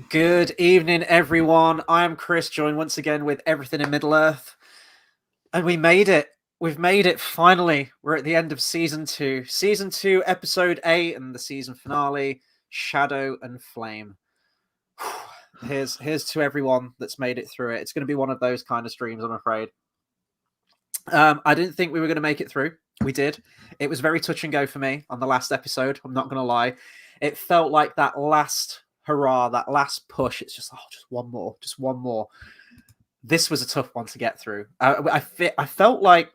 Good evening, everyone. I am Chris, joined once again with Everything in Middle-earth. And we made it. We've made it, finally. We're at the end of Season 2. Season 2, Episode 8, and the season finale, Shadow and Flame. Here's to everyone that's made it through it. It's going to be one of those kind of streams, I'm afraid. I didn't think we were going to make it through. We did. It was very touch and go for me on the last episode. I'm not going to lie. It felt like that last hurrah, that last push. It's just, just one more. This was a tough one to get through. I felt like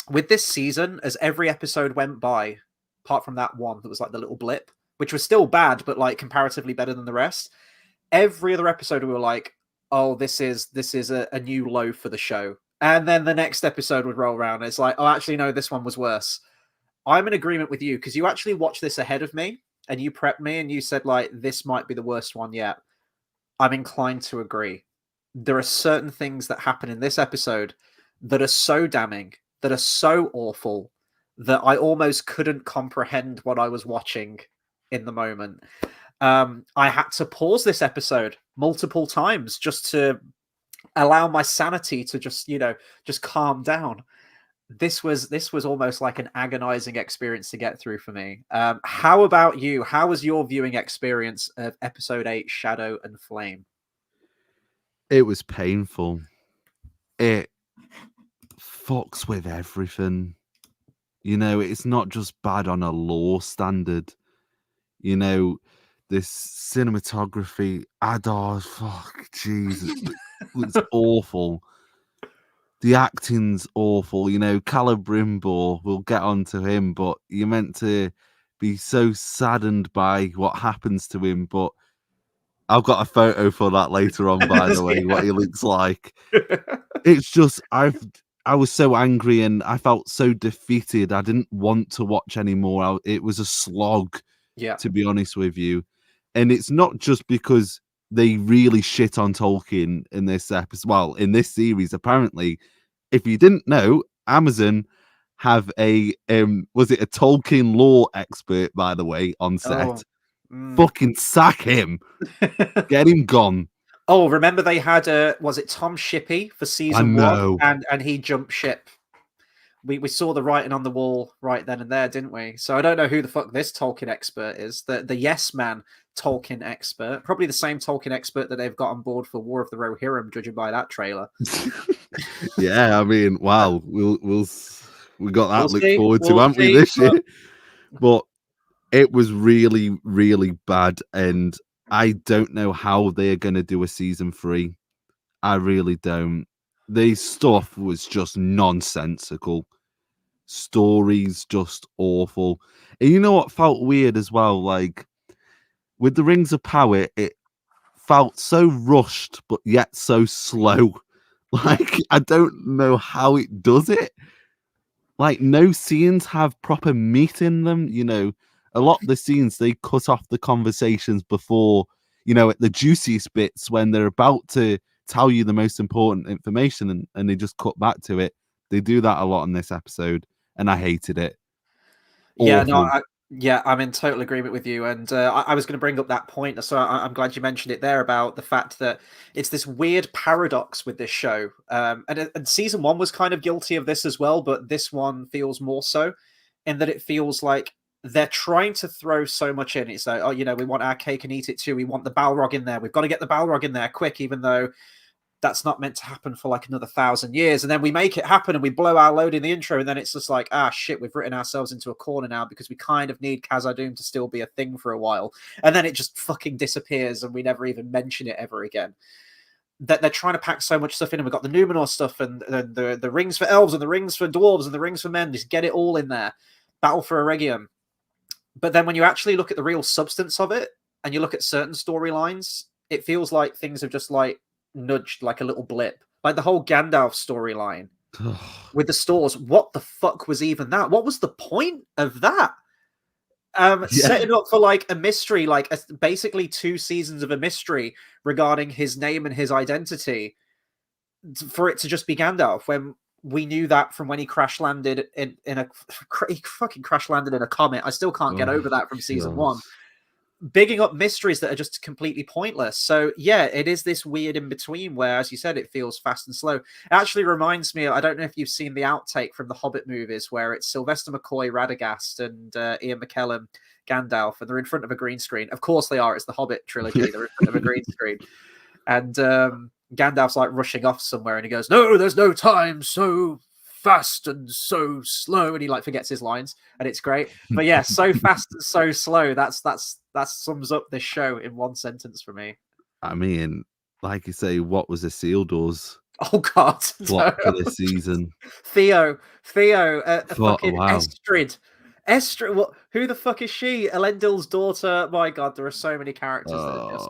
with this season, as every episode went by, apart from that one that was like the little blip, which was still bad, but like comparatively better than the rest, every other episode we were like, oh, this is a new low for the show. And then the next episode would roll around. And it's like, oh, actually, no, this one was worse. I'm in agreement with you because you actually watched this ahead of me and you prepped me and you said, like, this might be the worst one yet. I'm inclined to agree. There are certain things that happen in this episode that are so damning, that are so awful, that I almost couldn't comprehend what I was watching in the moment. I had to pause this episode multiple times just to allow my sanity to just calm down. This was almost like an agonizing experience to get through for me. How about you? How was your viewing experience of episode 8, Shadow and Flame? It was painful. It fucks with everything. You know, it's not just bad on a lore standard. You know, this cinematography, Jesus, it's awful. The acting's awful. You know, Celebrimbor, we'll get onto him, but you're meant to be so saddened by what happens to him. But I've got a photo for that later on, by the way, what he looks like. It's just, I was so angry and I felt so defeated. I didn't want to watch anymore. It was a slog, to be honest with you. And it's not just because they really shit on Tolkien in this episode. Well, in this series, apparently, if you didn't know, Amazon have a was it a Tolkien lore expert, by the way, on set. Fucking sack him. Get him gone. Oh, remember they had was it Tom Shippey for season 1, and he jumped ship. We saw the writing on the wall right then and there, didn't we? So I don't know who the fuck this Tolkien expert is. The yes man Tolkien expert, probably the same Tolkien expert that they've got on board for War of the Rohirrim, judging by that trailer. Yeah, I mean, wow, we got that to look forward to, haven't we, this year? But it was really, really bad, and I don't know how they are going to do a season 3. I really don't. The stuff was just nonsensical. Stories just awful. And you know what felt weird as well? Like, with the Rings of Power, it felt so rushed, but yet so slow. Like, I don't know how it does it. Like, no scenes have proper meat in them. You know, a lot of the scenes, they cut off the conversations before, you know, at the juiciest bits when they're about to tell you the most important information and they just cut back to it. They do that a lot in this episode, and I hated it. Awful. I'm in total agreement with you. And I was going to bring up that point. So I'm glad you mentioned it there about the fact that it's this weird paradox with this show. And season 1 was kind of guilty of this as well, but this one feels more so in that it feels like they're trying to throw so much in. It's like, oh, you know, we want our cake and eat it too. We want the Balrog in there. We've got to get the Balrog in there quick, even though that's not meant to happen for like another 1,000 years. And then we make it happen and we blow our load in the intro. And then it's just like, shit, we've written ourselves into a corner now because we kind of need Khazad-dûm to still be a thing for a while. And then it just fucking disappears and we never even mention it ever again. That they're trying to pack so much stuff in. And we've got the Numenor stuff and the rings for elves and the rings for dwarves and the rings for men. Just get it all in there. Battle for Eregion. But then when you actually look at the real substance of it and you look at certain storylines, it feels like things have just like nudged like a little blip, like the whole Gandalf storyline with the stores. What the fuck was even that? What was the point of that? Setting up for like a mystery, like basically 2 seasons of a mystery regarding his name and his identity, for it to just be Gandalf when we knew that from when he crash landed in a he fucking crash landed in a comet. I still can't get over that from season 1. bigging up mysteries that are just completely pointless. So yeah, it is this weird in between where, as you said, it feels fast and slow. It actually reminds me, I don't know if you've seen the outtake from the Hobbit movies where it's Sylvester McCoy, Radagast, and Ian McKellen, Gandalf, and they're in front of a green screen. Of course they are. It's the Hobbit trilogy. They're in front of a green screen. And Gandalf's like rushing off somewhere and he goes, "No, there's no time, so fast and so slow," and he like forgets his lines, and it's great. But yeah, so fast and so slow. That sums up this show in one sentence for me. I mean, like you say, what was Isildur's Oh God, plot for this season? Theo, fucking wow. Estrid. What? Who the fuck is she? Elendil's daughter. My God, there are so many characters that are just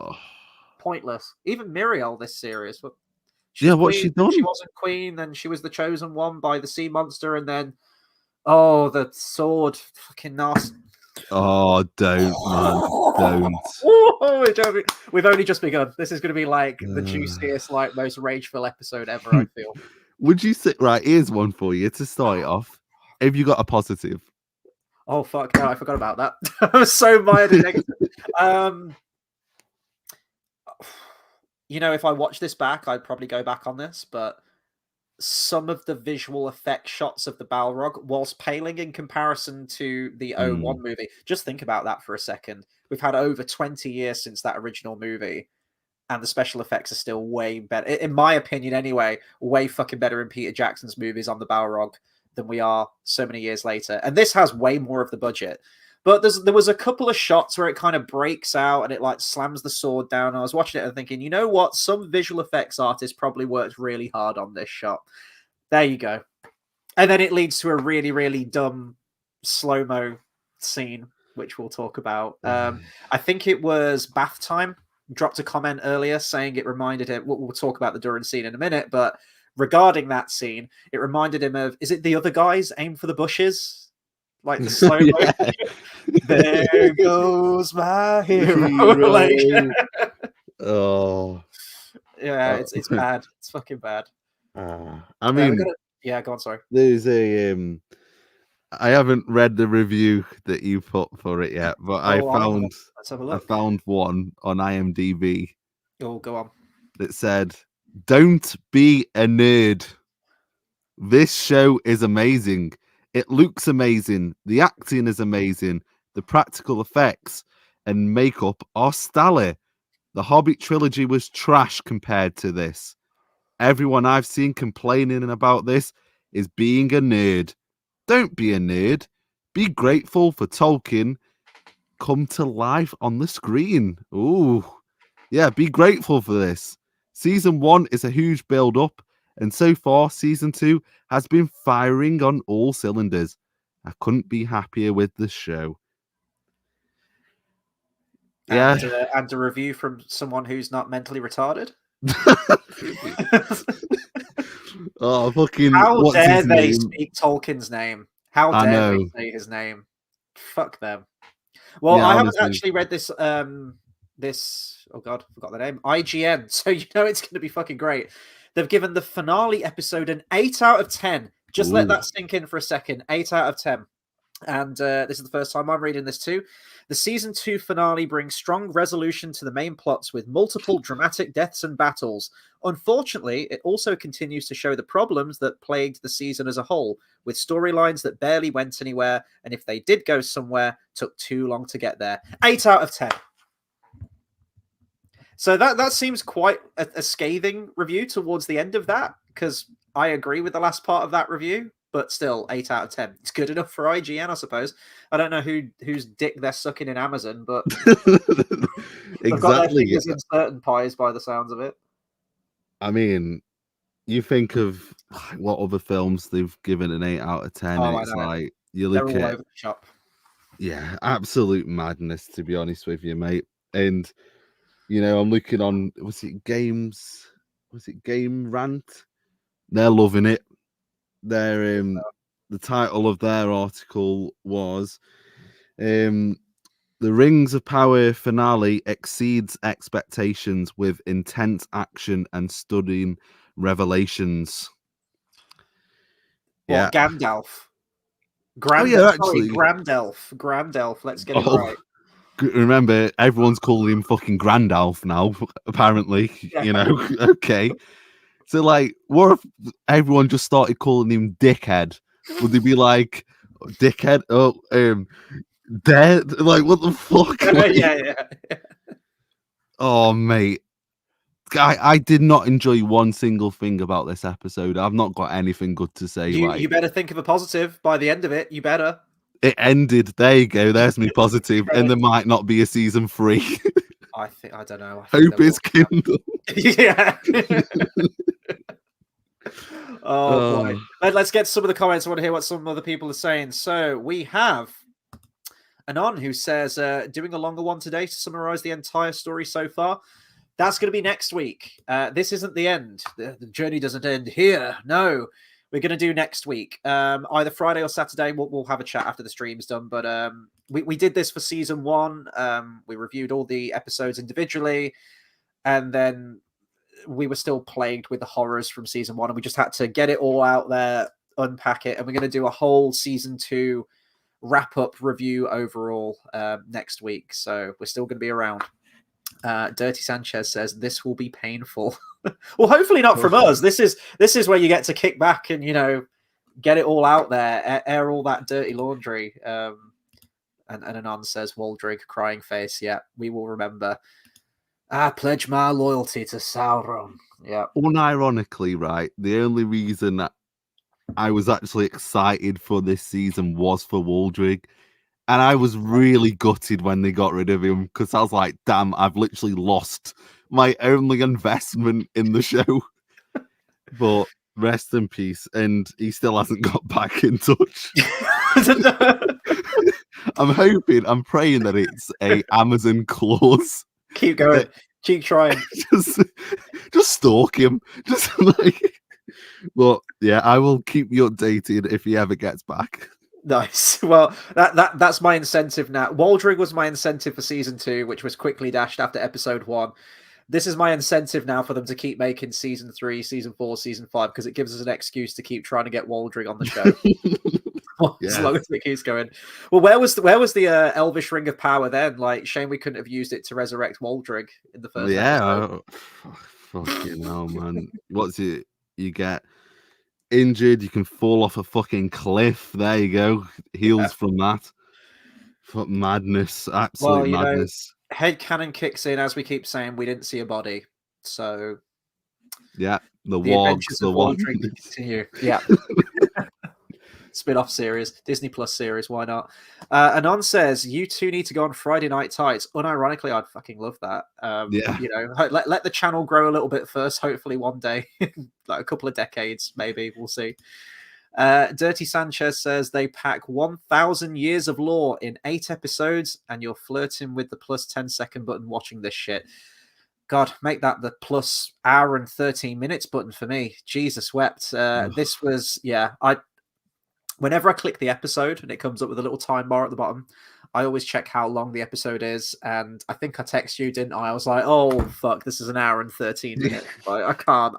pointless. Even Miriel this series. What's she done? She wasn't queen, then she was the chosen one by the sea monster, and then the sword, fucking nasty. Oh, don't, man, don't. We've only just begun. This is going to be like the juiciest, like most rageful episode ever. I feel. Would you say, right? Here's one for you to start it off. Have you got a positive? Oh fuck! No, I forgot about that. I was so mildly negative. You know, if I watch this back, I'd probably go back on this, but some of the visual effect shots of the Balrog, whilst paling in comparison to the 01 movie, just think about that for a second. We've had over 20 years since that original movie, and the special effects are still way better, in my opinion anyway, way fucking better in Peter Jackson's movies on the Balrog than we are so many years later. And this has way more of the budget. But there was a couple of shots where it kind of breaks out and it like slams the sword down. I was watching it and thinking, you know what? Some visual effects artist probably worked really hard on this shot. There you go. And then it leads to a really, really dumb slow-mo scene, which we'll talk about. I think it was Bath Time dropped a comment earlier saying it reminded him, we'll talk about the Durin scene in a minute, but regarding that scene, it reminded him of, is it The Other Guys, Aim for the Bushes? Like the slow mo. There goes my hero. Like, yeah, it's bad. It's fucking bad. I mean, go on. Sorry. There's a I haven't read the review that you put for it yet, but I found one on IMDb. Oh, go on. That said, "Don't be a nerd. This show is amazing. It looks amazing. The acting is amazing. The practical effects and makeup are stellar. The Hobbit trilogy was trash compared to this. Everyone I've seen complaining about this is being a nerd. Don't be a nerd. Be grateful for Tolkien come to life on the screen." Ooh. Yeah, be grateful for this. Season 1 is a huge build-up, and so far, Season 2 has been firing on all cylinders. I couldn't be happier with the show. Yeah. And a review from someone who's not mentally retarded? Oh, fucking... How dare they speak Tolkien's name? How dare they say his name? Fuck them. Well, yeah, I haven't actually read this... oh God, I forgot the name. IGN. So you know it's going to be fucking great. They've given the finale episode an 8 out of 10. Just let that sink in for a second. 8 out of 10. And this is the first time I'm reading this too. The season 2 finale brings strong resolution to the main plots with multiple dramatic deaths and battles. Unfortunately, it also continues to show the problems that plagued the season as a whole, with storylines that barely went anywhere, and if they did go somewhere, took too long to get there. 8 out of 10. So that seems quite a scathing review towards the end of that, because I agree with the last part of that review, but still 8 out of 10. It's good enough for IGN, I suppose. I don't know whose dick they're sucking in Amazon, but they've got their fingers in certain pies by the sounds of it. I mean, you think of what other films they've given an 8 out of 10, and it's like you look they're all over the shop. Yeah, absolute madness, to be honest with you, mate. And you know, I'm looking on, was it Game Rant? They're loving it. They're the title of their article was The Rings of Power finale exceeds expectations with intense action and stunning revelations. Well, yeah. Gandalf. Grandelf. Let's get it right. remember, everyone's calling him fucking Grandalf now, apparently. Yeah. You know, okay. So, like, what if everyone just started calling him Dickhead? Would they be like, Dickhead? Oh, dead? Like, what the fuck? Yeah. Oh, mate. I did not enjoy one single thing about this episode. I've not got anything good to say. You better think of a positive by the end of it. You better. It ended. There you go. There's me positive. And there might not be a season 3. I don't know. Hope is kindled. Yeah. Oh boy. Let's get some of the comments. I want to hear what some other people are saying. So we have Anon who says, doing a longer one today to summarize the entire story so far. That's going to be next week. This isn't the end. The journey doesn't end here. No, we're going to do next week. Either Friday or Saturday. We'll have a chat after the stream's done. But we did this for season 1. We reviewed all the episodes individually. And then we were still plagued with the horrors from season 1. And we just had to get it all out there, unpack it. And we're going to do a whole season 2 wrap-up review overall next week. So we're still going to be around. Dirty Sanchez says this will be painful. Well, hopefully not from us. This is where you get to kick back and get it all out there, air all that dirty laundry. And Anon says Waldrig crying face. Yeah, we will remember. I pledge my loyalty to Sauron. Yeah. Unironically, right, the only reason that I was actually excited for this season was for Waldrig. And I was really gutted when they got rid of him because I was like, damn, I've literally lost my only investment in the show. But rest in peace. And he still hasn't got back in touch. I'm praying that it's a Amazon clause. Keep going. Keep trying. Just stalk him. Just like, but yeah, I will keep you updated if he ever gets back. Nice. Well, that's my incentive now. Waldrig was my incentive for season 2, which was quickly dashed after episode 1. This is my incentive now for them to keep making season 3, season 4, season 5, because it gives us an excuse to keep trying to get Waldrig on the show. As long as it keeps going. Well, where was the Elvish Ring of Power then? Like, shame we couldn't have used it to resurrect Waldrig in the first episode. Fucking hell, man. What's it? You get injured, you can fall off a fucking cliff. There you go. Heals from that. What madness. Absolute madness. Headcanon kicks in, as we keep saying, we didn't see a body. So yeah, the Wogs, the Waldrig continue. Yeah. Spin-off series, Disney Plus series, why not? Anon says, you two need to go on Friday Night Tights. Unironically, I'd fucking love that. Let the channel grow a little bit first. Hopefully one day, like a couple of decades, maybe. We'll see. Dirty Sanchez says, they pack 1,000 years of lore in 8 episodes, and you're flirting with the plus 10-second button watching this shit. God, make that the plus hour and 13 minutes button for me. Jesus wept. This was, whenever I click the episode and it comes up with a little time bar at the bottom, I always check how long the episode is. And I think I text you, didn't I? I was like, oh, fuck, this is an hour and 13 minutes. I can't.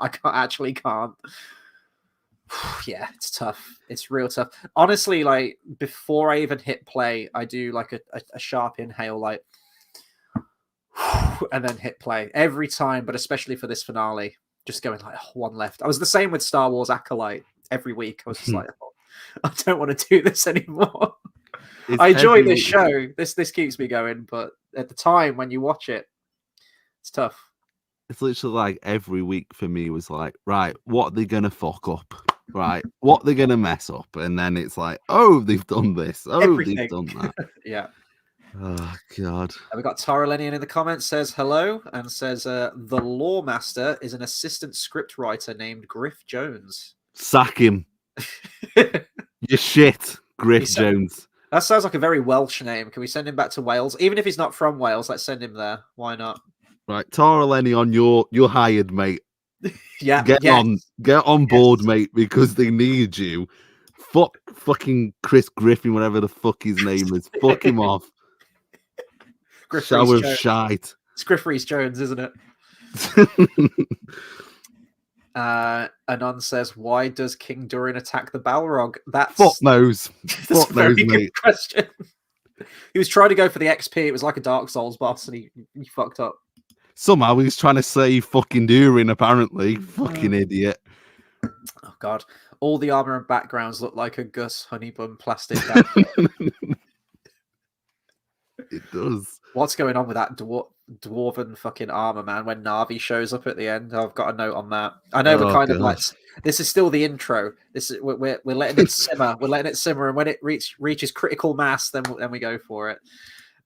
Yeah, it's tough. It's real tough. Honestly, like, before I even hit play, I do like a sharp inhale, like, and then hit play every time, but especially for this finale, just going like, one left. I was the same with Star Wars Acolyte every week. I was just like, I don't want to do this anymore. I enjoy this show. This keeps me going, but at the time when you watch it, it's tough. It's literally like every week for me was like, right, what are they gonna fuck up? Right, what they're gonna mess up? And then it's like, oh, they've done this. Oh, everything. They've done that. Yeah. Oh God. And we got Tara Lenian in the comments, says hello, and says the Lore Master is an assistant script writer named Griff Jones. Sack him. You shit, Griff Jones. That sounds like a very Welsh name. Can we send him back to Wales? Even if he's not from Wales, let's send him there. Why not? Right, Tara Lenion, you're hired, mate. Yeah, get on board, mate, because they need you. Fuck fucking Chris Griffin, whatever the fuck his name is. Fuck him off. Shower of shite. It's Griff Rhys-Jones, isn't it? Anon says, why does King Durin attack the Balrog? That's fuck knows. That's a very good question. He was trying to go for the XP. It was like a Dark Souls boss, and he fucked up. Somehow he's trying to save fucking Durin, apparently. Fucking idiot. Oh, God. All the armor and backgrounds look like a Gus Honeybun plastic outfit. It does. What's going on with that dwarven fucking armor, man? When Na'vi shows up at the end, I've got a note on that. I know we're kind of like, this is still the intro. This is we're letting it simmer. We're letting it simmer, and when it reaches critical mass, then we go for it.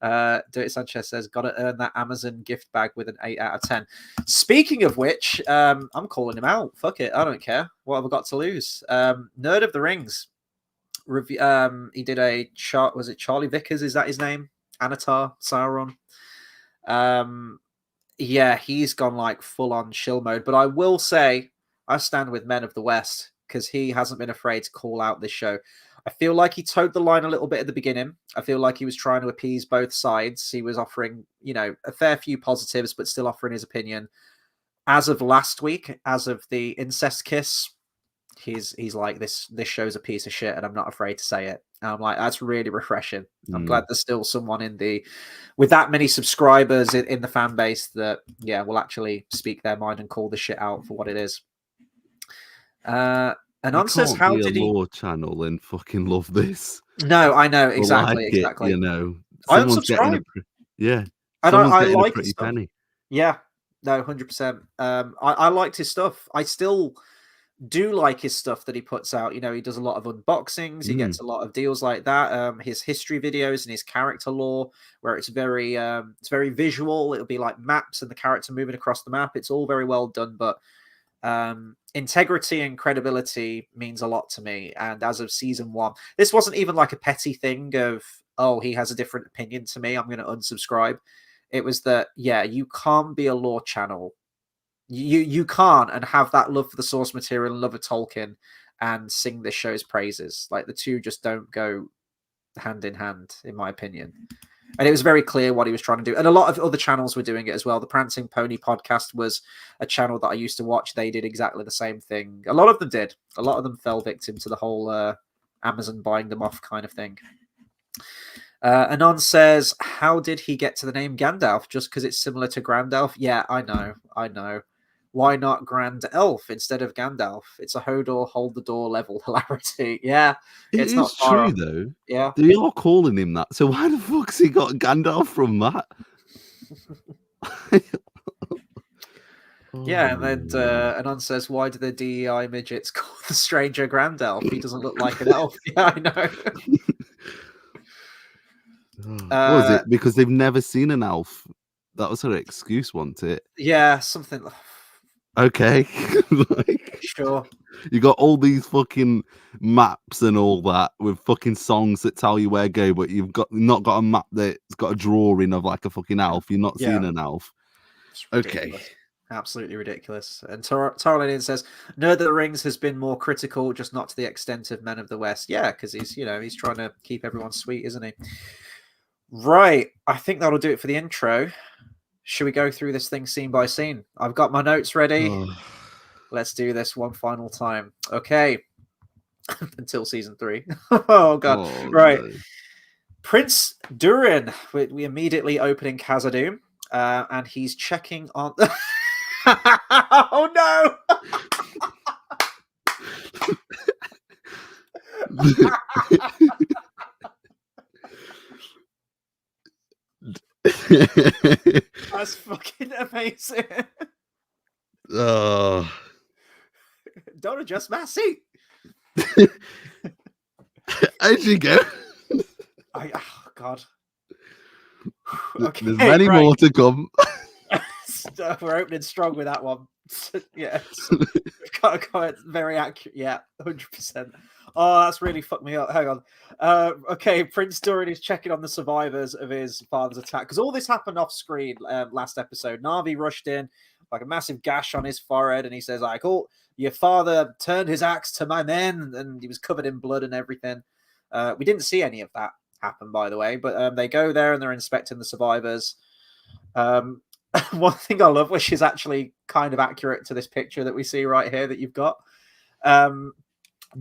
Do It Sanchez says, "Got to earn that Amazon gift bag with an 8 out of 10." Speaking of which, I'm calling him out. Fuck it, I don't care. What have I got to lose? Nerd of the Rings. He did a chart. Was it Charlie Vickers? Is that his name? Anatar Sauron. Yeah, he's gone like full on chill mode. But I will say, I stand with Men of the West because he hasn't been afraid to call out this show. I feel like he towed the line a little bit at the beginning. I feel like he was trying to appease both sides. He was offering, a fair few positives, but still offering his opinion. As of last week, as of the incest kiss, he's like, this show's a piece of shit, and I'm not afraid to say it. And I'm like, that's really refreshing. I'm glad there's still someone with that many subscribers in the fan base that, will actually speak their mind and call the shit out for what it is. Anon says, "How did he?" Lore channel and fucking love this. No, I know exactly. Exactly. I unsubscribe. And I like his stuff. Penny. Yeah, no, 100%. I liked his stuff. I still do like his stuff that he puts out. He does a lot of unboxings. He gets a lot of deals like that. His history videos and his character lore, where it's very visual. It'll be like maps and the character moving across the map. It's all very well done, but integrity and credibility means a lot to me. And as of season 1, this wasn't even like a petty thing of, oh, he has a different opinion to me, I'm going to unsubscribe. It was that, you can't be a lore channel. You can't and have that love for the source material and love of Tolkien and sing this show's praises. Like, the two just don't go hand in hand, in my opinion. And it was very clear what he was trying to do. And a lot of other channels were doing it as well. The Prancing Pony podcast was a channel that I used to watch. They did exactly the same thing. A lot of them did. A lot of them fell victim to the whole Amazon buying them off kind of thing. Anon says, "How did he get to the name Gandalf? Just because it's similar to Grandalf?" Yeah, I know. Why not Grand Elf instead of Gandalf? It's a Hodor, hold the door level hilarity. Yeah, it's not true though. Yeah, they are calling him that. So why the fuck's he got Gandalf from that? Yeah, and then Anon says, "Why do the DEI midgets call the stranger Grand Elf? He doesn't look like an elf." Yeah, I know. What was it? Because they've never seen an elf. That was her excuse, wasn't it? Yeah, something. Okay. Sure. You got all these fucking maps and all that with fucking songs that tell you where to go, but you've not got a map that's got a drawing of like a fucking elf. You're not seeing an elf. Okay. Absolutely ridiculous. And Tarlinian says, "Nerd of the Rings has been more critical, just not to the extent of Men of the West." Yeah, because he's trying to keep everyone sweet, isn't he? Right. I think that'll do it for the intro. Should we go through this thing scene by scene? I've got my notes ready. Let's do this one final time. Okay. Until season 3. Oh, God. Right. No. Prince Durin. We immediately open in Khazad-dûm, and he's checking on... Oh, no! That's fucking amazing. Don't adjust my seat. How'd you go? Oh God. Okay, there's many more to come. We're opening strong with that one. Yes. We've got to go very accurate. Yeah, 100%. Oh, that's really fucked me up. Hang on. Okay, Prince Durin is checking on the survivors of his father's attack, because all this happened off screen last episode. Na'vi rushed in, like a massive gash on his forehead, and he says, like, "Oh, your father turned his axe to my men," and he was covered in blood and everything. We didn't see any of that happen, by the way, but they go there and they're inspecting the survivors. One thing I love, which is actually kind of accurate to this picture that we see right here that you've got,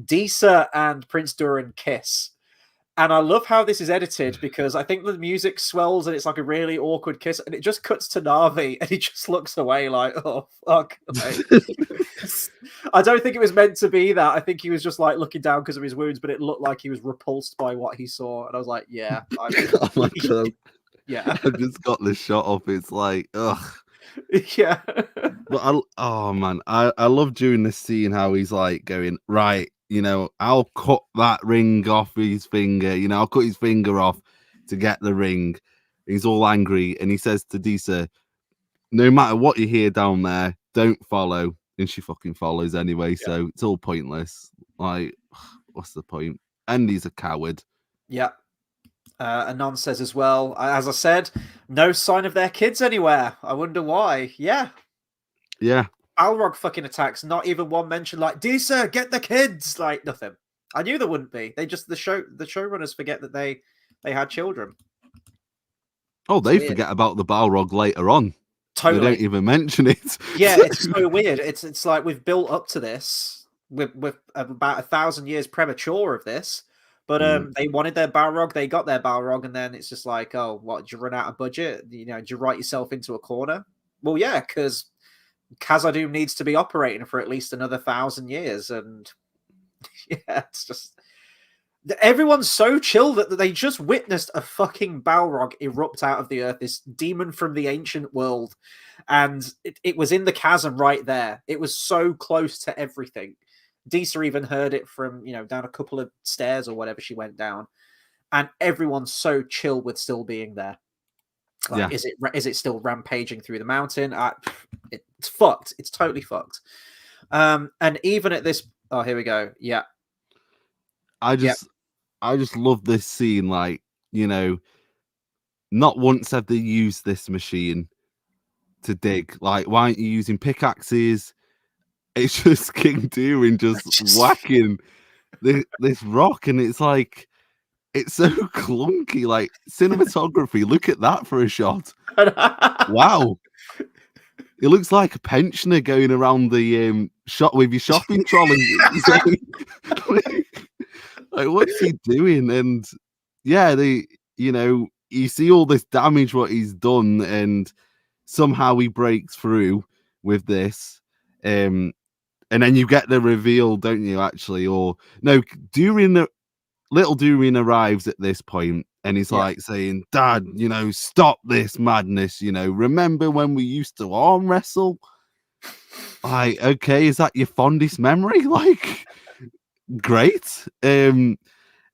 Disa and Prince Durin kiss, And I love how this is edited because I think the music swells and it's like a really awkward kiss, and it just cuts to Na'vi and he just looks away like, oh fuck. Like, I don't think it was meant to be that. I think he was just like looking down because of his wounds, but it looked like he was repulsed by what he saw. And I was like, yeah. Oh my god. Yeah. I've just got the shot up. It's like, ugh. Yeah. But oh man, I love during this scene how he's like going, right, you know, I'll cut that ring off his finger, you know, I'll cut his finger off to get the ring. He's all angry and he says to Disa, no matter what you hear down there, don't follow. And she fucking follows anyway, yeah. So it's all pointless. Like, what's the point? And he's a coward. Yeah. Anon says as well, as I said, no sign of their kids anywhere. I wonder why. Yeah. Yeah. Balrog fucking attacks, not even one mention like, Disa, get the kids! Like, nothing. I knew there wouldn't be. They just, the showrunners forget that they had children. Oh, they forget about the Balrog later on. Totally. They don't even mention it. Yeah, it's so weird. It's like we've built up to this with about 1,000 years premature of this. But they wanted their Balrog, they got their Balrog, and then it's just like, oh, what, did you run out of budget? You know, did you write yourself into a corner? Well, yeah, because Khazad-dûm needs to be operating for at least another 1,000 years, and yeah, it's just everyone's so chill that they just witnessed a fucking Balrog erupt out of the earth, this demon from the ancient world, and it was in the chasm right there. It was so close to everything. Disa even heard it from, you know, down a couple of stairs or whatever she went down, and everyone's so chill with still being there. Like, yeah. Is it still rampaging through the mountain? It's fucked. It's totally fucked. And even at this, oh, here we go. Yeah, I just love this scene. Like, you know, not once have they used this machine to dig. Like, why aren't you using pickaxes? It's just King Durin just whacking this rock, and it's like, it's so clunky. Like, cinematography, look at that for a shot. Wow. It looks like a pensioner going around the shop with your shopping trolley. Like, what's he doing? And yeah, you know, you see all this damage what he's done, and somehow he breaks through with this. And then you get the reveal, don't you, actually? Or no, little Durin arrives at this point, and he's like saying, Dad, you know, stop this madness, you know, remember when we used to arm wrestle? Like, okay, is that your fondest memory? Like, great. And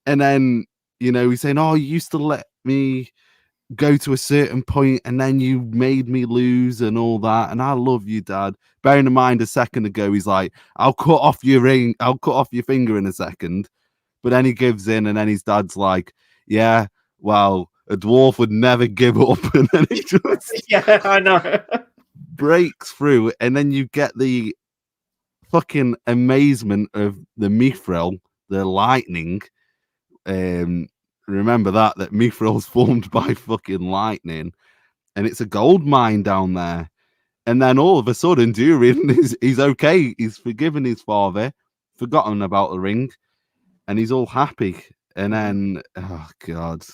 then, you know, he's saying, oh, you used to let me go to a certain point and then you made me lose and all that, and I love you, Dad. Bearing in mind a second ago he's like, I'll cut off your finger in a second, but then he gives in, and then his dad's like, yeah, well, a dwarf would never give up. And then he just yeah, I know, breaks through, and then you get the fucking amazement of the Mithril, the lightning. Remember that Mithril's formed by fucking lightning, and it's a gold mine down there. And then all of a sudden, Durin he's okay. He's forgiven his father, forgotten about the ring, and he's all happy. And then, oh god,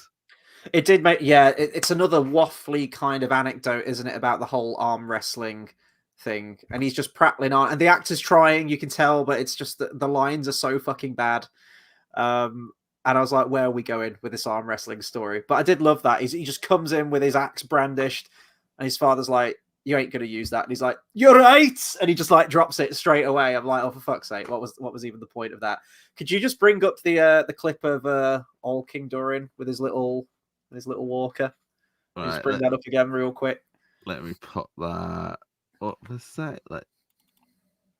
it did make it's another waffly kind of anecdote, isn't it, about the whole arm wrestling thing? And he's just prattling on, and the actor's trying, you can tell, but it's just that the lines are so fucking bad. And I was like, where are we going with this arm wrestling story? But I did love that. He just comes in with his axe brandished, and his father's like, you ain't going to use that. And he's like, you're right. And he just like drops it straight away. I'm like, oh, for fuck's sake. What was even the point of that? Could you just bring up the clip of old King Durin with his little walker? Right, just bring that up again real quick. Let me put that up a sec. Right,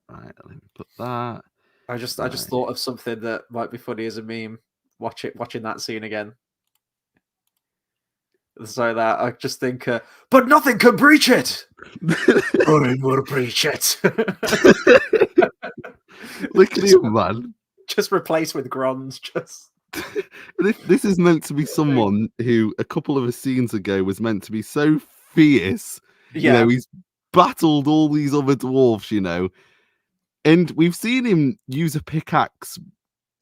let me put that. I just thought of something that might be funny as a meme. Watching that scene again. So that I just think, but nothing can breach it. Nothing will breach it. Look at him, man. Just replace with Grons. Just this is meant to be someone who a couple of scenes ago was meant to be so fierce. Yeah. You know, he's battled all these other dwarves, you know, and we've seen him use a pickaxe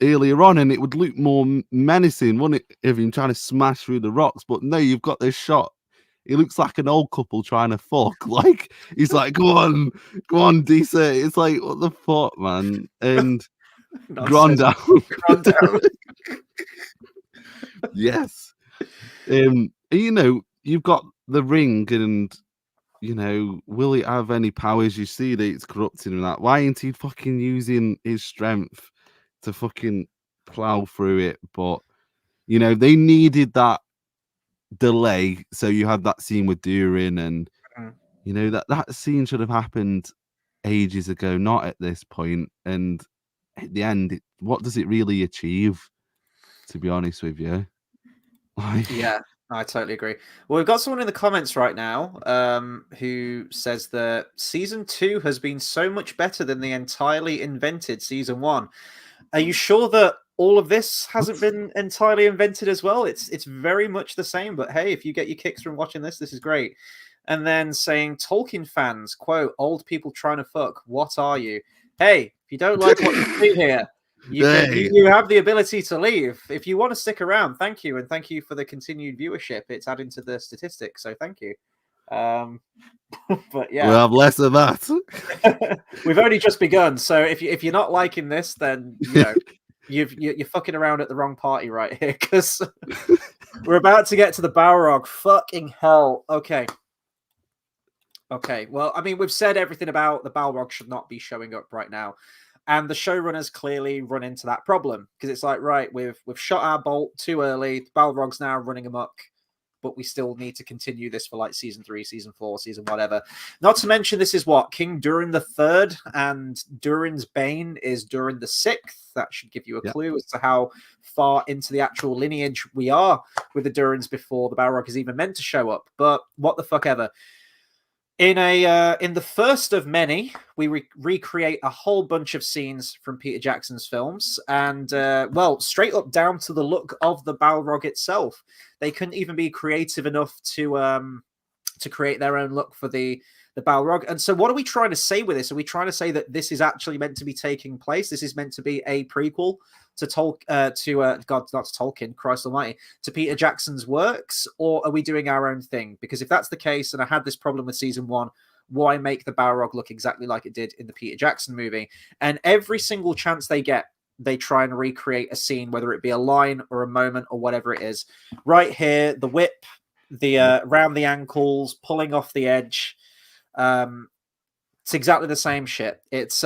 earlier on, and it would look more menacing, wouldn't it, if him trying to smash through the rocks? But no, you've got this shot. It looks like an old couple trying to fuck. Like he's like, go on, decent. It's like, what the fuck, man? And Grandad. Yes. You know, you've got the ring, and you know, will it have any powers? You see that it's corrupted and that. Why ain't he fucking using his strength to fucking plow through it? But you know, they needed that delay, so you had that scene with Durin, and you know that scene should have happened ages ago, not at this point. And at the end, what does it really achieve? To be honest with you, like, yeah, I totally agree. Well, we've got someone in the comments right now who says that season 2 has been so much better than the entirely invented season 1. Are you sure that all of this hasn't been entirely invented as well? It's very much the same, but hey, if you get your kicks from watching this is great. And then saying Tolkien fans, quote, old people trying to fuck, what are you? Hey, if you don't like what you see here, you have the ability to leave. If you want to stick around, thank you, and thank you for the continued viewership. It's adding to the statistics, so thank you. But yeah, we'll have less of that. We've only just begun, so if you're not liking this, then you know you're fucking around at the wrong party right here, because we're about to get to the Balrog. Fucking hell. Okay. Well, I mean, we've said everything about the Balrog should not be showing up right now, and the showrunners clearly run into that problem, because it's like, right, we've shot our bolt too early. The Balrog's now running amok, but we still need to continue this for like season 3, season 4, season whatever. Not to mention, this is what, King Durin the Third, and Durin's Bane is Durin the Sixth. That should give you a clue as to how far into the actual lineage we are with the Durins before the Balrog is even meant to show up. But what the fuck ever. In the first of many, we recreate a whole bunch of scenes from Peter Jackson's films, and well, straight up down to the look of the Balrog itself. They couldn't even be creative enough to create their own look for the Balrog. And so, what are we trying to say with this? Are we trying to say that this is actually meant to be taking place? This is meant to be a prequel to Tolkien, Christ Almighty, to Peter Jackson's works, or are we doing our own thing? Because if that's the case, and I had this problem with season 1, why make the Balrog look exactly like it did in the Peter Jackson movie? And every single chance they get, they try and recreate a scene, whether it be a line or a moment or whatever it is. Right here, the whip, the round the ankles, pulling off the edge. It's exactly the same shit. It's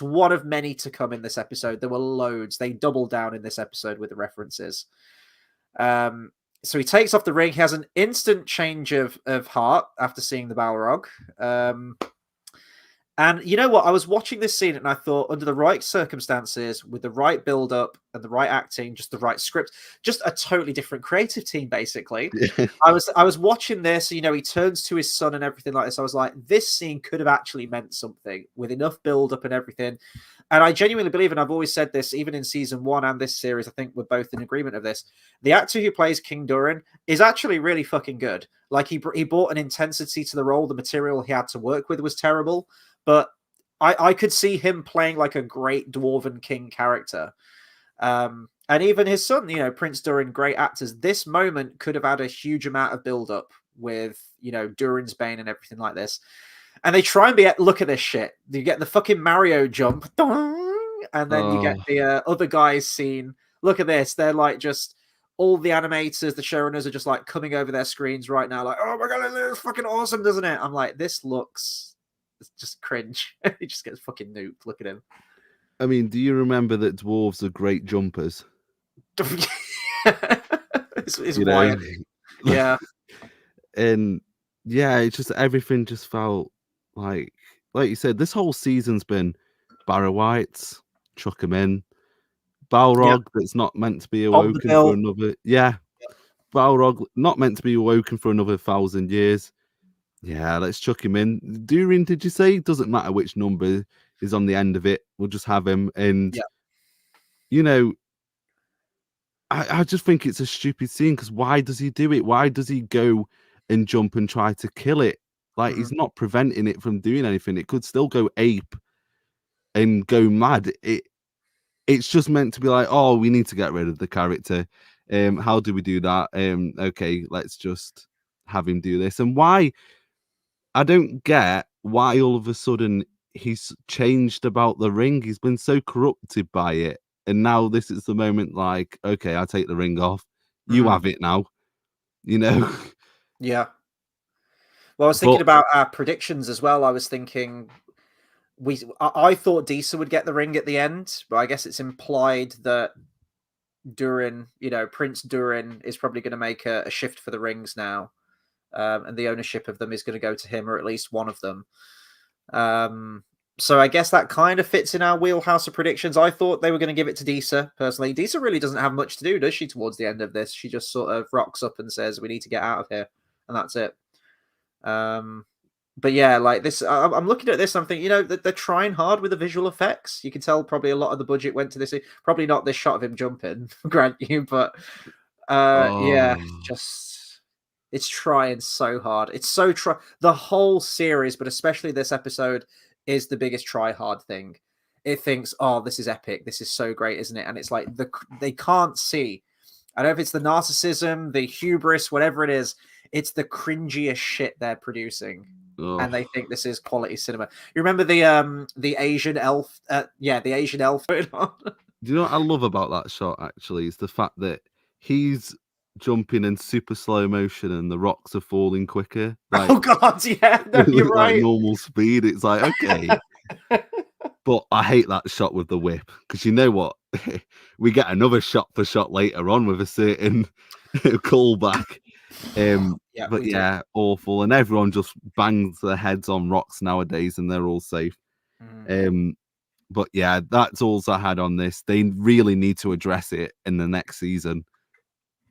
one of many to come in this episode. There were loads. They double down in this episode with the references. So he takes off the ring. He has an instant change of heart after seeing the Balrog. And you know what? I was watching this scene and I thought, under the right circumstances, with the right build-up and the right acting, just the right script, just a totally different creative team, basically. Yeah. I was watching this, you know, he turns to his son and everything like this. I was like, this scene could have actually meant something with enough build-up and everything. And I genuinely believe, and I've always said this, even in season 1 and this series, I think we're both in agreement of this. The actor who plays King Durin is actually really fucking good. Like, he brought an intensity to the role. The material he had to work with was terrible. But I could see him playing like a great Dwarven king character. And even his son, you know, Prince Durin, great actors. This moment could have had a huge amount of build-up with, you know, Durin's Bane and everything like this. And they try and look at this shit. You get the fucking Mario jump, and then you get the other guys scene. Look at this. They're like just... all the animators, the showrunners are just like coming over their screens right now, like, oh my god, it looks fucking awesome, doesn't it? I'm like, this looks... it's just cringe. He just gets fucking nuked. Look at him. I mean, do you remember that dwarves are great jumpers? It's wild. Yeah. And yeah, it's just everything just felt like you said, this whole season's been Barrow Whites, chuck him in. Balrog, that's not meant to be awoken for another. Yeah. Balrog, not meant to be awoken for another 1,000 years. Yeah, let's chuck him in. Durin, did you say? Doesn't matter which number is on the end of it. We'll just have him. And, you know, I just think it's a stupid scene, because why does he do it? Why does he go and jump and try to kill it? Like, he's not preventing it from doing anything. It could still go ape and go mad. it's just meant to be like, oh, we need to get rid of the character. How do we do that? Okay, let's just have him do this. And why? I don't get why all of a sudden he's changed about the ring. He's been so corrupted by it. And now this is the moment, like, okay, I'll take the ring off. You have it now. You know? Yeah. Well, I was thinking about our predictions as well. I was thinking I thought Disa would get the ring at the end, but I guess it's implied that Durin, Prince Durin is probably going to make a shift for the rings now. And the ownership of them is going to go to him, or at least one of them. So I guess that kind of fits in our wheelhouse of predictions. I thought they were going to give it to Disa, personally. Disa really doesn't have much to do, does she, towards the end of this? She just sort of rocks up and says, we need to get out of here. And that's it. But yeah, like this, I'm looking at this, I'm thinking, they're trying hard with the visual effects. You can tell probably a lot of the budget went to this. Probably not this shot of him jumping, grant you, but yeah, it's trying so hard. It's so the whole series, but especially this episode, is the biggest try hard thing. It thinks, oh, this is epic. This is so great, isn't it? And it's like they can't see. I don't know if it's the narcissism, the hubris, whatever it is. It's the cringiest shit they're producing. And they think this is quality cinema. You remember the Asian elf? The Asian elf. Do you know what I love about that shot? Actually, is the fact that he's jumping in super slow motion and the rocks are falling quicker. Like, oh God, yeah, no, you're right. Like normal speed. It's like, okay. But I hate that shot with the whip, because you know what? We get another shot for shot later on with a certain callback. But yeah, awful. And everyone just bangs their heads on rocks nowadays and they're all safe. But yeah, that's all I had on this. They really need to address it in the next season,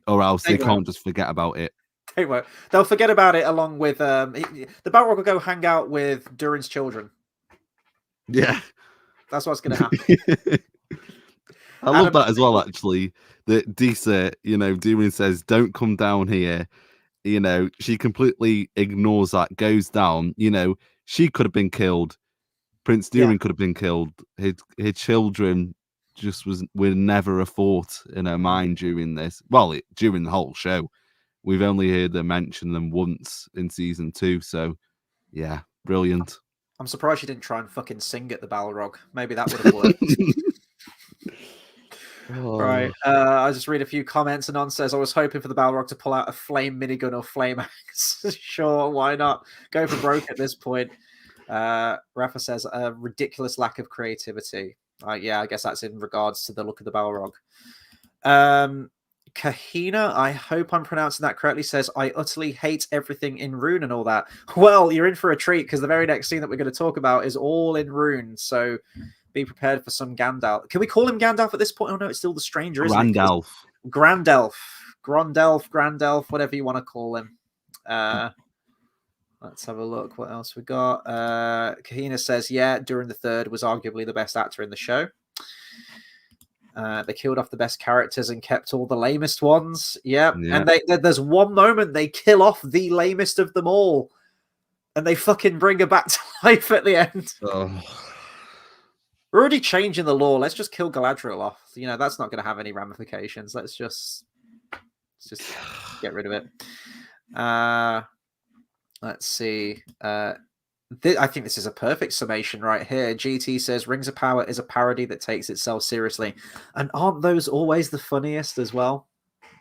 or else they can't just forget about it. They won't. They'll forget about it along with the Balrog will go hang out with Durin's children. Yeah, that's what's going to happen. I love that as well, actually. That Disa, Durin says, "Don't come down here." She completely ignores that, goes down. She could have been killed. Prince Durin could have been killed. His children just were never a thought in her mind during this. Well, during the whole show. We've only heard her mention them once in season 2. So, yeah, brilliant. I'm surprised she didn't try and fucking sing at the Balrog. Maybe that would have worked. Right. I'll just read a few comments. Anon says, I was hoping for the Balrog to pull out a flame minigun or flame axe. Sure, why not? Go for broke at this point. Rafa says, a ridiculous lack of creativity. Yeah, I guess that's in regards to the look of the Balrog. Kahina, I hope I'm pronouncing that correctly, says, I utterly hate everything in Rune and all that. Well, you're in for a treat, because the very next scene that we're going to talk about is all in Rune, so be prepared for some Gandalf. Can we call him Gandalf at this point? Oh no, it's still the stranger, isn't it? Grandelf, whatever you want to call him. Let's have a look. What else we got? Kahina says, yeah, Durin the Third was arguably the best actor in the show. They killed off the best characters and kept all the lamest ones. Yeah. And there's one moment they kill off the lamest of them all, and they fucking bring her back to life at the end. We're already changing the law. Let's just kill Galadriel off. That's not going to have any ramifications. Let's just get rid of it. Let's see. I think this is a perfect summation right here. GT says, Rings of Power is a parody that takes itself seriously. And aren't those always the funniest as well?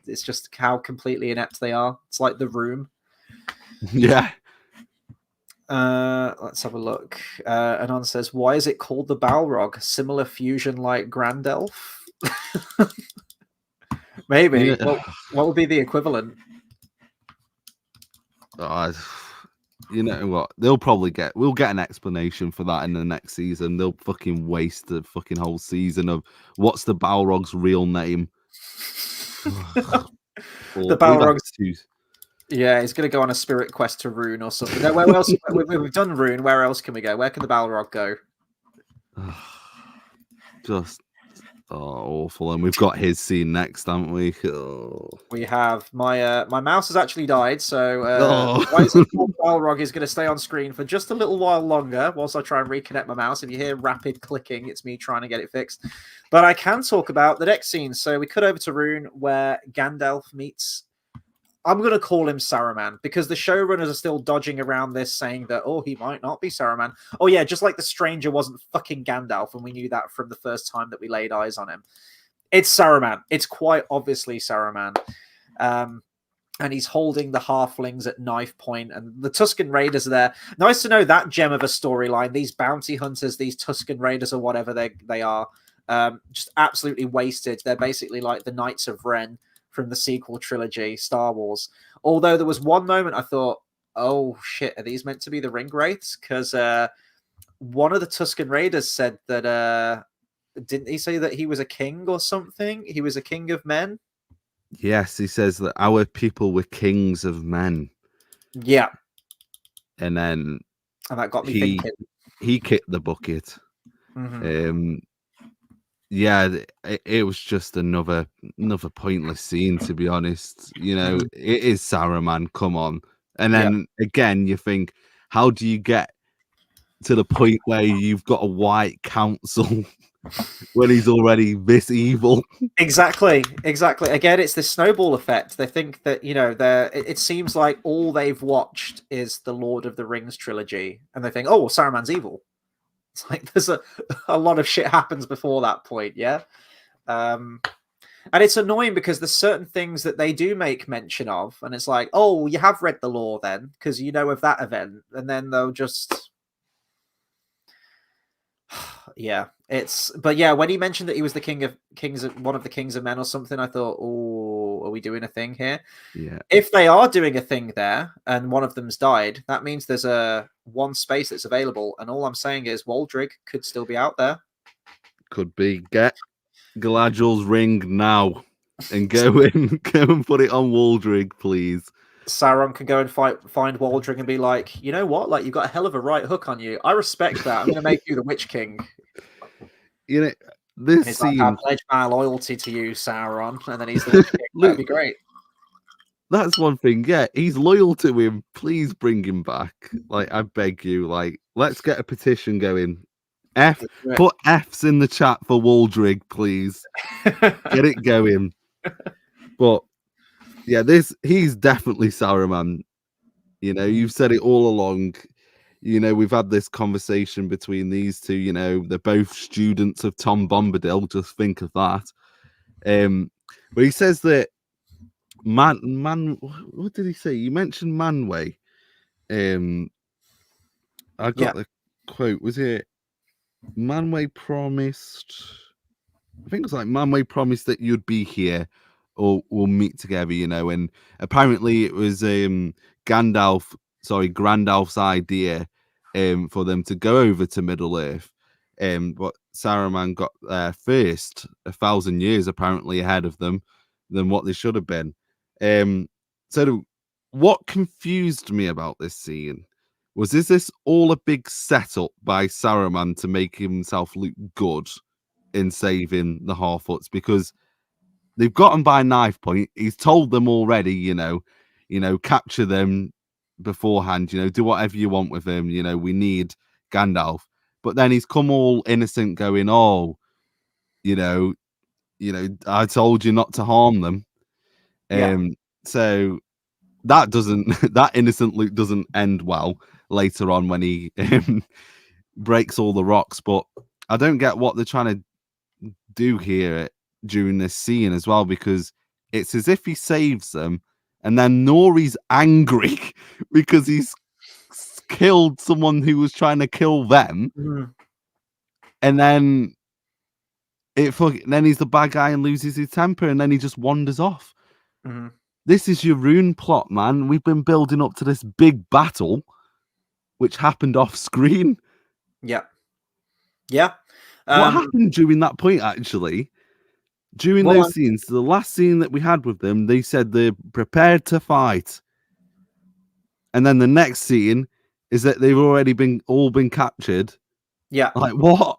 It's just how completely inept they are. It's like The Room. Yeah. Let's have a look. Anon says, why is it called the Balrog? Similar fusion like Grandelf? Maybe. Yeah. What would be the equivalent? You know what? We'll get an explanation for that in the next season. They'll fucking waste the fucking whole season of what's the Balrog's real name. The Balrog's... Yeah, he's going to go on a spirit quest to Rune or something. No, where else? We've done Rune. Where else can we go? Where can the Balrog go? Just Oh, awful. And we've got his scene next, haven't we? Oh. We have my mouse has actually died, so Oh. Rising Balrog is going to stay on screen for just a little while longer whilst I try and reconnect my mouse. If you hear rapid clicking, it's me trying to get it fixed. But I can talk about the next scene. So we cut over to Rune, where Gandalf meets. I'm going to call him Saruman, because the showrunners are still dodging around this, saying that, oh, he might not be Saruman. Oh, yeah, just like the stranger wasn't fucking Gandalf, and we knew that from the first time that we laid eyes on him. It's Saruman. It's quite obviously Saruman. And he's holding the halflings at knife point, and the Tusken Raiders are there. Nice to know that gem of a storyline. These bounty hunters, these Tusken Raiders, or whatever they are, just absolutely wasted. They're basically like the Knights of Ren from the sequel trilogy, Star Wars. Although there was one moment I thought, oh shit, are these meant to be the Ring Wraiths? Because one of the Tusken Raiders said that, didn't he say that he was a king or something? He was a king of men? Yes, he says that our people were kings of men. Yeah. And then that got me thinking. He kicked the bucket. Mm-hmm. Yeah, it was just another pointless scene, to be honest. You know, it is Saruman, come on. And then again, you think, how do you get to the point where you've got a white council when he's already this evil? Exactly. Again, it's this snowball effect. They think that, you know, it seems like all they've watched is the Lord of the Rings trilogy, and they think, oh, well, Saruman's evil. It's like there's a lot of shit happens before that point, yeah? And it's annoying because there's certain things that they do make mention of, and it's like, oh, you have read the lore then, because you know of that event, and then they'll just... yeah, but yeah, when he mentioned that he was the one of the kings of men or something, I thought, oh, are we doing a thing here? Yeah. If they are doing a thing there and one of them's died, that means there's one space that's available, and all I'm saying is Waldrig could still be out there. Could be. Get Galadriel's ring now and go and put it on Waldrig, please. Sauron can go and find Waldrig and be like, you know what? Like, you've got a hell of a right hook on you. I respect that. I'm going to make you the Witch King. You know, this scene... like, I pledge my loyalty to you, Sauron. And then he's the Witch King. That'd be great. That's one thing. Yeah, he's loyal to him. Please bring him back. Like, I beg you. Like, let's get a petition going. Put F's in the chat for Waldrig, please. Get it going. But yeah, he's definitely Saruman. You know, you've said it all along. You know, we've had this conversation between these two. You know, they're both students of Tom Bombadil. Just think of that. But he says that man. What did he say? You mentioned Manway. I got the quote. Was it Manway promised? I think it was like Manway promised that you'd be here, or we'll meet together. You know, and apparently it was Grandalf's idea for them to go over to Middle Earth. But Saruman got there first, 1,000 years apparently ahead of them than what they should have been. So what confused me about this scene was, is this all a big setup by Saruman to make himself look good in saving the Harfoots? Because they've got him by knife point. He's told them already, you know, capture them beforehand, you know, do whatever you want with him. You know, we need Gandalf. But then he's come all innocent going, oh, you know, I told you not to harm them. So that innocent Luke doesn't end well later on when he breaks all the rocks. But I don't get what they're trying to do here during this scene as well, because it's as if he saves them and then Nori's angry because he's killed someone who was trying to kill them. And then then he's the bad guy and loses his temper, and then he just wanders off. This is your Rune plot, man. We've been building up to this big battle which happened off screen. What happened during that point, actually? During those scenes, the last scene that we had with them, they said they're prepared to fight. And then the next scene is that they've already all been captured Yeah. Like what?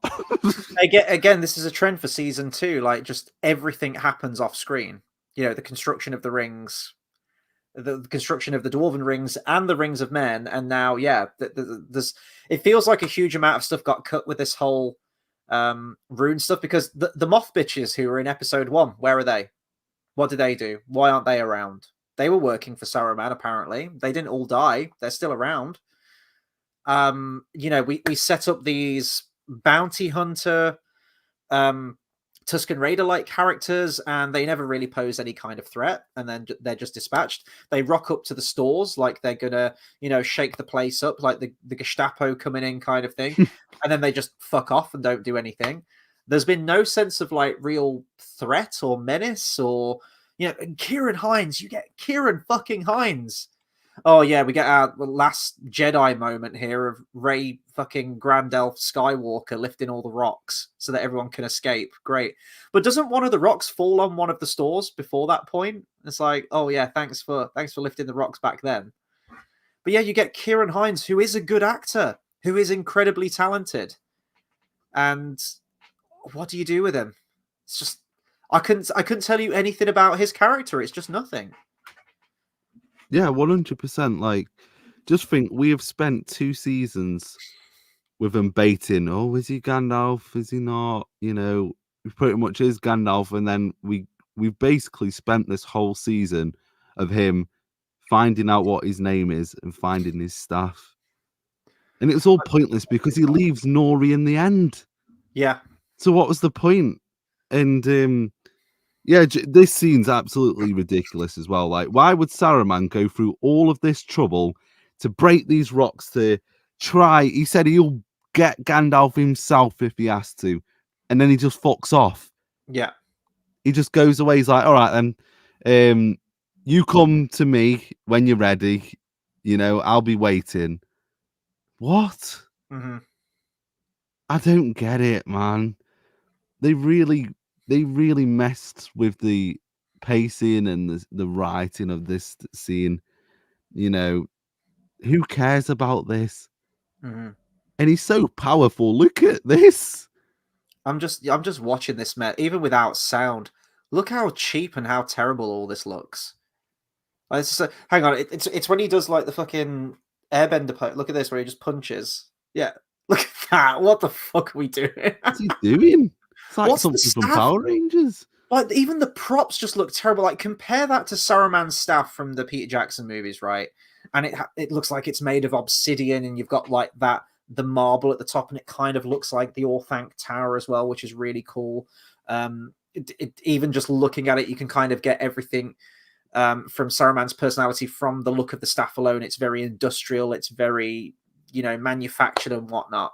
Again, this is a trend for season 2. Like, just everything happens off screen. You know, the construction of the rings, the construction of the dwarven rings, and the rings of men. And now, yeah, there's. It feels like a huge amount of stuff got cut with this whole rune stuff, because the moth bitches who were in episode 1, where are they? What did they do? Why aren't they around? They were working for Saruman, apparently. They didn't all die. They're still around. You know, we set up these bounty hunter, Tusken Raider like characters, and they never really pose any kind of threat, and then they're just dispatched. They rock up to the stores like they're gonna, you know, shake the place up, like the Gestapo coming in kind of thing, and then they just fuck off and don't do anything. There's been no sense of like real threat or menace, or, you know, Kieran Hines, you get Kieran fucking Hines. Oh yeah, we get our last Jedi moment here of Rey fucking Grand Elf Skywalker lifting all the rocks so that everyone can escape. Great. But doesn't one of the rocks fall on one of the stores before that point? It's like, oh yeah, thanks for lifting the rocks back then. But yeah, you get Kieran Hines, who is a good actor, who is incredibly talented. And what do you do with him? It's just I couldn't tell you anything about his character. It's just nothing. Yeah, 100%. Like, just think, we have spent 2 seasons with him baiting. Oh, is he Gandalf? Is he not? You know, he pretty much is Gandalf, and then we've basically spent this whole season of him finding out what his name is and finding his staff. And it was all pointless because he leaves Nori in the end. Yeah. So what was the point? And yeah, this scene's absolutely ridiculous as well. Like, why would Saruman go through all of this trouble to break these rocks to try? He said he'll get Gandalf himself if he has to, and then he just fucks off. Yeah. He just goes away. He's like, all right, then, you come to me when you're ready. You know, I'll be waiting. What? Mm-hmm. I don't get it, man. They really messed with the pacing and the writing of this scene. You know, who cares about this? Mm-hmm. And he's so powerful. Look at this. I'm just watching this, even without sound. Look how cheap and how terrible all this looks. Like, it's just, hang on, it's when he does like the fucking airbender play. Look at this, where he just punches. Yeah, look at that. What the fuck are we doing? What's he doing? It's like What's the something from staff? Power Rangers. Like, even the props just look terrible. Like, compare that to Saruman's staff from the Peter Jackson movies, right? And it looks like it's made of obsidian, and you've got like the marble at the top, and it kind of looks like the Orthanc Tower as well, which is really cool. Even just looking at it, you can kind of get everything from Saruman's personality from the look of the staff alone. It's very industrial. It's very, you know, manufactured and whatnot.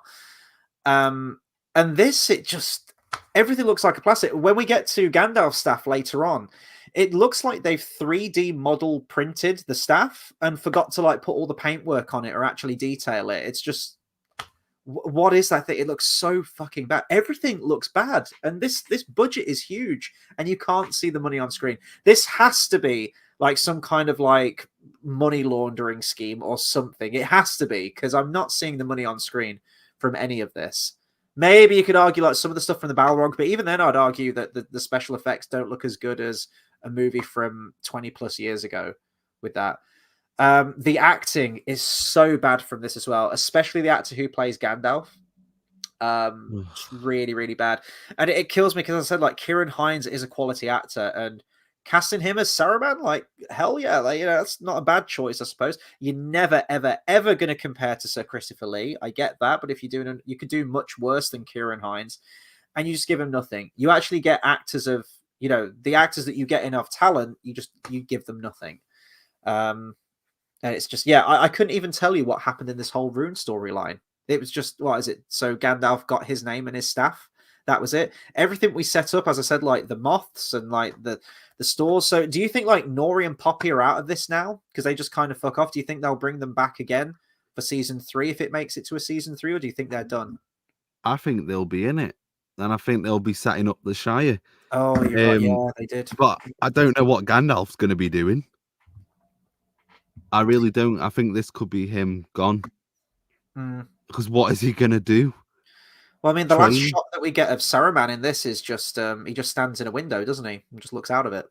And this, it just, everything looks like a plastic. When we get to Gandalf's staff later on, it looks like they've 3D model printed the staff and forgot to like put all the paintwork on it or actually detail it. It's just, what is that thing? It looks so fucking bad. Everything looks bad, and this budget is huge, and you can't see the money on screen. This has to be like some kind of like money laundering scheme or something. It has to be, because I'm not seeing the money on screen from any of this. Maybe you could argue like some of the stuff from the Balrog, but even then I'd argue that the special effects don't look as good as a movie from 20 plus years ago with that. The acting is so bad from this as well, especially the actor who plays Gandalf. It's really, really bad. And it kills me because, as I said, like, Kieran Hines is a quality actor, and casting him as Saruman, like, hell yeah, like, you know, that's not a bad choice, I suppose. You're never, ever, ever going to compare to Sir Christopher Lee. I get that, but if you're doing, you could do much worse than Kieran Hines, and you just give him nothing. You actually get actors of, you know, the actors that you get enough talent, you give them nothing. And it's just, yeah, I couldn't even tell you what happened in this whole rune storyline. It was just, what is it? So Gandalf got his name and his staff. That was it. Everything we set up, as I said, like the moths and like the stores. So do you think like Nori and Poppy are out of this now because they just kind of fuck off? Do you think they'll bring them back again for season 3 if it makes it to a season 3, or do you think they're done? I think they'll be in it, and I think they'll be setting up the Shire. Oh, you're right. Yeah, they did. But I don't know what Gandalf's going to be doing. I really don't. I think this could be him gone. Because what is he going to do? Well, I mean, the last train. shot that we get of Saruman in this is just he just stands in a window, doesn't he? And just looks out of it.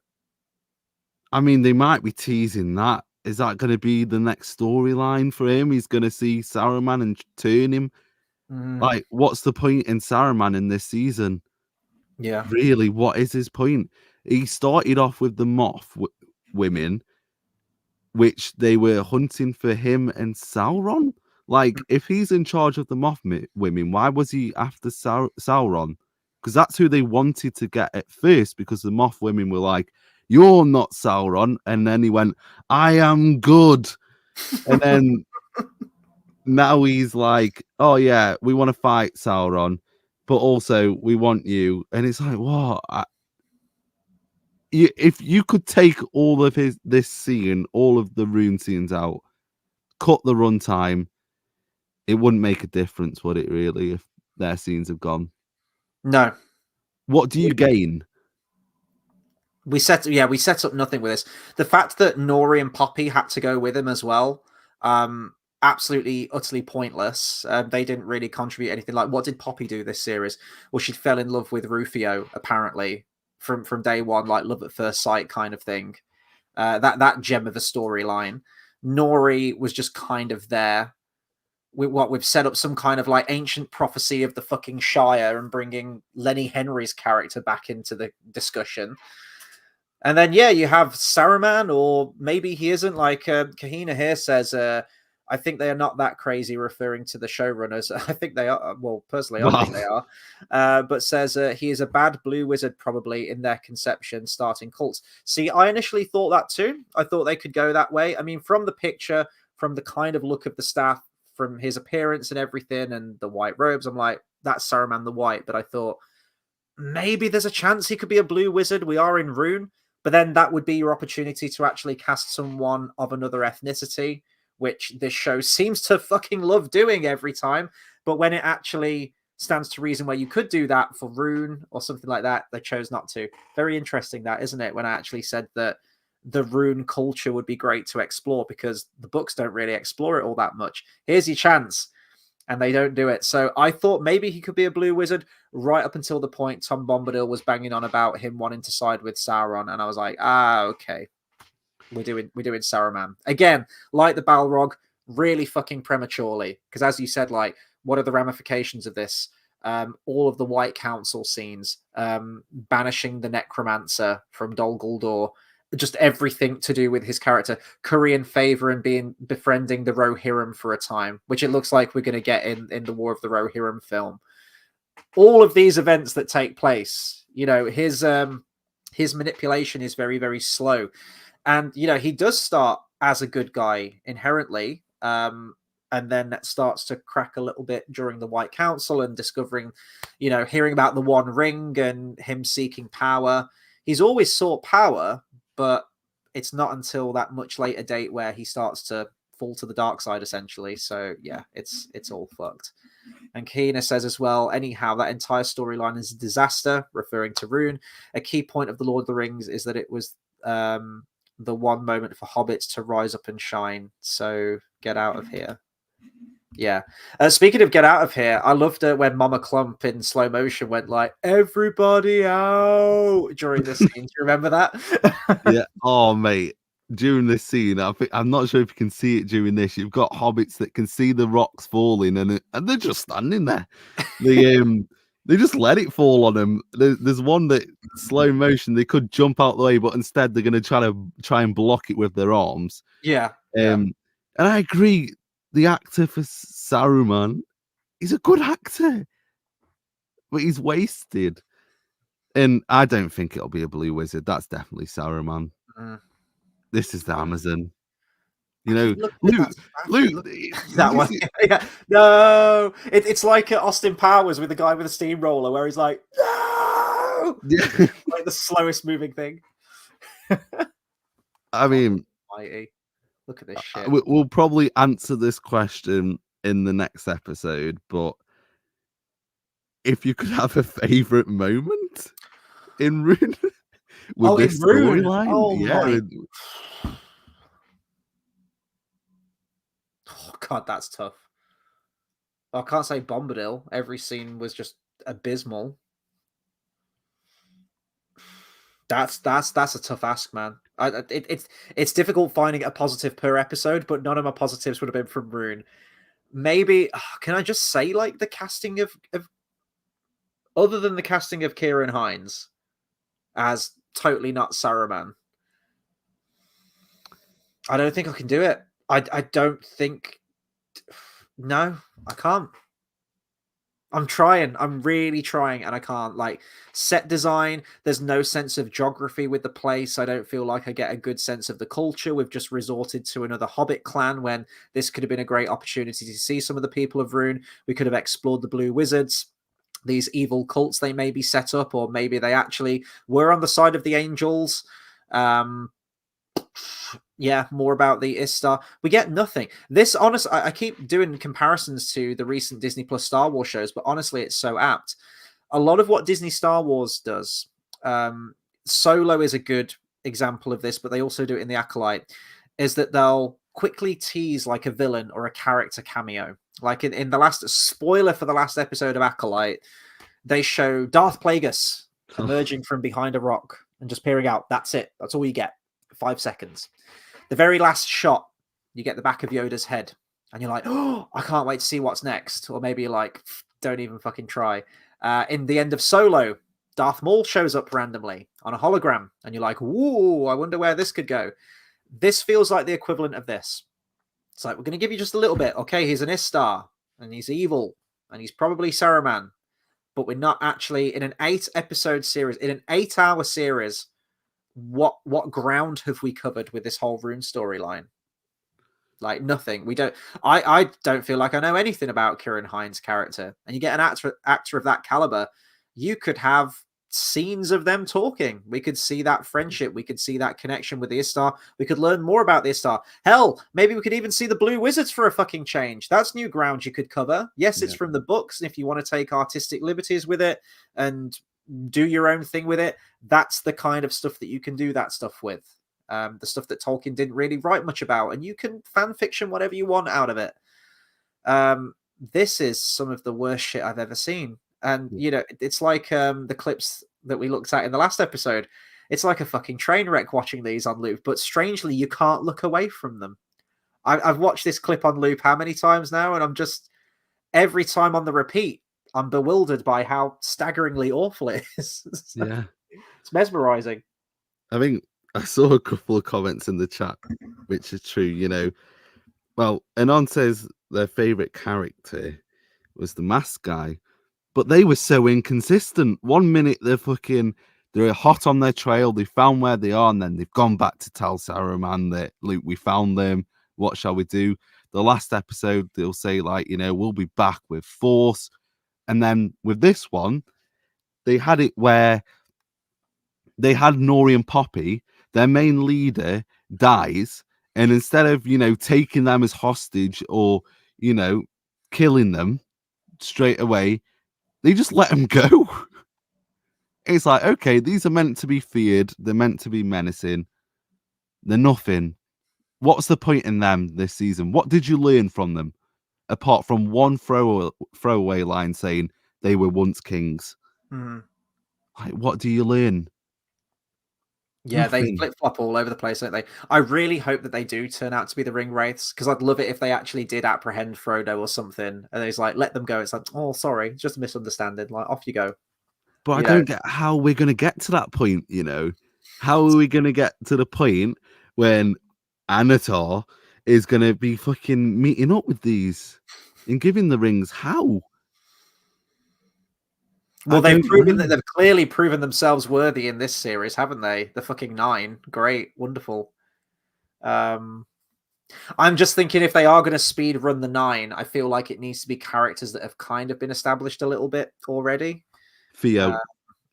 I mean, they might be teasing that. Is that going to be the next storyline for him? He's going to see Saruman and turn him. Like, what's the point in Saruman in this season? Yeah. Really, what is his point? He started off with the moth women, which they were hunting for him and Sauron. Like, if he's in charge of the moth women, why was he after Sauron? Because that's who they wanted to get at first, because the moth women were like, "You're not Sauron," and then he went, "I am good," and then now he's like, "Oh yeah, we want to fight Sauron, but also we want you," and it's like, what? If you could take all of this scene, all of the rune scenes out, cut the runtime, it wouldn't make a difference, would it? Really, if their scenes have gone. No. What do you gain? We set up nothing with this. The fact that Nori and Poppy had to go with him as well, absolutely utterly pointless. They didn't really contribute anything. Like, what did Poppy do this series? Well, she fell in love with Rufio apparently from day one, like love at first sight kind of thing. That gem of a storyline. Nori was just kind of there. We've set up some kind of like ancient prophecy of the fucking Shire and bringing Lenny Henry's character back into the discussion. And then, yeah, you have Saruman, or maybe he isn't. Like Kahina here says, I think they are not that crazy, referring to the showrunners. I think they are. Well, personally, I think they are. But says he is a bad blue wizard, probably in their conception, starting cults. See, I initially thought that too. I thought they could go that way. I mean, from the picture, from the kind of look of the staff, from his appearance and everything, and the white robes, I'm like, that's Saruman the White. But I thought maybe there's a chance he could be a blue wizard. We are in Rune. But then that would be your opportunity to actually cast someone of another ethnicity, which this show seems to fucking love doing every time. But when it actually stands to reason where you could do that for Rune or something like that, they chose not to. Very interesting, that, isn't it? When I actually said that the Rune culture would be great to explore, because the books don't really explore it all that much. Here's your chance. And they don't do it. So I thought maybe he could be a blue wizard right up until the point Tom Bombadil was banging on about him wanting to side with Sauron. And I was like, okay. We're doing Saruman. Again, like the Balrog, really fucking prematurely. Because as you said, like, what are the ramifications of this? All of the White Council scenes, banishing the Necromancer from Dol Guldur, just everything to do with his character, Korean favor and befriending the Rohirrim for a time, which it looks like we're going to get in the War of the Rohirrim film. All of these events that take place, his manipulation is very, very slow. And, he does start as a good guy inherently. And then that starts to crack a little bit during the White Council and discovering, hearing about the One Ring and him seeking power. He's always sought power, but it's not until that much later date where he starts to fall to the dark side, essentially. So yeah, it's all fucked. And Keener says as well, anyhow, that entire storyline is a disaster, referring to Rune. A key point of The Lord of the Rings is that it was the one moment for hobbits to rise up and shine. So get out of here. Yeah. Speaking of get out of here, I loved it when Mama Clump in slow motion went like, everybody out during this scene. Do you remember that? Yeah. Oh, mate. During this scene, I'm not sure if you can see it during this. You've got hobbits that can see the rocks falling, and they're just standing there. They just let it fall on them. There's one that slow motion. They could jump out the way, but instead they're going to try and block it with their arms. Yeah. And I agree. The actor for Saruman, he's a good actor, but he's wasted. And I don't think it'll be a blue wizard. That's definitely Saruman. This is the Amazon. Luke, that one. Yeah. No, it's like Austin Powers with the guy with the steamroller, where he's like, no, like the slowest moving thing. I mean, mighty. Look at this shit. We'll probably answer this question in the next episode, but if you could have a favorite moment in Rune with this storyline, Oh god, that's tough. I can't say Bombadil. Every scene was just abysmal. That's a tough ask, man. It's difficult finding a positive per episode, but none of my positives would have been from Rune. Maybe can I just say like the casting of other than the casting of Kieran Hines as totally not Saruman. I don't think I can do it. I don't think. No, I can't. I'm trying. I'm really trying, and I can't. Like set design, there's no sense of geography with the place. I don't feel like I get a good sense of the culture. We've just resorted to another Hobbit clan when this could have been a great opportunity to see some of the people of Rune. We could have explored the Blue Wizards, these evil cults they may be set up, or maybe they actually were on the side of the angels. Yeah, more about the Istar. We get nothing. This, honest, I keep doing comparisons to the recent Disney Plus Star Wars shows, but honestly, it's so apt. A lot of what Disney Star Wars does, Solo is a good example of this, but they also do it in The Acolyte, is that they'll quickly tease like a villain or a character cameo. Like in the last spoiler for the last episode of Acolyte, they show Darth Plagueis emerging from behind a rock and just peering out. That's it. That's all you get. 5 seconds. The very last shot, you get the back of Yoda's head, and you're like, "Oh, I can't wait to see what's next." Or maybe you're like, "Don't even fucking try." In the end of Solo, Darth Maul shows up randomly on a hologram, and you're like, "Ooh, I wonder where this could go." This feels like the equivalent of this. It's like, we're going to give you just a little bit. Okay, he's an Istar, and he's evil, and he's probably Saruman, but we're not actually in an 8-episode series, in an 8-hour series. What ground have we covered with this whole Rune storyline? Like nothing. We don't. I don't feel like I know anything about Kieran Hines' character. And you get an actor of that caliber, you could have scenes of them talking. We could see that friendship. We could see that connection with the Istar. We could learn more about the Istar. Hell, maybe we could even see the Blue Wizards for a fucking change. That's new ground you could cover. Yes, it's from the books, and if you want to take artistic liberties with it and do your own thing with it, that's the kind of stuff that you can do that stuff with. The stuff that Tolkien didn't really write much about, and you can fan fiction whatever you want out of it. This is some of the worst shit I've ever seen. And you know, it's like the clips that we looked at in the last episode. It's like a fucking train wreck watching these on loop, but strangely you can't look away from them. I've watched this clip on loop how many times now, and I'm just every time on the repeat I'm bewildered by how staggeringly awful it is. Yeah. It's mesmerizing. I think I saw a couple of comments in the chat, which is true, you know. Well, Anon says their favourite character was the mask guy, but they were so inconsistent. 1 minute they're hot on their trail, they found where they are, and then they've gone back to tell Saruman that, Luke, we found them, what shall we do? The last episode, they'll say, like, you know, we'll be back with force. And then with this one, they had it where they had Nori and Poppy, their main leader dies, and instead of, you know, taking them as hostage or, you know, killing them straight away, they just let them go. It's like, okay, these are meant to be feared. They're meant to be menacing. They're nothing. What's the point in them this season? What did you learn from them? Apart from one throwaway line saying they were once kings. Mm-hmm. Like, what do you learn? Yeah, Nothing. they flip-flop all over the place, don't they? I really hope that they do turn out to be the ring wraiths, because I'd love it if they actually did apprehend Frodo or something, and it's like, let them go. It's like, oh, sorry, it's just a misunderstanding. Like, off you go. But I don't get how we're going to get to that point, you know? How are we going to get to the point when Anatar is going to be fucking meeting up with these and giving the rings? How? Well, they've clearly proven themselves worthy in this series, haven't they? The fucking 9. Great. Wonderful. I'm just thinking if they are going to speed run the 9, I feel like it needs to be characters that have kind of been established a little bit already. Theo,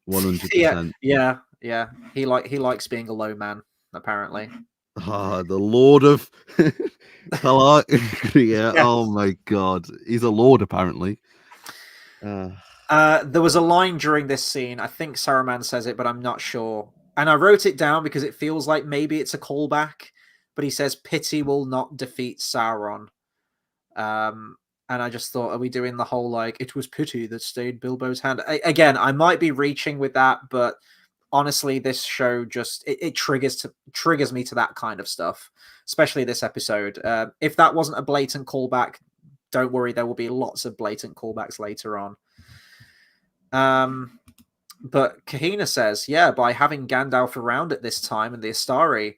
100%. Yeah. He likes being a low man, apparently. Ah, the Lord of Hello. Yeah. Oh my God, he's a lord apparently. There was a line during this scene. I think Saruman says it, but I'm not sure. And I wrote it down because it feels like maybe it's a callback. But he says, "Pity will not defeat Sauron." And I just thought, are we doing the whole like it was pity that stayed Bilbo's hand? Again, I might be reaching with that, but honestly, this show just it triggers me to that kind of stuff, especially this episode. If that wasn't a blatant callback, don't worry, there will be lots of blatant callbacks later on. But Kahina says, yeah, by having Gandalf around at this time and the Astari,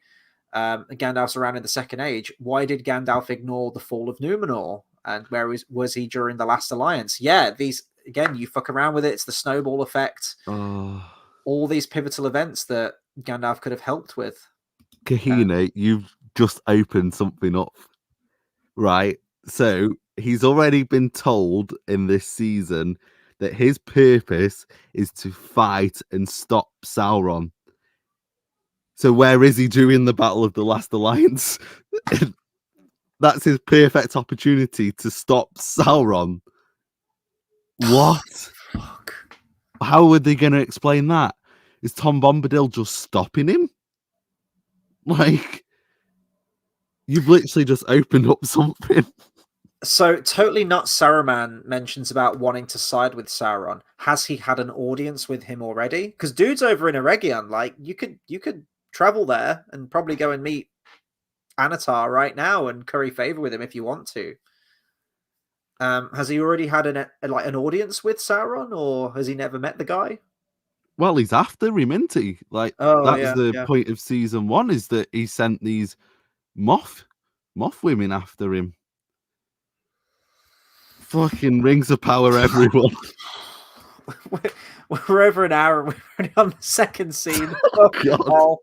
Gandalf's around in the Second Age, why did Gandalf ignore the fall of Numenor? And where was he during the Last Alliance? Yeah, these, again, you fuck around with it. It's the snowball effect. All these pivotal events that Gandalf could have helped with. Kahina, you've just opened something up, right? So he's already been told in this season that his purpose is to fight and stop Sauron. So where is he during the Battle of the Last Alliance? That's his perfect opportunity to stop Sauron. What? Fuck. How are they going to explain that? Is Tom Bombadil just stopping him? Like, you've literally just opened up something. So, Totally Not Saruman mentions about wanting to side with Sauron. Has he had an audience with him already? Because dude's over in Eregion. Like, you could travel there and probably go and meet Anatar right now and curry favor with him if you want to. Has he already had an audience with Sauron, or has he never met the guy? Well, he's after him, isn't he? Like, that's the point of season 1, is that he sent these moth women after him. Fucking rings of power, everyone. We're over an hour. We're already on the second scene. Oh,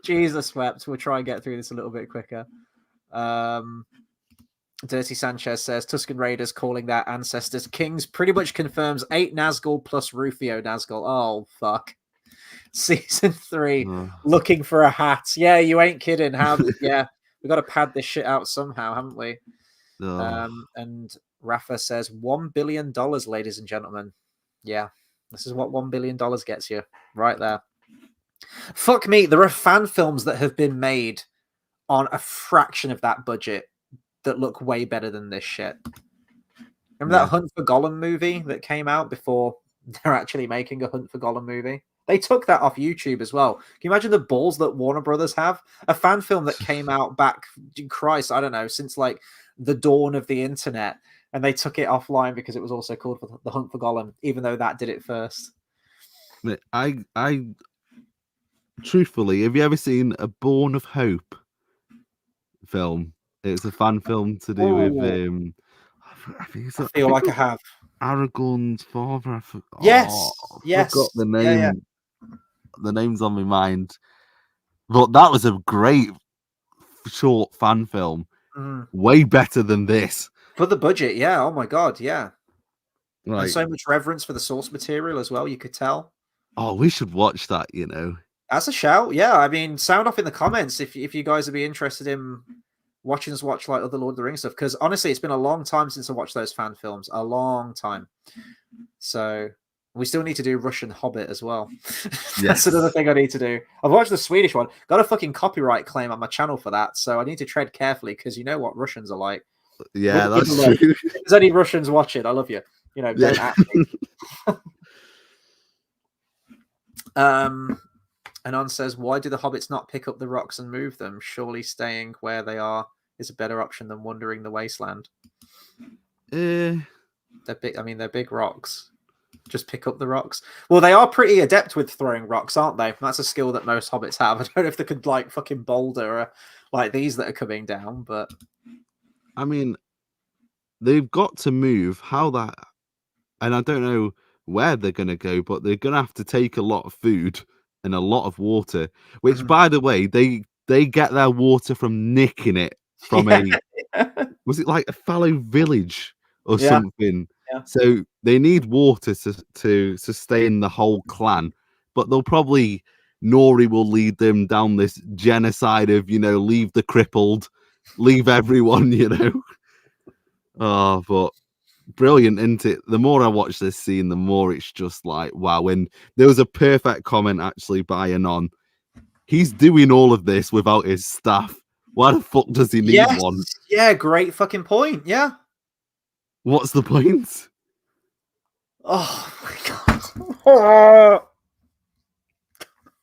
Jesus wept. We'll try and get through this a little bit quicker. Dirty Sanchez says Tusken Raiders calling their ancestors kings pretty much confirms 8 Nazgul plus Rufio Nazgul. Oh, fuck. Season 3, looking for a hat. Yeah, you ain't kidding. Yeah, we got to pad this shit out somehow, haven't we? And Rafa says $1 billion, ladies and gentlemen. Yeah, this is what $1 billion gets you right there. Fuck me, there are fan films that have been made on a fraction of that budget that look way better than this shit. Remember that Hunt for Gollum movie that came out before they're actually making a Hunt for Gollum movie? They took that off YouTube as well. Can you imagine the balls that Warner Brothers have? A fan film that came out back, Christ, I don't know, since like the dawn of the internet, and they took it offline because it was also called for the Hunt for Gollum, even though that did it first. I truthfully, have you ever seen a Born of Hope film? It's a fan film to do with I feel like I have. Aragorn's father. Yes. I forgot the name. Yeah. The name's on my mind. But that was a great short fan film. Way better than this. For the budget, yeah. Oh my god, yeah. Right. And so much reverence for the source material as well, you could tell. Oh, we should watch that, you know. That's a shout. Yeah, I mean, sound off in the comments if you guys would be interested in watching us watch like other Lord of the Rings stuff, because honestly, it's been a long time since I watched those fan films. A long time. So we still need to do Russian Hobbit as well. That's another thing I need to do. I've watched the Swedish one. Got a fucking copyright claim on my channel for that, so I need to tread carefully because you know what Russians are like. Yeah, that's true. If there's any Russians watching, I love you. You know, don't act me. Anon says, why do the hobbits not pick up the rocks and move them? Surely staying where they are is a better option than wandering the wasteland. They're big. I mean, they're big rocks. Just pick up the rocks. Well, they are pretty adept with throwing rocks, aren't they? That's a skill that most hobbits have. I don't know if they could like fucking boulder like these that are coming down, but I mean, they've got to move. How that? And I don't know where they're going to go, but they're going to have to take a lot of food and a lot of water, which, by the way, they get their water from nicking it from was it like a fallow village or something? Yeah. So they need water to sustain the whole clan, but they'll probably, Nori will lead them down this genocide of, you know, leave the crippled, leave everyone, you know. Oh, but brilliant, isn't it? The more I watch this scene, the more it's just like, wow. And there was a perfect comment actually by Anon. He's doing all of this without his staff. Why the fuck does he need one? Yeah, great fucking point. Yeah. What's the point? Oh my god.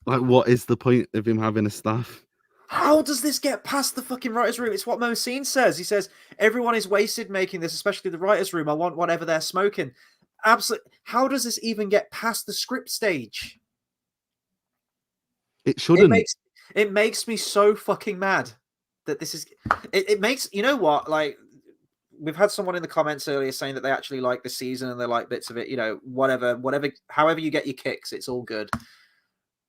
Like, what is the point of him having a staff? How does this get past the fucking writer's room? It's what Mosine says. He says, everyone is wasted making this, especially the writer's room. I want whatever they're smoking. Absolutely. How does this even get past the script stage? It shouldn't. It makes me so fucking mad that this is... It makes... You know what? Like, we've had someone in the comments earlier saying that they actually like the season and they like bits of it. You know, whatever, however you get your kicks, it's all good.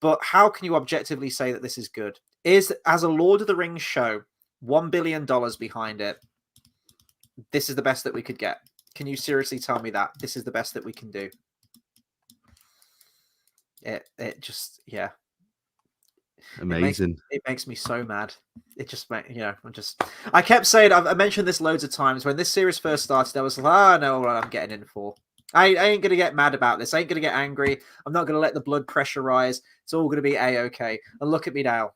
But how can you objectively say that this is good? Is, as a Lord of the Rings show, $1 billion behind it, this is the best that we could get? Can you seriously tell me that this is the best that we can do? It just, yeah. Amazing. It makes me so mad. It just, I kept saying, I mentioned this loads of times. When this series first started, I was like, I know what I'm getting in for. I ain't going to get mad about this. I ain't going to get angry. I'm not going to let the blood pressure rise. It's all going to be A-okay. And look at me now.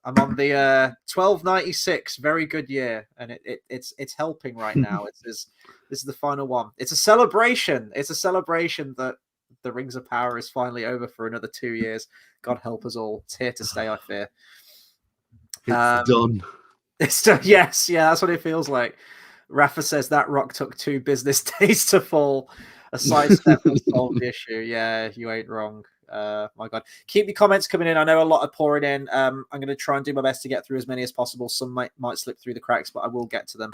I'm on the 1296, very good year. And it's helping right now. This is the final one. It's a celebration. It's a celebration that the Rings of Power is finally over for another 2 years. God help us all. It's here to stay, I fear. It's done. It's done. Yes, yeah, that's what it feels like. Rafa says that rock took 2 business days to fall. A sidestep will solve the issue. Yeah, you ain't wrong. My God. Keep your comments coming in. I know a lot are pouring in. I'm going to try and do my best to get through as many as possible. Some might slip through the cracks, but I will get to them.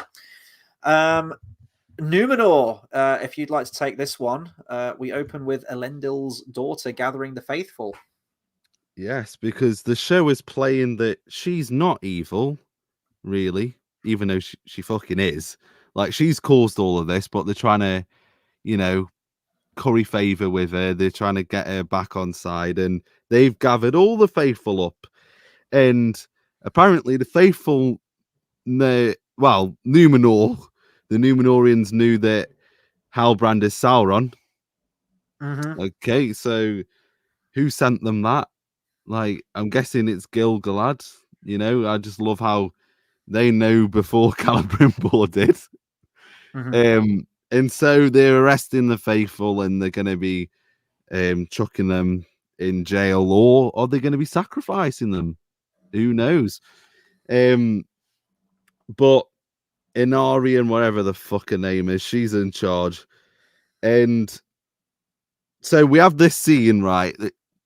Numenor, if you'd like to take this one, we open with Elendil's daughter gathering the faithful. Yes, because the show is playing that she's not evil, really, even though she fucking is. Like, she's caused all of this, but they're trying to, you know, curry favor with her. They're trying to get her back on side, and they've gathered all the faithful up. And apparently the faithful, Numenor, the Numenorians knew that Halbrand is Sauron. Mm-hmm. Okay, so who sent them that? Like, I'm guessing it's Gil-galad. You know, I just love how they know before Celebrimbor did. Mm-hmm. And so they're arresting the faithful, and they're going to be chucking them in jail, or are they going to be sacrificing them? Who knows? But Inari and whatever the fuck her name is, she's in charge. And so we have this scene, right,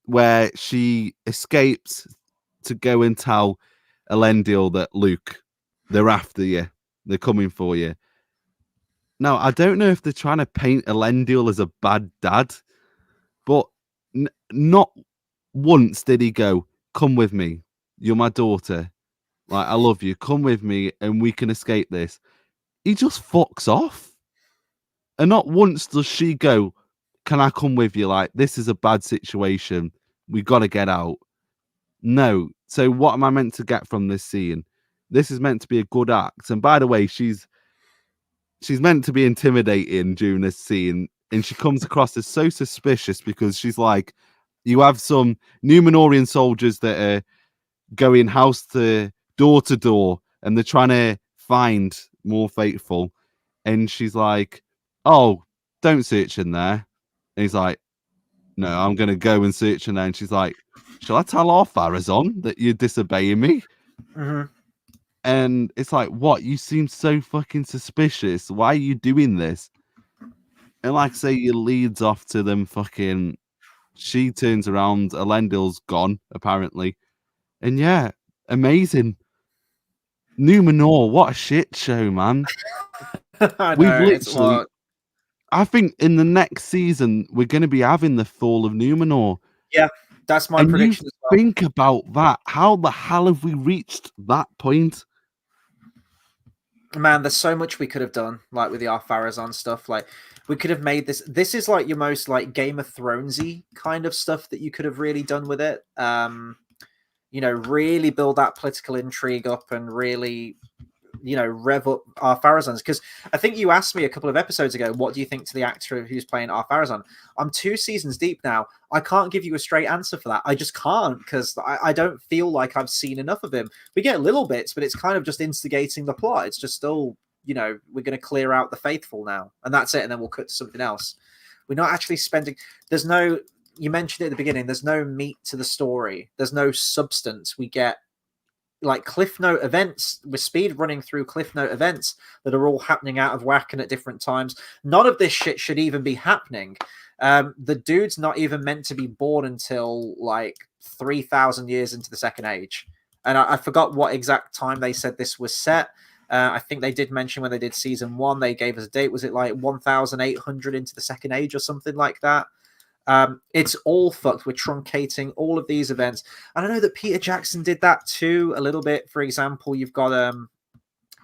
where she escapes to go and tell Elendil that, Luke, they're after you. They're coming for you. Now, I don't know if they're trying to paint Elendil as a bad dad, but not once did he go, come with me. You're my daughter. Like, I love you. Come with me and we can escape this. He just fucks off. And not once does she go, can I come with you? Like, this is a bad situation. We got to get out. No. So what am I meant to get from this scene? This is meant to be a good act. And by the way, she's meant to be intimidating during this scene. And she comes across as so suspicious because she's like, you have some Numenorian soldiers that are going house to door, and they're trying to find more faithful. And she's like, oh, don't search in there. And he's like, no, I'm going to go and search in there. And she's like, shall I tell our Farazon that you're disobeying me? Mm-hmm. And it's like, what? You seem so fucking suspicious. Why are you doing this? And like I say, it leads off to them fucking... She turns around, Elendil's gone, apparently. And yeah, amazing. Numenor, what a shit show, man. I We've know, literally... I think in the next season, we're going to be having the fall of Numenor. Yeah, that's my prediction as well. Think about that. How the hell have we reached that point? Man, there's so much we could have done, like with the Ar-Pharazôn stuff. Like, we could have made this. This is like your most like Game of Thronesy kind of stuff that you could have really done with it. Really build that political intrigue up and really, rev up Ar-Pharazôn. Because I think you asked me a couple of episodes ago, what do you think to the actor who's playing Ar-Pharazôn? I'm 2 seasons deep now. I can't give you a straight answer for that. I just can't, because I don't feel like I've seen enough of him. We get little bits, but it's kind of just instigating the plot. It's just still we're going to clear out the faithful now, and that's it, and then we'll cut to something else. We're not actually spending. There's no. You mentioned it at the beginning. There's no meat to the story. There's no substance. We get like cliff note events. We're speed running through cliff note events that are all happening out of whack and at different times. None of this shit should even be happening. The dude's not even meant to be born until like 3,000 years into the Second Age. And I forgot what exact time they said this was set. I think they did mention when they did season 1, they gave us a date. Was it like 1,800 into the Second Age or something like that? It's all fucked. We're truncating all of these events. And I know that Peter Jackson did that too a little bit. For example, you've got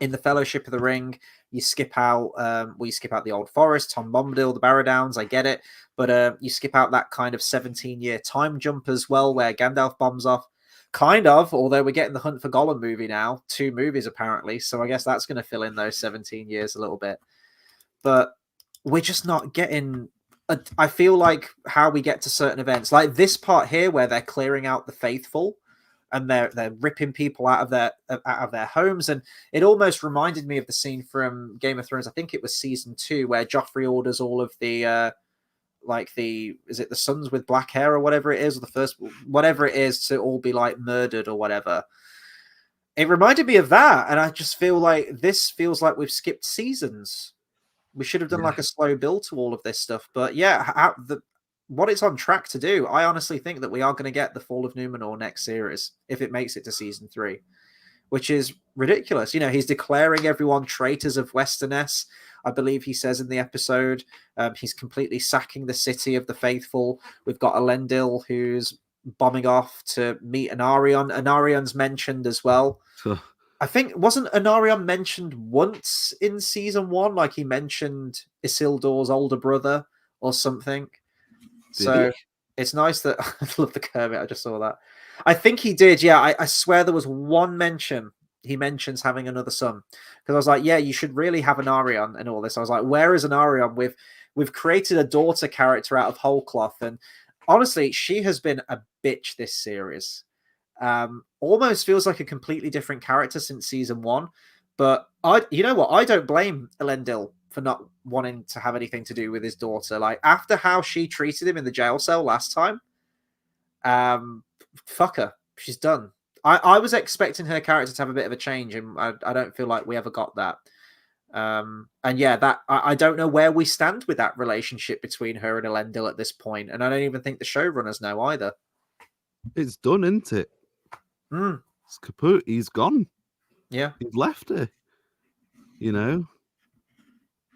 in the Fellowship of the Ring, you skip out you skip out the Old Forest, Tom Bombadil, the Barrow Downs, I get it. But you skip out that kind of 17-year time jump as well, where Gandalf bombs off. Kind of, although we're getting the Hunt for Gollum movie now, 2 movies apparently, so I guess that's going to fill in those 17 years a little bit. But we're just not getting. I feel like how we get to certain events, like this part here, where they're clearing out the faithful, and they're ripping people out of their homes, and it almost reminded me of the scene from Game of Thrones. I think it was season 2, where Joffrey orders all of the. Is it the sons with black hair or whatever it is, or the first, whatever it is, to all be like murdered or whatever. It reminded me of that, and I just feel like this feels like we've skipped seasons. We should have done like a slow build to all of this stuff. But yeah, what it's on track to do, I honestly think that we are going to get the Fall of Numenor next series if it makes it to season 3, which is ridiculous. He's declaring everyone traitors of Westerness. I believe he says in the episode, he's completely sacking the city of the faithful. We've got Elendil who's bombing off to meet Anarion. Anarion's mentioned as well. I think, wasn't Anarion mentioned once in season 1? Like he mentioned Isildur's older brother or something. It's nice that I love the Kermit. I just saw that. I think he did. Yeah, I swear there was one mention. He mentions having another son, because I was like, yeah, you should really have an Arion and all this. I was like, where is an Arion? We've created a daughter character out of whole cloth, and honestly, she has been a bitch this series. Almost feels like a completely different character since season 1. But you know what? I don't blame Elendil for not wanting to have anything to do with his daughter. Like after how she treated him in the jail cell last time, fuck her. She's done. I was expecting her character to have a bit of a change, and I don't feel like we ever got that. And yeah, that I don't know where we stand with that relationship between her and Elendil at this point, and I don't even think the showrunners know either. It's done, isn't it? It's kaput. He's gone. Yeah, he's left her.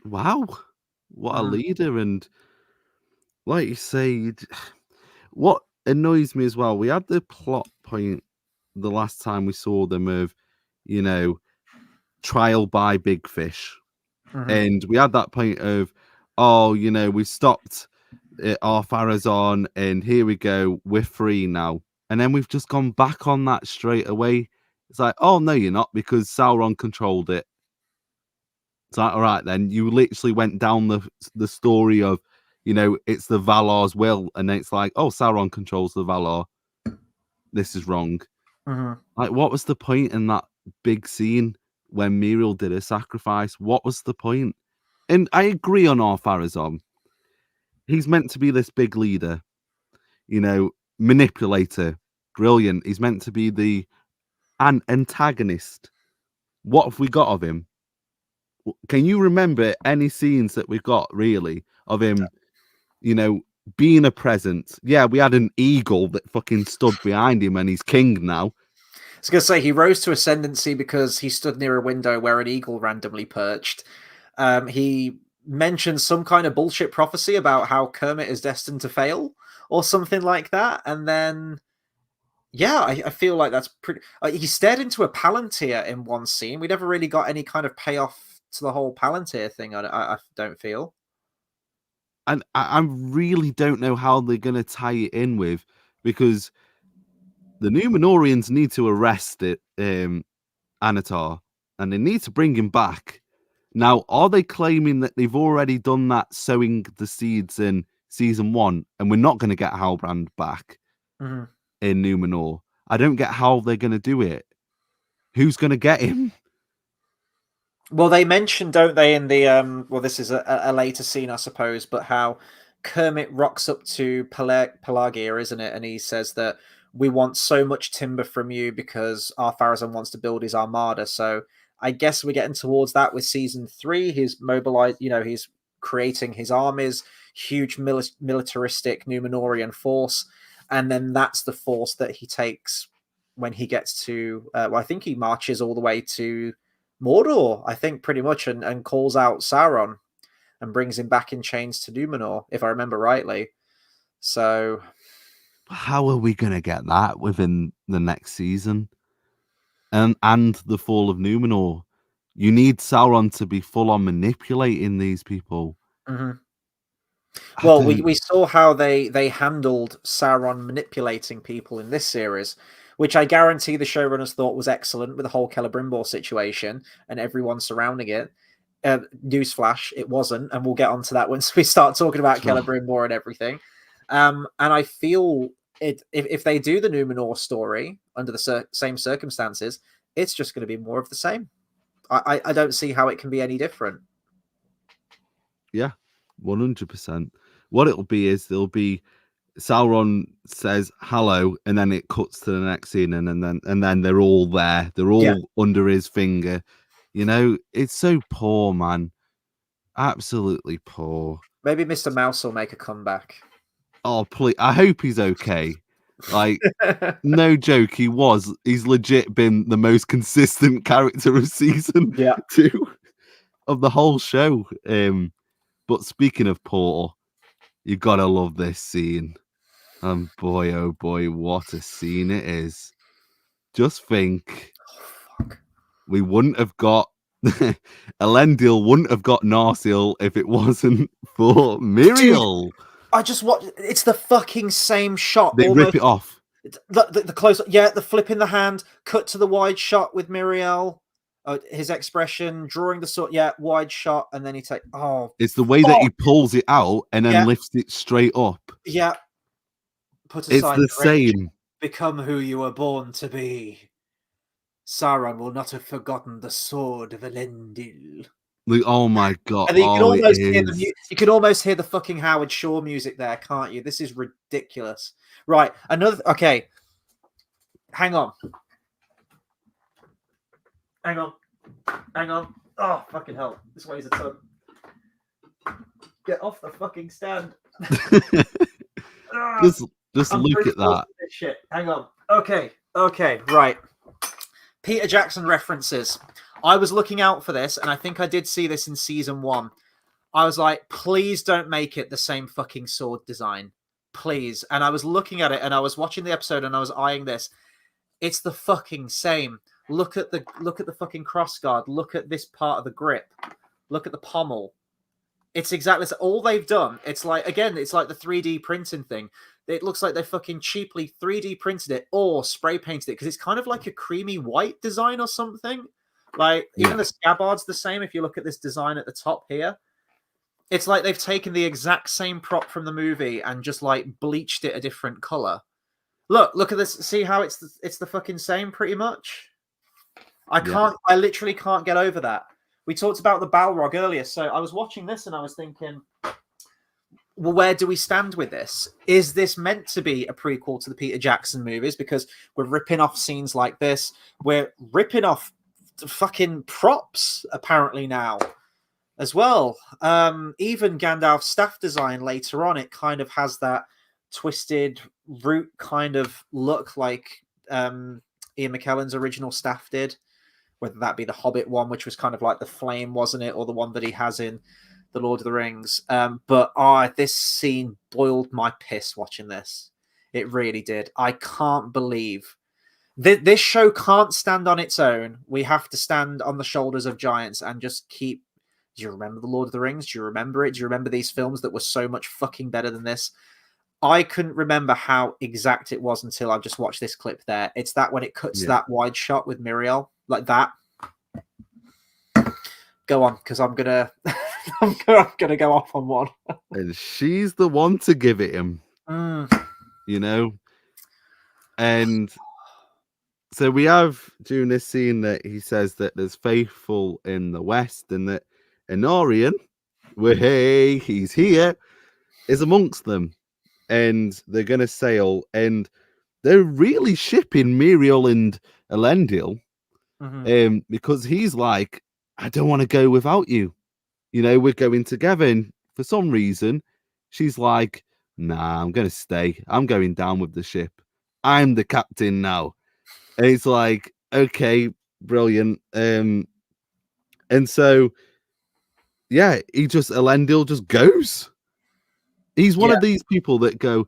Wow, what a leader! And like you say, what annoys me as well, we had the plot point the last time we saw them of, trial by big fish. And we had that point of, we stopped our Pharazôn, and here we go, we're free now. And then we've just gone back on that straight away. It's like, oh, no, you're not, because Sauron controlled it. It's like, all right, then. You literally went down the story of, it's the Valar's will. And then it's like, oh, Sauron controls the Valar. This is wrong. Like, what was the point in that big scene when Muriel did a sacrifice? What was the point? And I agree on our Pharazôn. He's meant to be this big leader, manipulator, brilliant. He's meant to be an antagonist. What have we got of him? Can you remember any scenes that we've got, really, of him, being a presence? Yeah, we had an eagle that fucking stood behind him, and he's king now. I was going to say, he rose to ascendancy because he stood near a window where an eagle randomly perched. He mentioned some kind of bullshit prophecy about how Kermit is destined to fail or something like that. And then, yeah, I feel like that's pretty... he stared into a Palantir in one scene. We never really got any kind of payoff to the whole Palantir thing, I don't feel. And I really don't know how they're going to tie it in with, because the Númenóreans need to arrest Anatar, and they need to bring him back. Now, are they claiming that they've already done that, sowing the seeds in season 1, and we're not going to get Halbrand back in Númenor? I don't get how they're going to do it. Who's going to get him? Well, they mention, don't they, in the well, this is a later scene, I suppose, but how Kermit rocks up to Pelagia, isn't it? And he says that we want so much timber from you because our Pharazôn wants to build his armada. So I guess we're getting towards that with season 3. He's mobilized, he's creating his armies, huge militaristic Numenorian force, and then that's the force that he takes when he gets to. Well, I think he marches all the way to Mordor, I think, pretty much, and calls out Sauron and brings him back in chains to Numenor, if I remember rightly. So, how are we going to get that within the next season? And the fall of Numenor. You need Sauron to be full on manipulating these people. mm-hmm. Well, we saw how they handled Sauron manipulating people in this series, which I guarantee the showrunners thought was excellent with the whole Celebrimbor situation and everyone surrounding it. Newsflash, it wasn't, and we'll get onto that once we start talking about Celebrimbor and everything. And I feel if they do the Numenor story under the same circumstances, it's just going to be more of the same. I don't see how it can be any different. Yeah, 100%. What it'll be is there'll be Sauron says hello, and then it cuts to the next scene, and then they're all there. They're all under his finger. It's so poor, man. Absolutely poor. Maybe Mr. Mouse will make a comeback. Oh, please! I hope he's okay. Like, no joke, he's legit been the most consistent character of season 2 of the whole show. But speaking of poor, you gotta love this scene. And boy, oh boy, what a scene it is. Just think, we wouldn't have got Elendil wouldn't have got Narsil if it wasn't for Miriel. Dude, I just watched. It's the fucking same shot. They rip it off. The close, the flip in the hand, cut to the wide shot with Miriel, his expression, drawing the sword, wide shot, and then he takes. Oh, it's the way that he pulls it out and then lifts it straight up. Yeah, put aside. It's the same. Become who you were born to be. Sauron will not have forgotten the sword of Elendil. Oh my god! And you can almost hear the fucking Howard Shore music there, can't you? This is ridiculous. Right, okay. Hang on. Oh, fucking hell! This weighs a ton. Get off the fucking stand. Just look at that. Shit. Hang on. Okay. Right. Peter Jackson references. I was looking out for this, and I think I did see this in season 1. I was like, please don't make it the same fucking sword design. Please. And I was looking at it, and I was watching the episode, and I was eyeing this. It's the fucking same. Look at the fucking crossguard. Look at this part of the grip. Look at the pommel. It's exactly all they've done. It's like, again, it's like the 3D printing thing. It looks like they fucking cheaply 3D printed it or spray painted it because it's kind of like a creamy white design or something. Like, even the scabbard's the same. If you look at this design at the top here, it's like they've taken the exact same prop from the movie and just like bleached it a different color. Look at this. See how it's the fucking same pretty much. I literally can't get over that. We talked about the Balrog earlier, so I was watching this and I was thinking, well, where do we stand with this? Is this meant to be a prequel to the Peter Jackson movies? Because we're ripping off scenes like this. We're ripping off fucking props, apparently, now as well. Even Gandalf's staff design later on, it kind of has that twisted root kind of look like Ian McKellen's original staff did. Whether that be the Hobbit one, which was kind of like the flame, wasn't it? Or the one that he has in The Lord of the Rings. But this scene boiled my piss watching this. It really did. I can't believe this show can't stand on its own. We have to stand on the shoulders of giants and just keep. Do you remember The Lord of the Rings? Do you remember it? Do you remember these films that were so much fucking better than this? I couldn't remember how exact it was until I've just watched this clip there. It's that when it cuts that wide shot with Miriel, like that. Go on, because I'm gonna go off on one. And she's the one to give it him. And So we have during this scene that he says that there's faithful in the West and that Honorian, hey, he's here, is amongst them. And they're going to sail. And they're really shipping Muriel and Elendil because he's like, I don't want to go without you. You know, we're going together. And for some reason, she's like, nah, I'm going to stay. I'm going down with the ship. I'm the captain now. And it's like, okay, brilliant. And so, yeah, Elendil just goes. He's one of these people that go,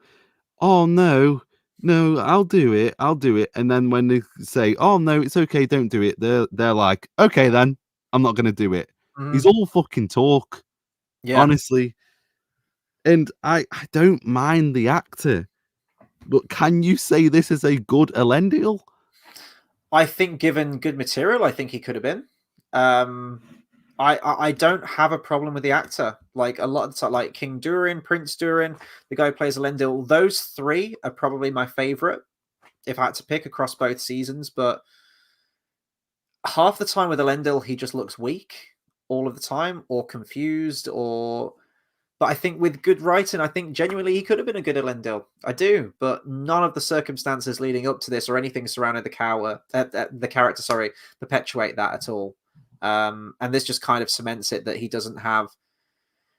oh, no, I'll do it. And then when they say, oh, no, it's okay, don't do it, they're like, okay, then, I'm not going to do it. He's all fucking talk, honestly. And I don't mind the actor, but can you say this is a good Elendil? I think given good material, I think he could have been. I don't have a problem with the actor. Like a lot of the time, like King Durin, Prince Durin, the guy who plays Elendil, those three are probably my favorite if I had to pick across both seasons. But half the time with Elendil, he just looks weak all of the time, or confused, or. But I think with good writing, I think genuinely he could have been a good Elendil. I do, but none of the circumstances leading up to this or anything surrounding the character, sorry, perpetuate that at all. And this just kind of cements it that he doesn't have.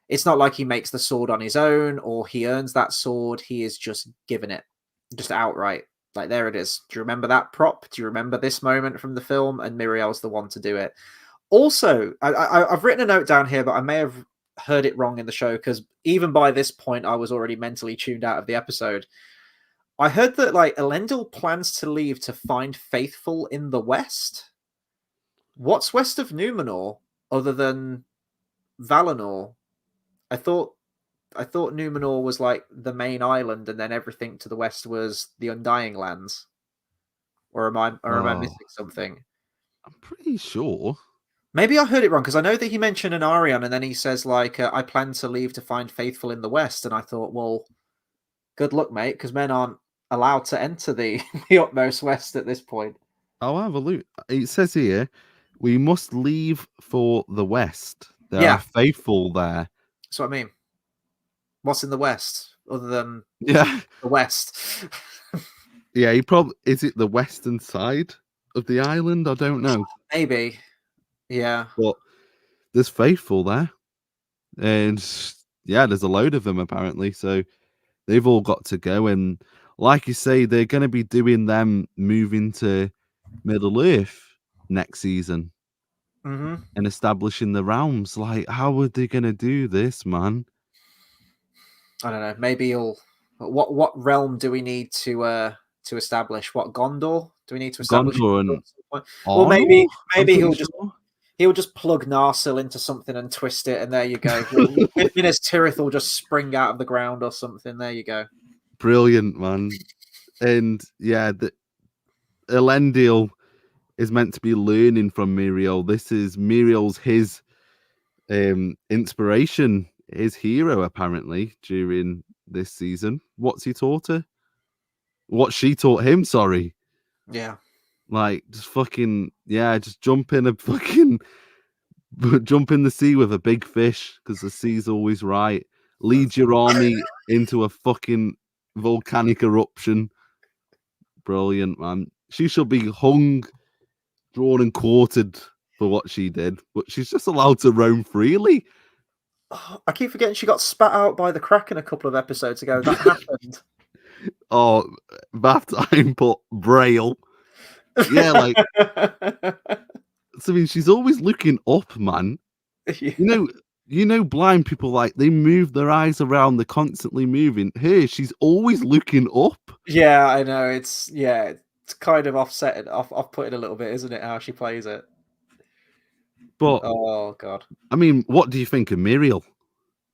It's not like he makes the sword on his own or he earns that sword. He is just given it, just outright. Like, there it is. Do you remember that prop? Do you remember this moment from the film? And Miriel's the one to do it. Also, I've written a note down here, but I may have heard it wrong in the show because even by this point, I was already mentally tuned out of the episode. I heard that like Elendil plans to leave to find faithful in the West. What's west of Numenor other than Valinor? I thought Numenor was like the main island, and then everything to the west was the Undying Lands. Or am I missing something? I'm pretty sure. Maybe I heard it wrong because I know that he mentioned an Arion, and then he says like, "I plan to leave to find faithful in the West." And I thought, well, good luck, mate, because men aren't allowed to enter the the utmost West at this point. I'll have a look. It says here, we must leave for the West. There are faithful there. That's what I mean. What's in the West other than the West? Yeah, he probably is it the western side of the island? I don't know. Maybe. Yeah. But there's faithful there. And yeah, there's a load of them apparently. So they've all got to go. And like you say, they're going to be doing them moving to Middle Earth next season and establishing the realms. Like, how are they going to do this, man? I don't know. Maybe he'll. What realm do we need to establish? What Gondor do we need to establish? Gondor and well, maybe he'll just plug Narsil into something and twist it, and there you go. Minas Tirith will just spring out of the ground or something. There you go. Brilliant, man. And yeah, the Elendil is meant to be learning from Muriel. This is Muriel's his inspiration, his hero apparently during this season. What's he taught her? What she taught him, sorry. Yeah. Like just fucking just jump in the sea with a big fish because the sea's always right. Lead your army into a fucking volcanic eruption. Brilliant, man. She should be hung, drawn and quartered for what she did, but she's just allowed to roam freely. I keep forgetting she got spat out by the Kraken a couple of episodes ago. That happened. Oh, bath time, but Braille. Yeah, like I mean, she's always looking up, man. Yeah. You know, blind people like they move their eyes around, they're constantly moving. Here, she's always looking up. Yeah, I know. It's kind of offsetting, off-putting a little bit, isn't it? How she plays it. But oh god, I mean, what do you think of Muriel?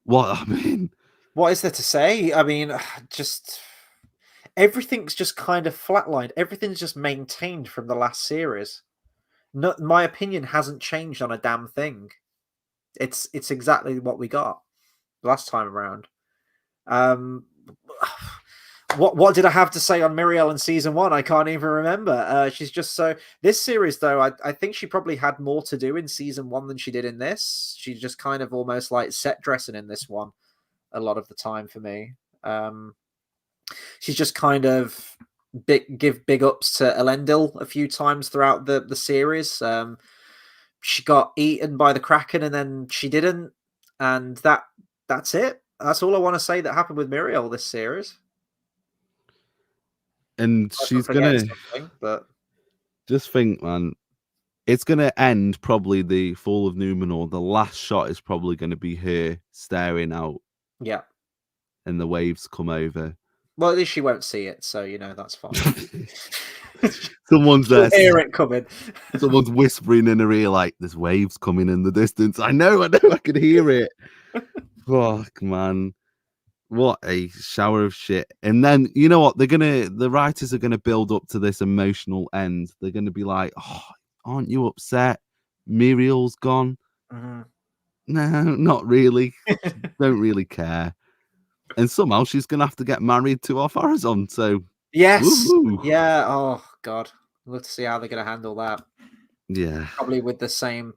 What is there to say? I mean, just everything's just kind of flatlined. Everything's just maintained from the last series. No, my opinion hasn't changed on a damn thing. It's exactly what we got last time around. what did I have to say on Muriel in season 1? I can't even remember. She's just so. This series, though, I think she probably had more to do in season 1 than she did in this. She's just kind of almost like set dressing in this one a lot of the time for me. She's just kind of give big ups to Elendil a few times throughout the series. She got eaten by the Kraken and then she didn't, and that's it. That's all I want to say that happened with Muriel this series. And she's gonna but just think, man, it's gonna end probably the fall of Numenor. The last shot is probably gonna be her staring out. Yeah. And the waves come over. Well, at least she won't see it, so that's fine. Someone's there. Hear it coming. Someone's whispering in her ear like, "There's waves coming in the distance." I know, I can hear it. Fuck, man. What a shower of shit. And then, you know what? The writers are going to build up to this emotional end. They're going to be like, "Oh, aren't you upset? Muriel's gone." Mm-hmm. No, not really. Don't really care. And somehow she's going to have to get married to Ar-Pharazôn. So, yes. woo-hoo. Yeah. Oh, God. I'd love to see how they're going to handle that. Yeah. Probably with the same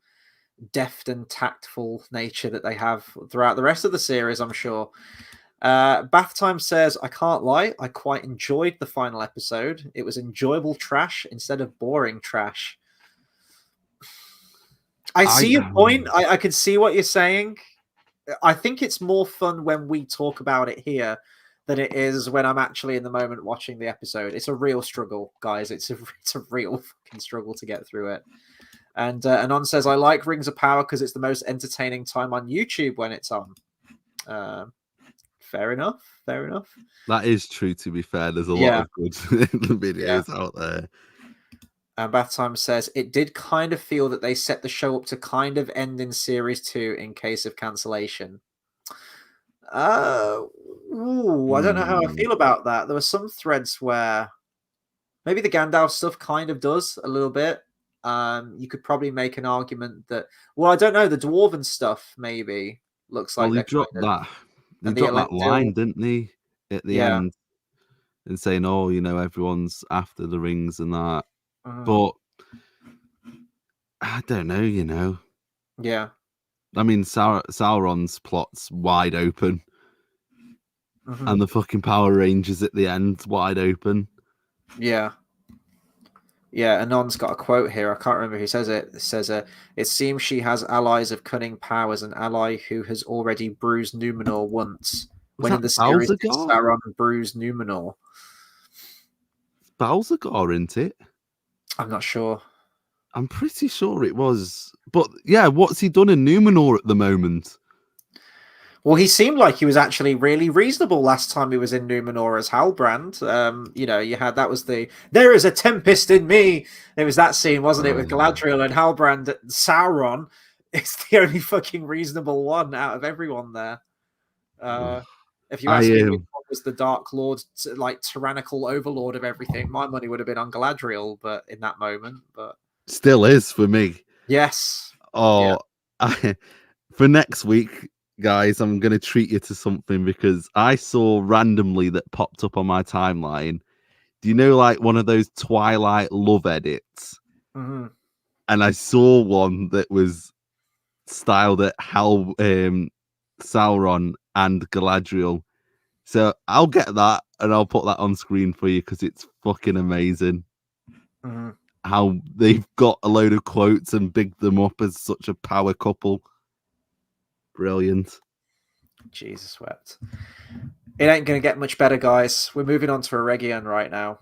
deft and tactful nature that they have throughout the rest of the series, I'm sure. Bath Time says, I can't lie, I quite enjoyed the final episode. It was enjoyable trash instead of boring trash. I see your point. I can see what you're saying. I think it's more fun when we talk about it here than it is when I'm actually in the moment watching the episode. It's a real struggle, guys. It's a real fucking struggle to get through it. And Anon says, I like Rings of Power because it's the most entertaining time on YouTube when it's on. Fair enough. That is true, to be fair. There's a lot of good videos out there. And Bath Time says, it did kind of feel that they set the show up to kind of end in series 2 in case of cancellation. I don't know how I feel about that. There were some threads where maybe the Gandalf stuff kind of does a little bit. You could probably make an argument that, well, I don't know, the Dwarven stuff maybe looks like they dropped that. They dropped that line, didn't they, at the end, and saying, "Oh, everyone's after the rings and that." But I don't know, Yeah. I mean, Sauron's plot's wide open, and the fucking Power Rangers at the end wide open. Yeah. Yeah, Anon's got a quote here. I can't remember who says it. It says, it seems she has allies of cunning powers, an ally who has already bruised Numenor once. When in the series, Sauron bruised Numenor. Balzagar, isn't it? I'm not sure. I'm pretty sure it was. But yeah, what's he done in Numenor at the moment? Well, he seemed like he was actually really reasonable last time he was in Numenor as Halbrand. You had there is a tempest in me. It was that scene, wasn't it, with Galadriel and Halbrand. Sauron is the only fucking reasonable one out of everyone there. If you asked me what was the Dark Lord, like tyrannical overlord of everything, my money would have been on Galadriel, but in that moment, but still is for me. Yes. Oh, yeah. For next week, guys, I'm going to treat you to something because I saw randomly that popped up on my timeline. Do you know, like one of those Twilight love edits? Mm-hmm. And I saw one that was styled at Sauron and Galadriel. So I'll get that and I'll put that on screen for you because it's fucking amazing. Mm-hmm. How they've got a load of quotes and bigged them up as such a power couple. Brilliant. Jesus wept. It ain't going to get much better, guys. We're moving on to Eregion right now.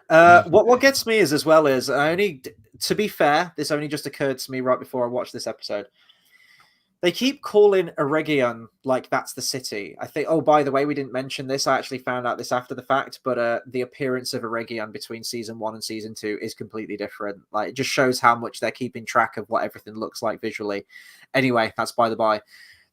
What gets me is, as well, is to be fair, this only just occurred to me right before I watched this episode. They keep calling Eregion like that's the city. I think, oh, by the way, we didn't mention this. I actually found out this after the fact, but the appearance of Eregion between season 1 and season 2 is completely different. Like, it just shows how much they're keeping track of what everything looks like visually. Anyway, that's by the by.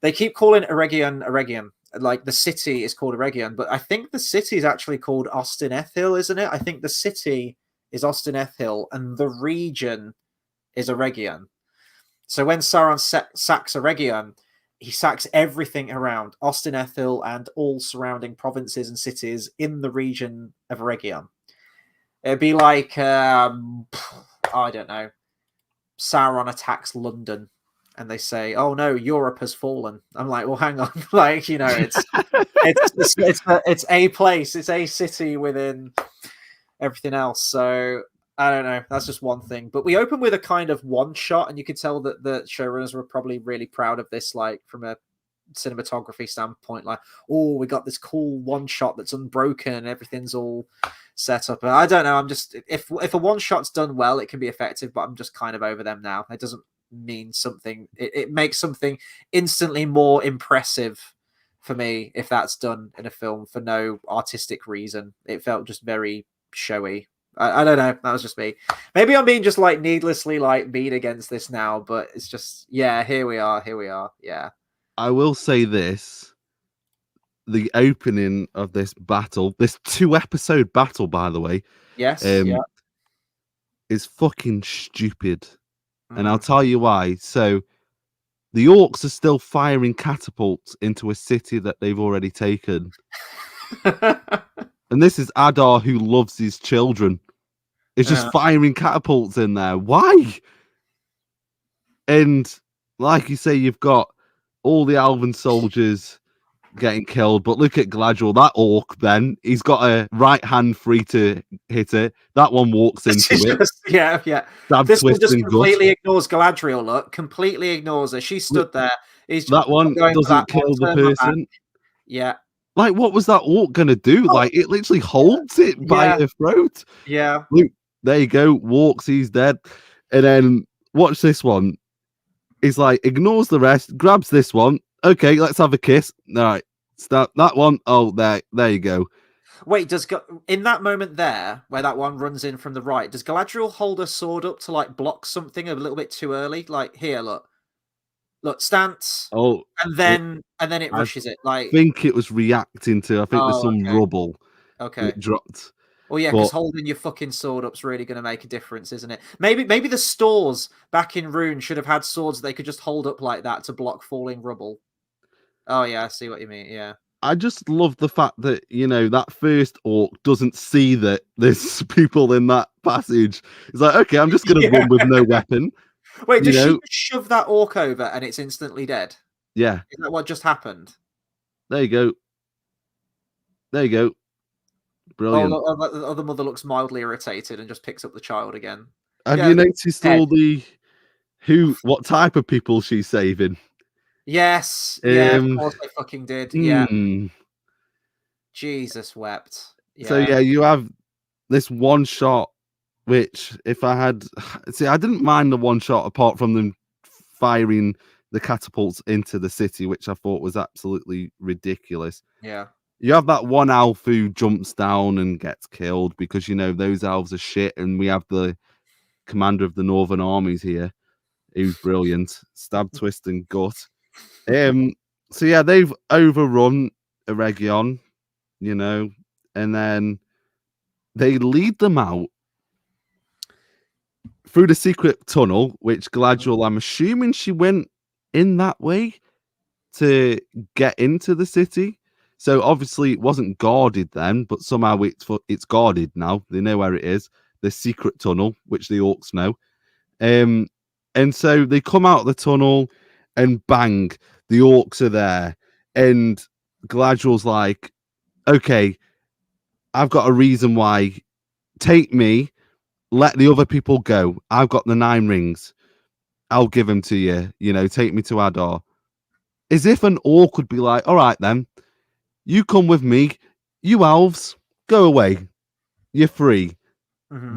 They keep calling Eregion. Like, the city is called Eregion, but I think the city is actually called Ostinethil, isn't it? I think the city is Ostinethil, and the region is Eregion. So when Sauron sacks Eregion, he sacks everything around Austin Ethel and all surrounding provinces and cities in the region of Eregion. It'd be like, I don't know, Sauron attacks London and they say, "Oh no, Europe has fallen." I'm like, well, hang on, like, you know, it's a place, it's a city within everything else. So I don't know. That's just one thing. But we open with a kind of one shot, and you could tell that the showrunners were probably really proud of this, like from a cinematography standpoint. Like, oh, we got this cool one shot that's unbroken, everything's all set up. I don't know. I'm just if a one shot's done well, it can be effective, but I'm just kind of over them now. It doesn't mean something. It makes something instantly more impressive for me if that's done in a film for no artistic reason. It felt just very showy. I don't know. That was just me. Maybe I'm being just like needlessly like mean against this now, but it's just, yeah, here we are. Here we are. Yeah. I will say this. The opening of this battle, this 2-episode battle, by the way, Yes, yeah. is fucking stupid. And I'll tell you why. So the orcs are still firing catapults into a city that they've already taken. And this is Adar, who loves his children. Is just firing catapults in there. Why? And like you say, you've got all the elven soldiers getting killed, but look at Galadriel, that orc. Then he's got a right hand free to hit it. That one walks into it. Yeah. Stab, this one twist, just and completely ignores Galadriel. Look, completely ignores her. She stood there. He's that one doesn't kill the person. Yeah. Like, what was that orc gonna do? Like, it literally holds it by her throat. Yeah. Look, there you go. Walks, he's dead. And then watch this one. He's like, ignores the rest, grabs this one. Okay, let's have a kiss. All right, start that one. Oh, there you go. Wait, in that moment there, where that one runs in from the right, does Galadriel hold her sword up to like block something a little bit too early? Like, here, look, stance. Oh, and then it rushes it. Like, I think it was reacting to. I think there's some rubble. Okay. That dropped. Well, yeah, because holding your fucking sword up's really going to make a difference, isn't it? Maybe the stores back in Rune should have had swords they could just hold up like that to block falling rubble. Oh yeah, I see what you mean. Yeah. I just love the fact that, you know, that first orc doesn't see that there's people in that passage. It's like, okay, I'm just going to run with no weapon. Wait, does she shove that orc over and it's instantly dead? Yeah. Is that what just happened? There you go. There you go. Brilliant. Oh, the mother looks mildly irritated and just picks up the child again. Have you noticed all the what type of people she's saving? Yes. Yeah, of course they fucking did. Yeah. Jesus wept. Yeah. So yeah, you have this one shot, which if I had I didn't mind the one shot apart from them firing the catapults into the city, which I thought was absolutely ridiculous. Yeah. You have that one elf who jumps down and gets killed because, you know, those elves are shit, and we have the commander of the Northern Armies here, who's brilliant. Stab, twist, and gut. So yeah, they've overrun Eregion, you know, and then they lead them out through the secret tunnel, which Galadriel, I'm assuming she went in that way to get into the city. So obviously it wasn't guarded then, but somehow it's guarded now. They know where it is. The secret tunnel, which the orcs know. And so they come out of the tunnel and bang, the orcs are there. And Galadriel's like, okay, I've got a reason why. Take me, let the other people go. I've got the 9 rings. I'll give them to you. You know, take me to Adar. As if an orc would be like, all right then, you come with me. You elves, go away. You're free.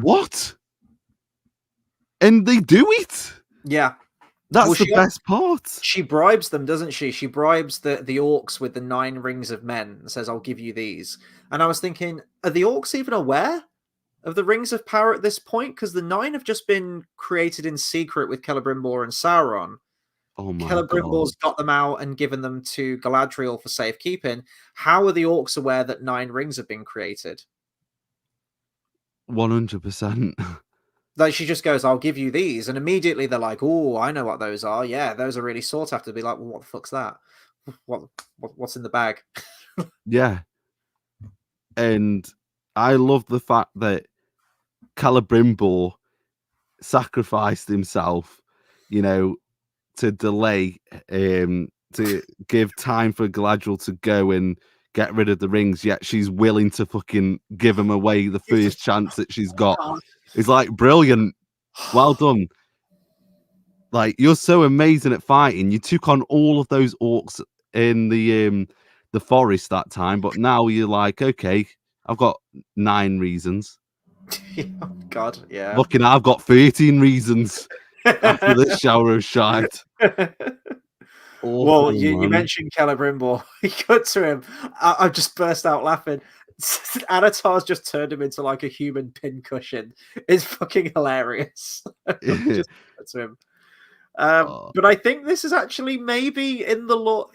What? And they do it. Yeah. That's the best part. She bribes them, doesn't she? She bribes the orcs with the 9 rings of men and says, I'll give you these. And I was thinking, are the orcs even aware of the rings of power at this point? Because the 9 have just been created in secret with Celebrimbor and Sauron. Oh my Celebrimbor's got them out and given them to Galadriel for safekeeping. How are the orcs aware that 9 rings have been created? 100%. Like she just goes, "I'll give you these," and immediately they're like, "Oh, I know what those are. Yeah, those are really sought after." Be like, "Well, what the fuck's that? What's in the bag?" Yeah, and I love the fact that Celebrimbor sacrificed himself, you know, to delay, to give time for Galadriel to go and get rid of the rings, yet she's willing to fucking give him away the first chance that she's got. It's like, brilliant. Well done. Like, you're so amazing at fighting. You took on all of those orcs in the forest that time, but now you're like, okay, I've got 9 reasons. Oh, God, yeah. Fucking, I've got 13 reasons after this shower of shite. Well, Awful, you man. mentioned Celebrimbor. He cut to him. I just burst out laughing. Anatar's just turned him into like a human pincushion. It's fucking hilarious. Just cut to him. Oh. But I think this is actually maybe in the law.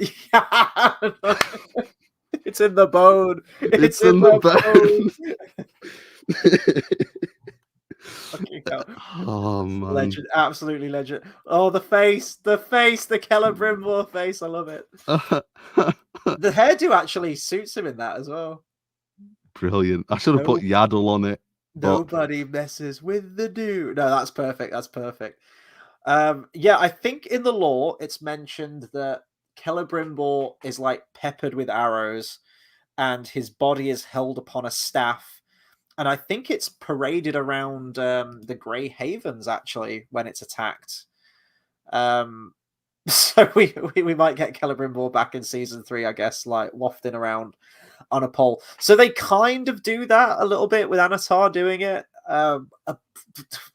It's in the bone. It's in the bone. Fucking hell. Oh, man. Legend, absolutely legend. Oh, the face, the Celebrimbor face. I love it. The hairdo actually suits him in that as well. Brilliant. I should have put Yaddle on it. Nobody messes with the dude. No, that's perfect. That's perfect. Yeah, I think in the lore it's mentioned that Celebrimbor is like peppered with arrows, and his body is held upon a staff. And I think it's paraded around the Grey Havens actually when it's attacked. So we might get Celebrimbor back in season 3, I guess, like wafting around on a pole. So they kind of do that a little bit with Anatar doing it.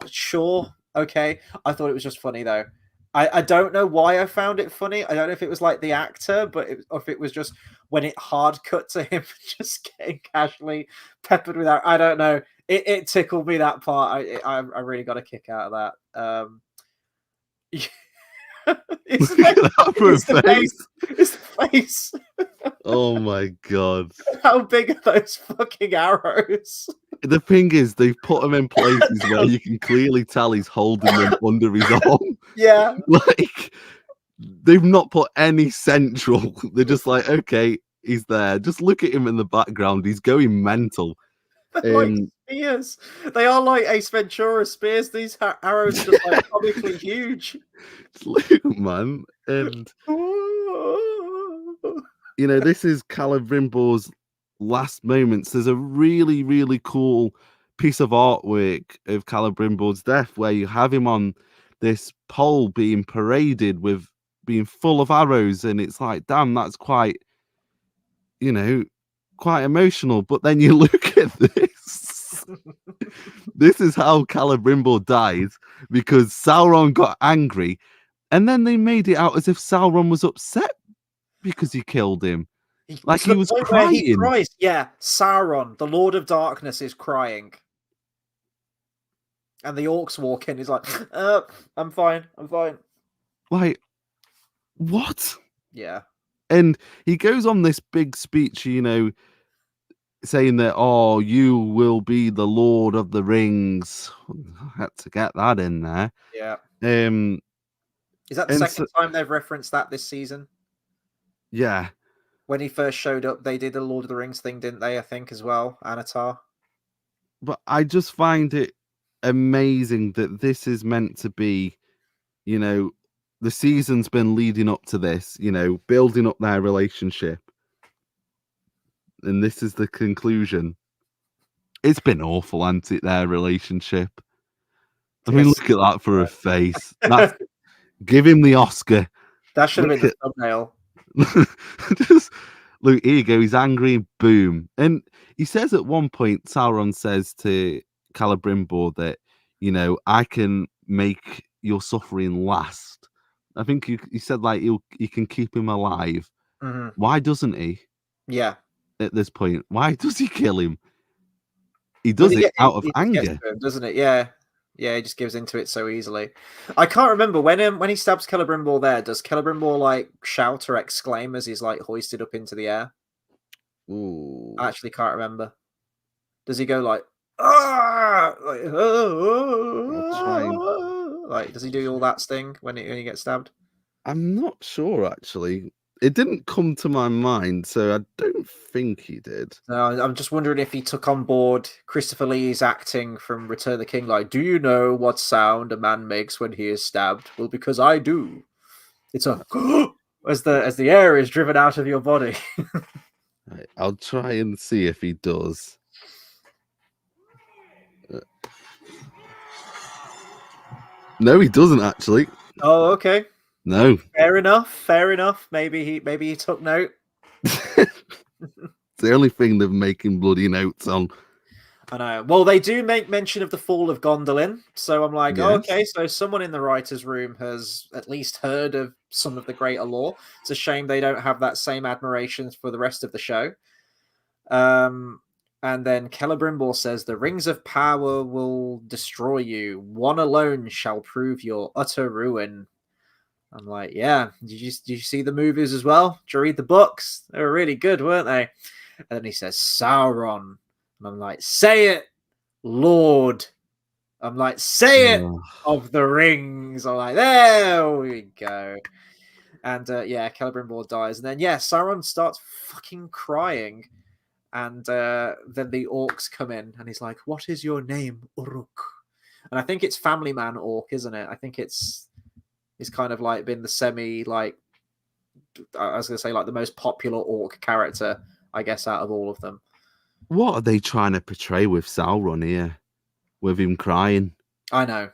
Sure, okay. I thought it was just funny though. I don't know why I found it funny. I don't know if it was like the actor, but or if it was just when it hard cut to him just getting casually peppered with that. I don't know. It tickled me, that part. I really got a kick out of that. It's the face. It's the face. Oh my god. How big are those fucking arrows? The thing is, they've put him in places where you can clearly tell he's holding them under his arm. Yeah. Like, they've not put any central. They're just like, okay, he's there. Just look at him in the background. He's going mental. They're like spears. They are like Ace Ventura spears. These arrows are just like comically huge. Look, man. And you know, this is Celebrimbor's last moments. There's a really, really cool piece of artwork of Celebrimbor's death where you have him on this pole being paraded with being full of arrows, and it's like, damn, that's quite, you know, quite emotional. But then you look at this. This is how Celebrimbor died, because Sauron got angry, and then they made it out as if Sauron was upset because he killed him. Like he was crying. He cries. Yeah, Sauron, the Lord of Darkness, is crying. And the orcs walk in. He's like, I'm fine. I'm fine. Like, what? Yeah. And he goes on this big speech, you know, saying that, oh, you will be the Lord of the Rings. I had to get that in there. Yeah. Is that the second time they've referenced that this season? Yeah. When he first showed up, they did the Lord of the Rings thing, didn't they? I think as well, Anatar. But I just find it amazing that this is meant to be, you know, the season's been leading up to this, you know, building up their relationship. And this is the conclusion. It's been awful, hasn't it, their relationship? I mean, look at that for a face. That's, give him the Oscar. That should have been the thumbnail. Just look, here you go. He's angry, boom. And he says at one point, Sauron says to Celebrimbor that, you know, I can make your suffering last. I think he said like you can keep him alive. Mm-hmm. Why doesn't he? Yeah. At this point, why does he kill him? He does it out of anger, doesn't it? Yeah. Yeah, he just gives into it so easily. I can't remember when he stabs Celebrimbor there. Does Celebrimbor like shout or exclaim as he's like hoisted up into the air? Ooh. I actually can't remember. Does he go like, ah, like, oh, Like, does he do all that sting when he gets stabbed? I'm not sure, actually. It didn't come to my mind, so I don't think he did. I'm just wondering if he took on board Christopher Lee's acting from Return of the King. Like, do you know what sound a man makes when he is stabbed? Well, because I do. It's a as the air is driven out of your body. Right, I'll try and see if he does. No, he doesn't actually. Oh, okay. No. Fair enough. Maybe he took note. It's the only thing they're making bloody notes on. I know. Well, they do make mention of the fall of Gondolin, so I'm like, Yes. oh, okay, so someone in the writers' room has at least heard of some of the greater lore. It's a shame they don't have that same admiration for the rest of the show. And then Celebrimbor says, the rings of power will destroy you. One alone shall prove your utter ruin. I'm like, yeah. Did you see the movies as well? Did you read the books? They were really good, weren't they? And then he says, Sauron. And I'm like, say it, Lord. I'm like, say it of the rings. I'm like, there we go. And yeah, Celebrimbor dies. And then, yeah, Sauron starts fucking crying. And then the orcs come in, and he's like, what is your name, Uruk? And I think it's Family Man orc, isn't it? I think it's kind of like been the semi, like, I was going to say, like the most popular orc character, I guess, out of all of them. What are they trying to portray with Sauron here? With him crying? I know.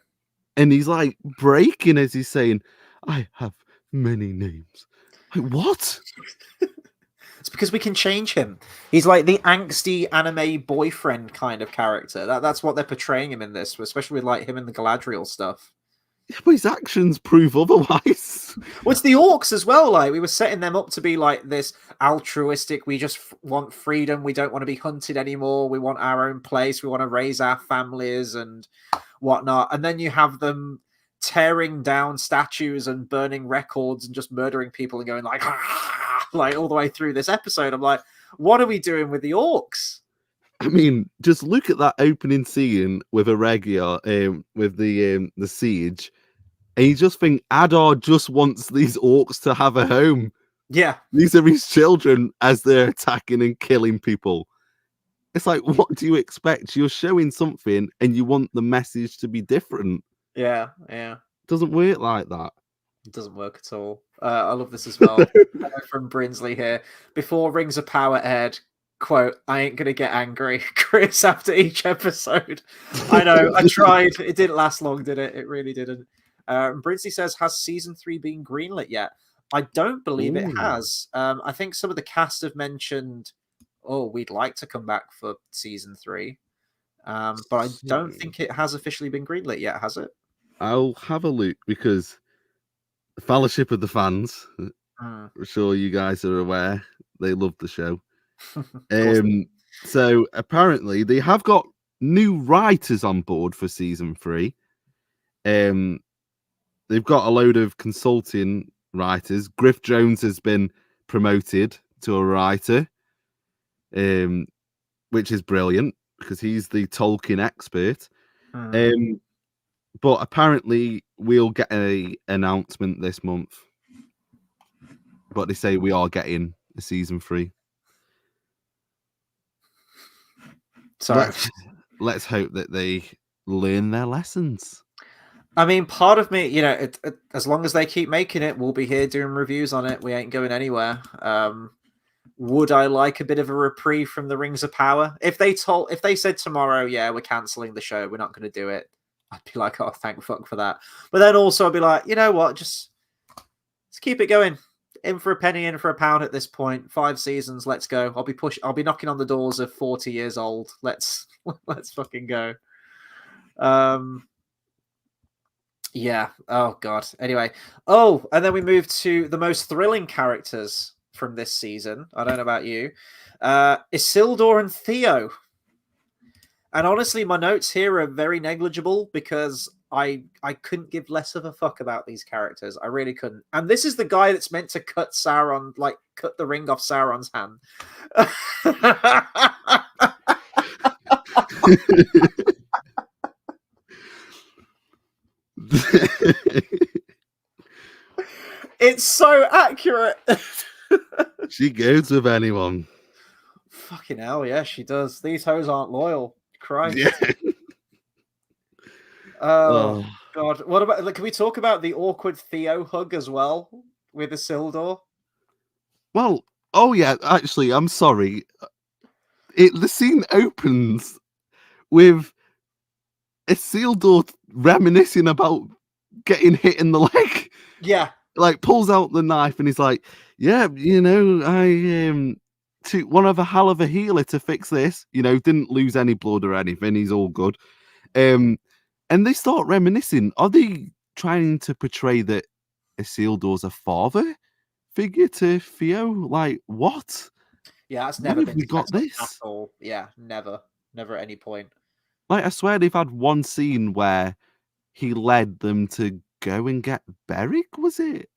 And he's like breaking as he's saying, I have many names. Like, what? It's because we can change him. He's like the angsty anime boyfriend kind of character. That's what they're portraying him in this, especially with like him and the Galadriel stuff. Yeah, but his actions prove otherwise. Well, it's the orcs as well. Like, we were setting them up to be like this altruistic. We just want freedom. We don't want to be hunted anymore. We want our own place. We want to raise our families and whatnot. And then you have them tearing down statues and burning records and just murdering people and going like, ah! Like all the way through this episode. I'm like, what are we doing with the orcs? I mean, just look at that opening scene with Aregia, with the siege, and you just think Adar just wants these orcs to have a home. Yeah, these are his children as they're attacking and killing people. It's like, what do you expect? You're showing something, and you want the message to be different. Yeah. It doesn't work like that. It doesn't work at all. I love this as well. From Brinsley here. Before Rings of Power aired, quote, I ain't gonna get angry, Chris, after each episode. I know, I tried. It didn't last long, did it? It really didn't. Brinsley says, has season 3 been greenlit yet? I don't believe it has. I think some of the cast have mentioned, oh, we'd like to come back for season 3. But I don't think it has officially been greenlit yet, has it? I'll have a look, because the Fellowship of the Fans, I'm sure you guys are aware, they love the show. So apparently they have got new writers on board for season 3. They've got a load of consulting writers. Griff Jones has been promoted to a writer, which is brilliant because he's the Tolkien expert. But apparently we'll get an announcement this month. But they say we are getting a season 3. Sorry. Let's hope that they learn their lessons. I mean, part of me, as long as they keep making it, we'll be here doing reviews on it. We ain't going anywhere. Would I like a bit of a reprieve from the Rings of Power? If they said tomorrow, yeah, we're cancelling the show, we're not going to do it, I'd be like, oh, thank fuck for that. But then also I'd be like, you know what, just let's keep it going. In for a penny, in for a pound at this point. 5 seasons, let's go. I'll be knocking on the doors of 40 years old. Let's fucking go. Yeah. Oh god. Anyway. Oh, and then we move to the most thrilling characters from this season. I don't know about you. Isildur and Theo. And honestly, my notes here are very negligible because I couldn't give less of a fuck about these characters. I really couldn't. And this is the guy that's meant to cut the ring off Sauron's hand. It's so accurate. She goes with anyone. Fucking hell, yeah, she does. These hoes aren't loyal. Christ. Yeah. Oh God. What about? Can we talk about the awkward Theo hug as well with Isildur? Well, oh yeah. Actually, I'm sorry. The scene opens with Isildur reminiscing about getting hit in the leg. Yeah. Like pulls out the knife and he's like, "Yeah, you know, I took one of a hell of a healer to fix this. You know, didn't lose any blood or anything. He's all good." And they start reminiscing. Are they trying to portray that Isildur's a father figure to Theo? Like what? Yeah, that's Where never have been we got set up at this? all. Yeah, never. Never at any point. Like I swear they've had one scene where he led them to go and get Beric, was it?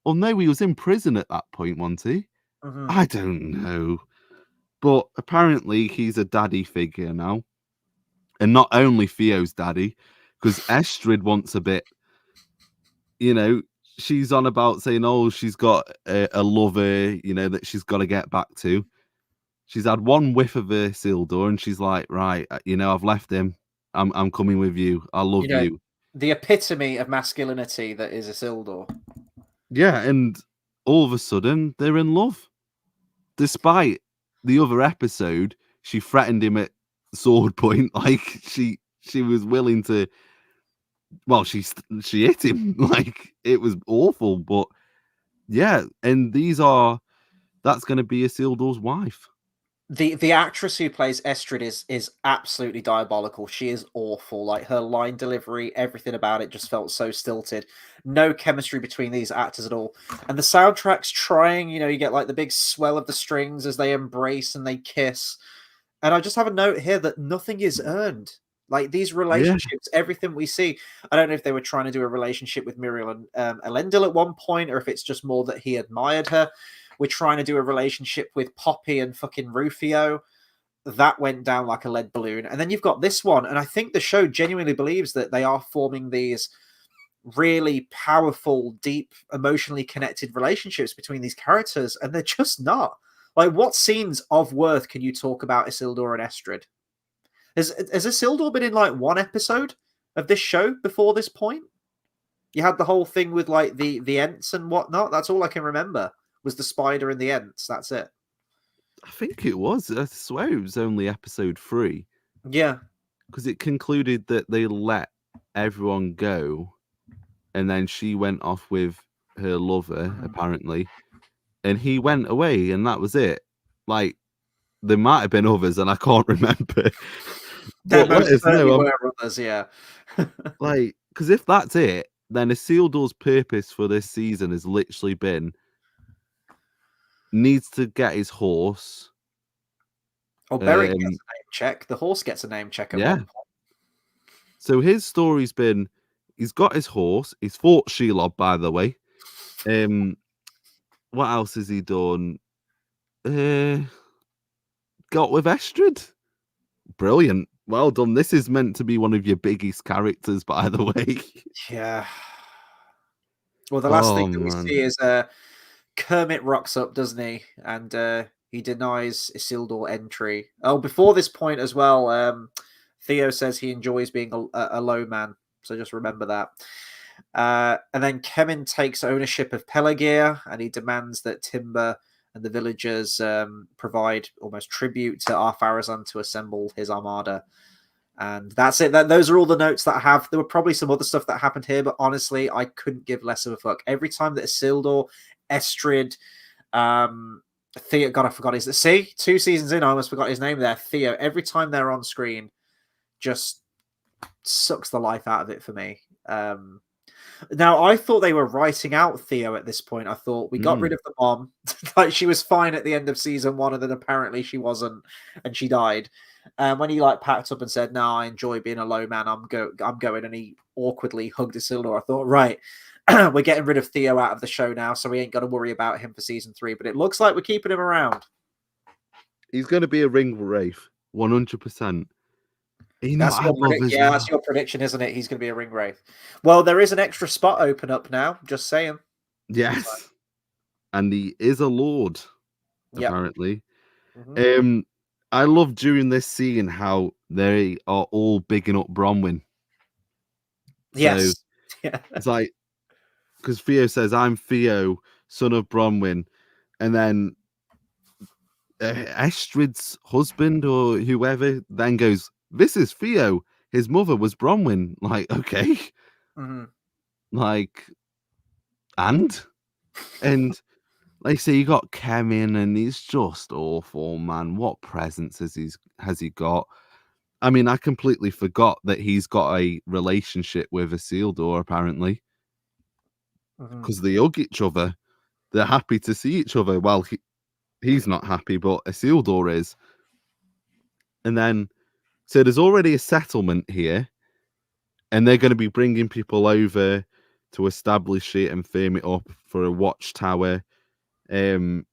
Or no, he was in prison at that point, wasn't he? Mm-hmm. I don't know. But apparently he's a daddy figure now. And not only Theo's daddy, because Estrid wants a bit, you know, she's on about saying, oh, she's got a lover, you know, that she's got to get back to. She's had one whiff of her Isildur and she's like, right, you know, I've left him. I'm coming with you. I love you. The epitome of masculinity that is Isildur. Yeah, and all of a sudden they're in love. Despite the other episode, she threatened him at sword point. Like she was willing to. Well, she hit him. Like it was awful. But yeah, and that's going to be Isildur's wife. The actress who plays Estrid is absolutely diabolical. She is awful. Like her line delivery, everything about it just felt so stilted. No chemistry between these actors at all. And the soundtrack's trying, you get like the big swell of the strings as they embrace and they kiss. And I just have a note here that nothing is earned. Like these relationships, everything we see. I don't know if they were trying to do a relationship with Muriel and Elendil at one point, or if it's just more that he admired her. We're trying to do a relationship with Poppy and fucking Rufio. That went down like a lead balloon. And then you've got this one. And I think the show genuinely believes that they are forming these really powerful, deep, emotionally connected relationships between these characters. And they're just not. Like, what scenes of worth can you talk about Isildur and Estrid? Has Isildur been in like one episode of this show before this point? You had the whole thing with like the Ents and whatnot. That's all I can remember. Was the spider and the Ents. That's it. I think it was. I swear it was only episode 3. Yeah. Because it concluded that they let everyone go and then she went off with her lover, apparently. And he went away and that was it. Like, there might have been others and I can't remember. But let us know. Were others, yeah. Like, because if that's it, then Isildur's purpose for this season has literally been needs to get his horse. Oh, Beric gets a name check. The horse gets a name check at one point. So his story's been he's got his horse. He's fought Shelob, by the way. What else has he done? Got with Estrid. Brilliant. Well done. This is meant to be one of your biggest characters, by the way. Yeah. Well, the last thing that we see is Kermit rocks up, doesn't he? And he denies Isildur entry. Oh, before this point as well, Theo says he enjoys being a low man. So just remember that. And then Kemen takes ownership of Pelargir, and he demands that Timber and the villagers provide almost tribute to Ar-Pharazôn to assemble his armada. And that's it. Those are all the notes that I have. There were probably some other stuff that happened here, but honestly, I couldn't give less of a fuck. Every time that Isildur, Estrid, Theo, God, I forgot his. See, 2 seasons in, I almost forgot his name there. Theo. Every time they're on screen, just sucks the life out of it for me. Now, I thought they were writing out Theo at this point. I thought we got rid of the mom. Like she was fine at the end of season 1, and then apparently she wasn't, and she died. When he like packed up and said, "No, I enjoy being a low man. I'm going," and he awkwardly hugged Isildur. I thought, right, we're getting rid of Theo out of the show now, so we ain't got to worry about him for season 3. But it looks like we're keeping him around. He's going to be a ring wraith, 100%. You know, I love as yeah, well. that's your prediction, isn't it? He's going to be a ring wraith. Well, there is an extra spot open up now. Just saying. Yes, and he is a lord, Yep. apparently. Mm-hmm. I love during this scene how they are all bigging up Bronwyn. So Yes. Yeah. it's like, because Theo says, "I'm Theo, son of Bronwyn," and then Estrid's husband or whoever then goes, "This is Theo. His mother was Bronwyn." Like, okay, Mm-hmm. like, and like I say, you got Kemin, and he's just awful, man. What presence has he got? I mean, I completely forgot that he's got a relationship with Isildur, apparently, Mm-hmm. because they hug each other. They're happy to see each other. Well, he's not happy, but Isildur is. And then, so there's already a settlement here, and they're going to be bringing people over to establish it and firm it up for a watchtower. And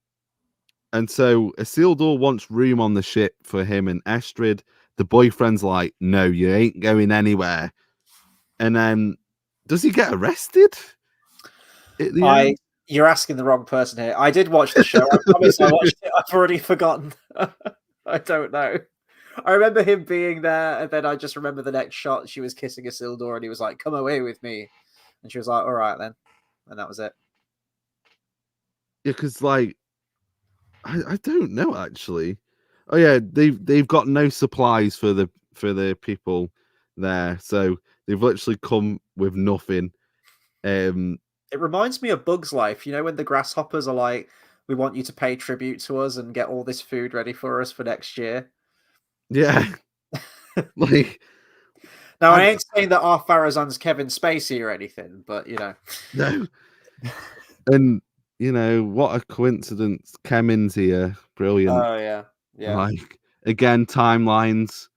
so Isildur wants room on the ship for him and Estrid. The boyfriend's like, "No, you ain't going anywhere." And then, does he get arrested at the end? You're asking the wrong person here. I did watch the show. I promise I watched it. I've already forgotten. I don't know. I remember him being there, and then I just remember the next shot. She was kissing Isildur, and he was like, "Come away with me," and she was like, "All right then," and that was it. Yeah, because like I don't know actually. Oh yeah, they've got no supplies for the people there, so they've literally come with nothing. It reminds me of Bug's Life. You know when the grasshoppers are like, "We want you to pay tribute to us and get all this food ready for us for next year." Yeah, like Now I I ain't saying that our Farazan's Kevin Spacey or anything, but you know. no, and you know what a coincidence. Kemin's here, brilliant. Oh yeah, yeah. Like again, timelines.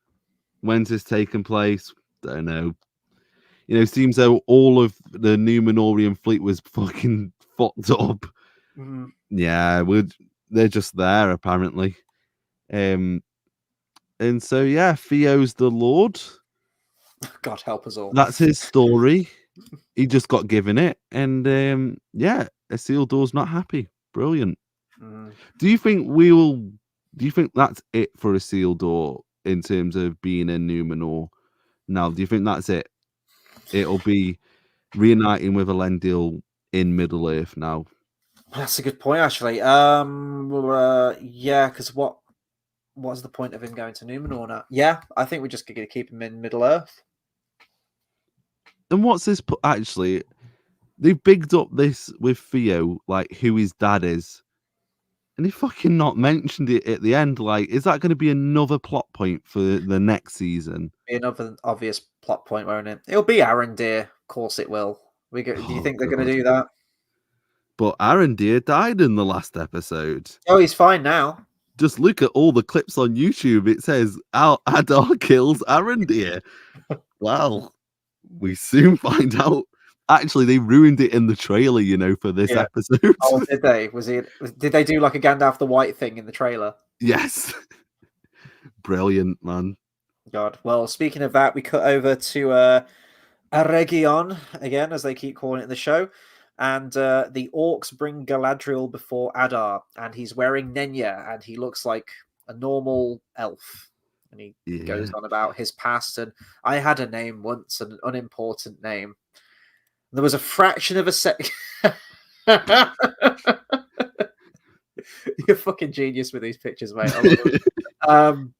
When's this taking place? Don't know. You know, seems though all of the Numenorian fleet was fucking fucked up. Mhm. Yeah, they're just there apparently. Um, and so yeah, Theo's the Lord. God help us all. That's his story. He just got given it, and yeah, Isildur's not happy. Brilliant. Mm. Do you think we'll? Do you think that's it for Isildur in terms of being in Numenor? Now, do you think that's it? It'll be reuniting with Elendil in Middle Earth now. That's a good point, actually. Yeah, because what's the point of him going to Numenor now? Yeah, I think we're just going to keep him in Middle Earth. And what's this? Actually, they've bigged up this with Theo, like who his dad is, and he fucking not mentioned it at the end. Like, is that going to be another plot point for the next season? Be another obvious plot point, won't it? It'll be Arondir. Of course, it will. Do you Oh think they're going god! to do that? But Arondir died in the last episode. Oh, he's fine now. Just look at all the clips on YouTube. It says Adar kills Arondir. Well, we soon find out. Actually, they ruined it in the trailer, you know, for this Yeah. episode. Oh, did they? Did they do like a Gandalf the White thing in the trailer? Yes. Brilliant, man. God. Well, speaking of that, we cut over to Aregion again, as they keep calling it in the show. And the orcs bring Galadriel before Adar, and he's wearing Nenya, and he looks like a normal elf. And he goes on about his past. And I had a name once, an unimportant name. There was a fraction of a second. You're fucking genius with these pictures, mate. I love them.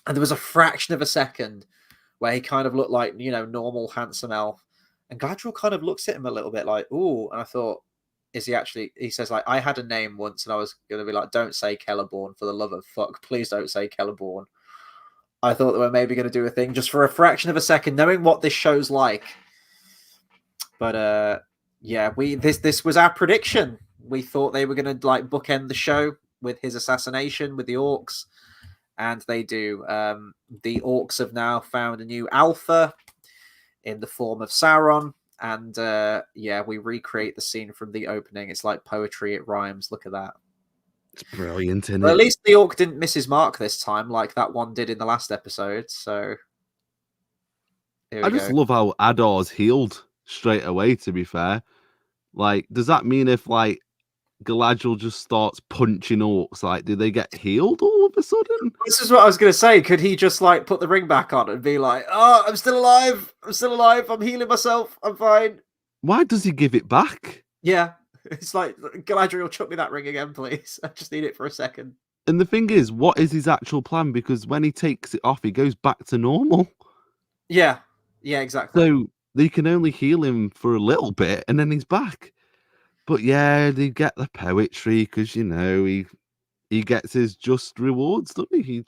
And there was a fraction of a second where he kind of looked like, you know, normal, handsome elf. And Galadriel kind of looks at him a little bit like, ooh. And I thought, is he actually? He says, like, I had a name once, and I was going to be like, don't say Celeborn for the love of fuck. Please don't say Celeborn. I thought they were maybe going to do a thing just for a fraction of a second, knowing what this show's like. But yeah, this was our prediction. We thought they were going to like bookend the show with his assassination with the orcs, and they do. The orcs have now found a new alpha in the form of Sauron, and yeah, we recreate the scene from the opening. It's like poetry; it rhymes. Look at that. It's brilliant, isn't Well, it? at least the orc didn't miss his mark this time, like that one did in the last episode. So Here I we just go. love how Ador's healed straight away, to be fair. Like, does that mean if, like, Galadriel just starts punching orcs, like, do they get healed all of a sudden? This is what I was going to say. Could he just, like, put the ring back on and be like, oh, I'm still alive. I'm still alive. I'm healing myself. I'm fine. Why does he give it back? Yeah. It's like, Galadriel, chuck me that ring again, please. I just need it for a second. And the thing is, what is his actual plan? Because when he takes it off, he goes back to normal. Yeah. Yeah, exactly. So they can only heal him for a little bit and then he's back. But yeah, they get the poetry because, you know, he gets his just rewards, doesn't he?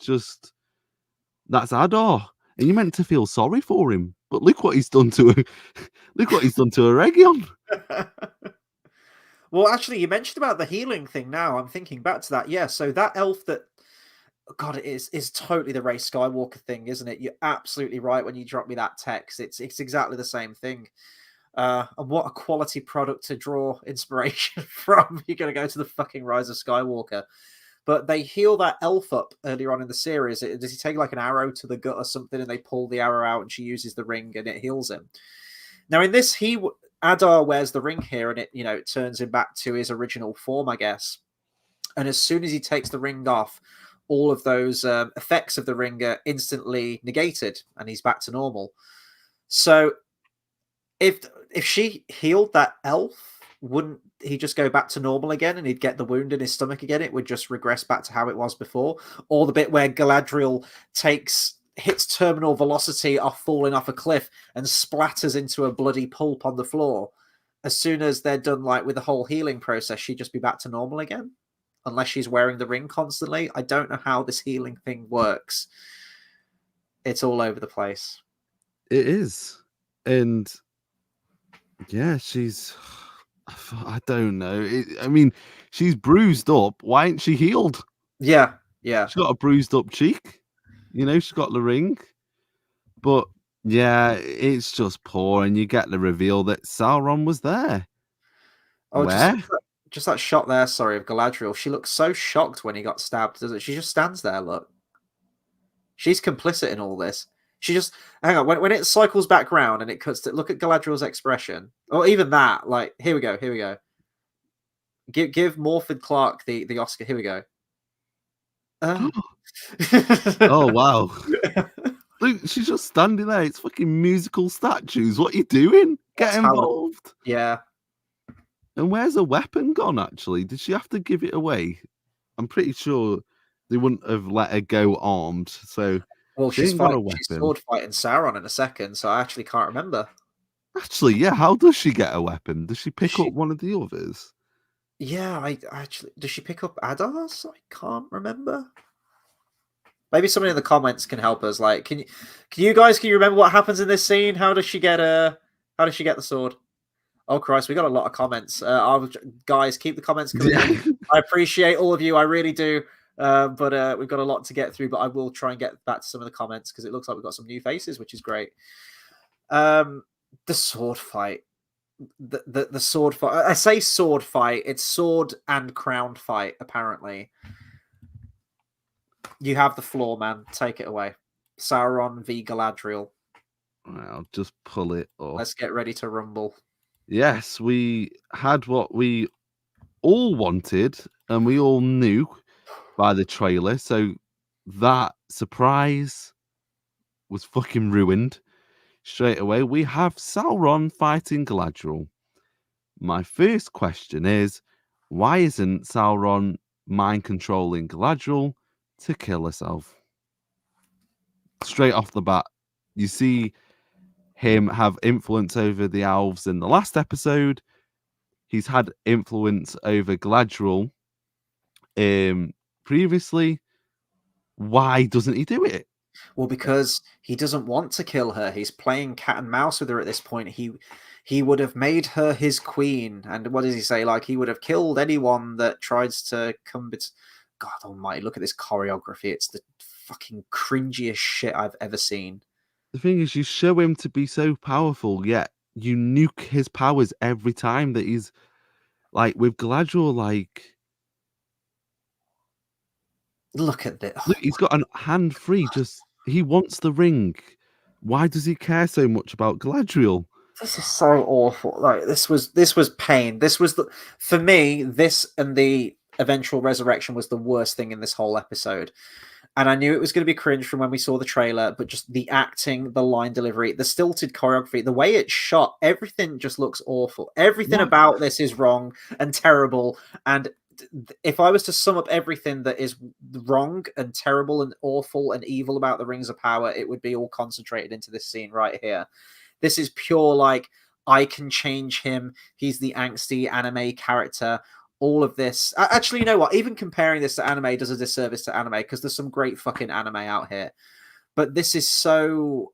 That's Ador. And you're meant to feel sorry for him. But look what he's done to look what he's done to Eregion. Well, actually, you mentioned about the healing thing now. I'm thinking back to that. Yeah, so that elf that God, it is totally the Ray Skywalker thing, isn't it? You're absolutely right when you drop me that text. It's exactly the same thing. And what a quality product to draw inspiration from. You're going to go to the fucking Rise of Skywalker. But they heal that elf up earlier on in the series. Does he take like an arrow to the gut or something, and they pull the arrow out, and she uses the ring, and it heals him? Now in this, Adar wears the ring here, and it turns him back to his original form, I guess. And as soon as he takes the ring off, all of those effects of the ring are instantly negated, and he's back to normal. So if she healed that elf, wouldn't he just go back to normal again, and he'd get the wound in his stomach again? It would just regress back to how it was before. Or the bit where Galadriel hits terminal velocity off falling off a cliff and splatters into a bloody pulp on the floor. As soon as they're done, like with the whole healing process, she'd just be back to normal again, unless she's wearing the ring constantly. I don't know how this healing thing works. It's all over the place. It is. And yeah, I don't know. I mean, she's bruised up. Why ain't she healed? Yeah. She's got a bruised up cheek. You know, she's got the ring. But yeah, it's just poor. And you get the reveal that Sauron was there. Oh, Where? just that shot there, sorry, of Galadriel. She looks so shocked when he got stabbed, doesn't she? Just stands there, look. She's complicit in all this. She just hang on, when it cycles back round and it cuts to look at Galadriel's expression. Or even that, like, here we go. Give Morford Clark the Oscar. Here we go. Oh wow. Look, she's just standing there. It's fucking musical statues. What are you doing? Get involved. Yeah. And where's her weapon gone, actually? Did she have to give it away? I'm pretty sure they wouldn't have let her go armed. So, well, she's sword fighting Sauron in a second, so I actually can't remember. Actually, yeah, how does she get a weapon? Does she pick up one of the others? Yeah, I actually... Does she pick up Adar's? I can't remember. Maybe somebody in the comments can help us. Like, can you remember what happens in this scene? How does she get the sword? Oh Christ, we got a lot of comments. Guys, keep the comments coming in. I appreciate all of you, I really do. But we've got a lot to get through. But I will try and get back to some of the comments because it looks like we've got some new faces, which is great. The sword fight, the sword fight. I say sword fight. It's sword and crown fight. Apparently, you have the floor, man. Take it away. Sauron v Galadriel. I'll just pull it off. Let's get ready to rumble. Yes, we had what we all wanted and we all knew by the trailer. So that surprise was fucking ruined straight away. We have Sauron fighting Galadriel. My first question is, why isn't Sauron mind controlling Galadriel to kill herself? Straight off the bat, you see him have influence over the elves in the last episode. He's had influence over Galadriel previously. Why doesn't he do it? Well, because he doesn't want to kill her. He's playing cat and mouse with her at this point. He would have made her his queen. And what does he say? Like, he would have killed anyone that tries to come... God almighty, look at this choreography. It's the fucking cringiest shit I've ever seen. The thing is, you show him to be so powerful, yet you nuke his powers every time that he's... Like, with Galadriel, like... Look at this. Look, he's got a hand free, just... He wants the ring. Why does he care so much about Galadriel? This is so awful. Like this was pain. This was for me. This and the eventual resurrection was the worst thing in this whole episode. And I knew it was going to be cringe from when we saw the trailer, but just the acting, the line delivery, the stilted choreography, the way it's shot, everything just looks awful. Everything about this is wrong and terrible. And if I was to sum up everything that is wrong and terrible and awful and evil about the Rings of Power, it would be all concentrated into this scene right here. This is pure, like, I can change him. He's the angsty anime character. All of this. Actually, you know what? Even comparing this to anime does a disservice to anime because there's some great fucking anime out here. But this is so,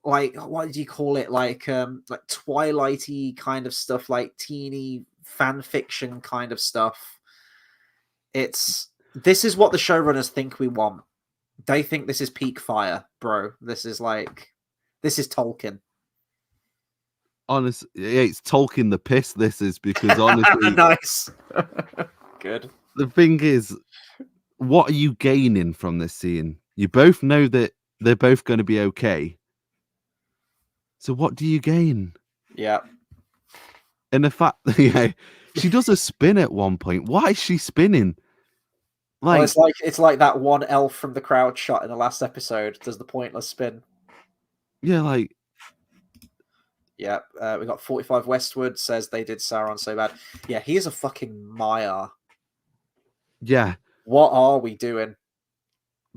like, what did you call it? Like Twilighty kind of stuff, like teeny fan fiction kind of stuff. This is what the showrunners think we want. They think this is peak fire, bro. This is Tolkien. Honestly, it's Tolkien the piss. This is because honestly, nice. Good. The thing is, what are you gaining from this scene? You both know that they're both going to be okay. So what do you gain? Yeah. And the fact, yeah, she does a spin at one point. Why is she spinning? Like, well, it's like that one elf from the crowd shot in the last episode does the pointless spin. Yeah, like. Yeah, we got 45 Westwood says they did Sauron so bad. Yeah, he is a fucking Maiar. Yeah. What are we doing?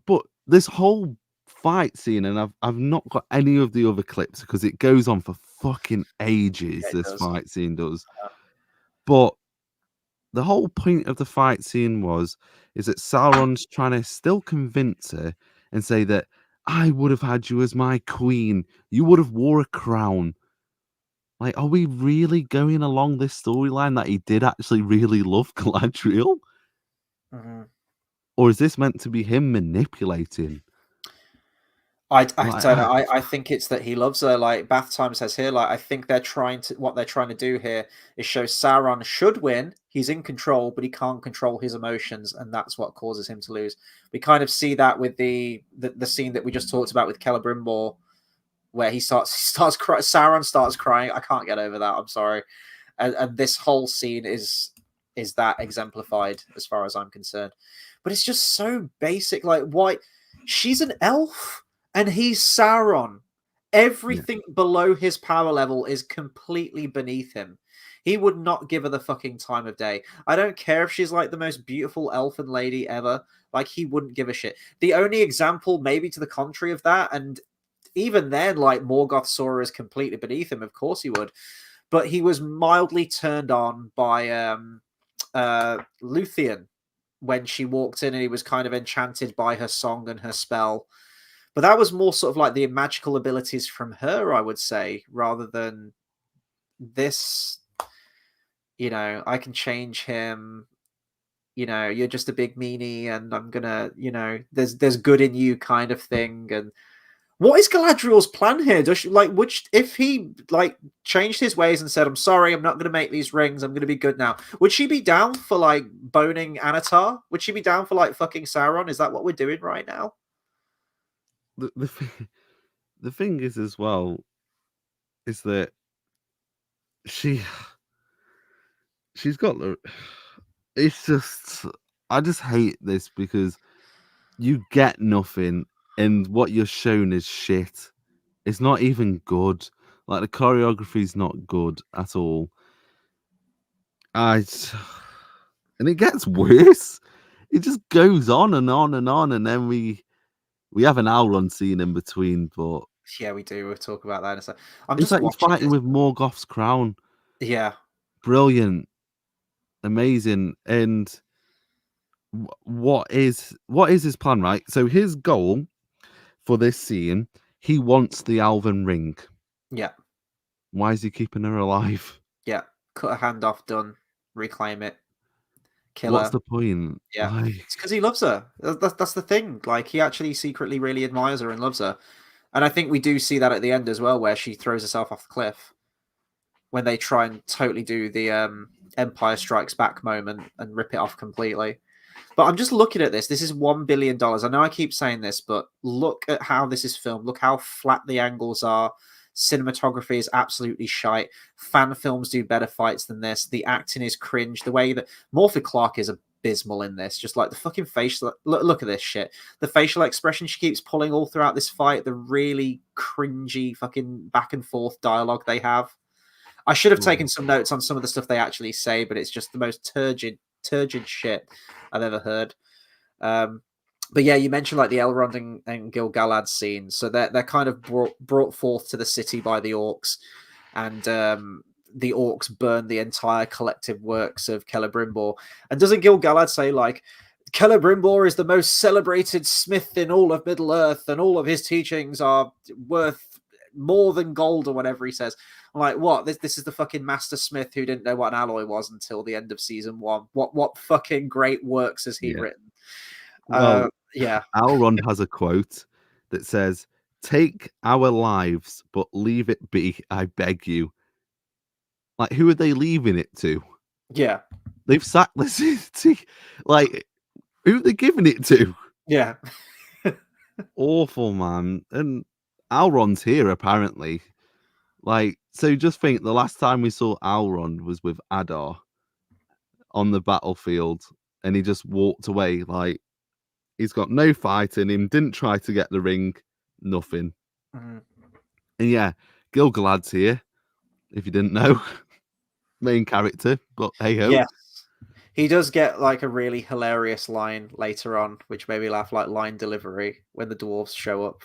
But this whole fight scene, and I've not got any of the other clips because it goes on for fucking ages. Yeah, this fight scene does. But the whole point of the fight scene is that Sauron's trying to still convince her and say that I would have had you as my queen. You would have wore a crown. Like, are we really going along this storyline that he did actually really love Galadriel? Mm-hmm. Or is this meant to be him manipulating? I don't know. I think it's that he loves her. Like Bath Time says here, like I think what they're trying to do here is show Sauron should win. He's in control, but he can't control his emotions, and that's what causes him to lose. We kind of see that with the scene that we just talked about with Celebrimbor, where he starts crying. Sauron starts crying. I can't get over that. I'm sorry. And this whole scene is that exemplified as far as I'm concerned. But it's just so basic. Like, why? She's an elf and he's Sauron. Everything below his power level is completely beneath him. He would not give her the fucking time of day. I don't care if she's like the most beautiful elfin lady ever. Like, he wouldn't give a shit. The only example maybe to the contrary of that, and even then, like, Morgoth saw her as completely beneath him. Of course he would. But he was mildly turned on by Luthien when she walked in, and he was kind of enchanted by her song and her spell. But that was more sort of like the magical abilities from her, I would say, rather than this, you know, I can change him. You know, you're just a big meanie and I'm gonna, you know, there's good in you kind of thing. And what is Galadriel's plan here? Does she, like, if he like changed his ways and said, "I'm sorry, I'm not going to make these rings. I'm going to be good now"? Would she be down for like boning Anatar? Would she be down for like fucking Sauron? Is that what we're doing right now? The thing is as well is that she's got the. It's just I just hate this because you get nothing, and what you're shown is shit. It's not even good. Like, the choreography's not good at all. And it gets worse. It just goes on and on and on, and then we have an Elrond scene in between, but yeah, we do. We'll talk about that in a second. It's like he's fighting with Morgoth's crown. Yeah, brilliant, amazing. And what is his plan, right? So his goal for this scene, he wants the Elven ring. Yeah. Why is he keeping her alive? Yeah, cut her hand off, done. Reclaim it. Kill her. What's the point? Yeah, it's because he loves her. That's the thing. Like, he actually secretly really admires her and loves her. And I think we do see that at the end as well, where she throws herself off the cliff when they try and totally do the Empire Strikes Back moment and rip it off completely. But I'm just looking at this. This is $1 billion. I know I keep saying this, but look at how this is filmed. Look how flat the angles are. Cinematography is absolutely shite. Fan films do better fights than this. The acting is cringe. The way that Morphy Clark is abysmal in this. Just like the fucking facial. Look at this shit. The facial expression she keeps pulling all throughout this fight. The really cringy fucking back and forth dialogue they have. I should have taken some notes on some of the stuff they actually say, but it's just the most turgid shit I've ever heard. But yeah, you mentioned like the Elrond and Gil-galad scene. So they're kind of brought forth to the city by the orcs, and the orcs burn the entire collective works of Celebrimbor. And doesn't Gil-galad say like, Celebrimbor is the most celebrated smith in all of Middle-earth, and all of his teachings are worth more than gold, or whatever he says. I'm like, what? This is the fucking master smith who didn't know what an alloy was until the end of season 1. What fucking great works has he written? Well, yeah. Elrond has a quote that says, "Take our lives, but leave it be, I beg you." Like, who are they leaving it to? Yeah. They've sacked the city. Like, who are they giving it to? Yeah. Awful, man. And Elrond's here, apparently. Like, so just think, the last time we saw Elrond was with Adar on the battlefield, and he just walked away. Like, he's got no fight in him, didn't try to get the ring, nothing. Mm-hmm. And yeah, Gil-galad's here, if you didn't know. Main character, but hey ho. Yes. He does get like a really hilarious line later on, which made me laugh, like line delivery when the dwarves show up.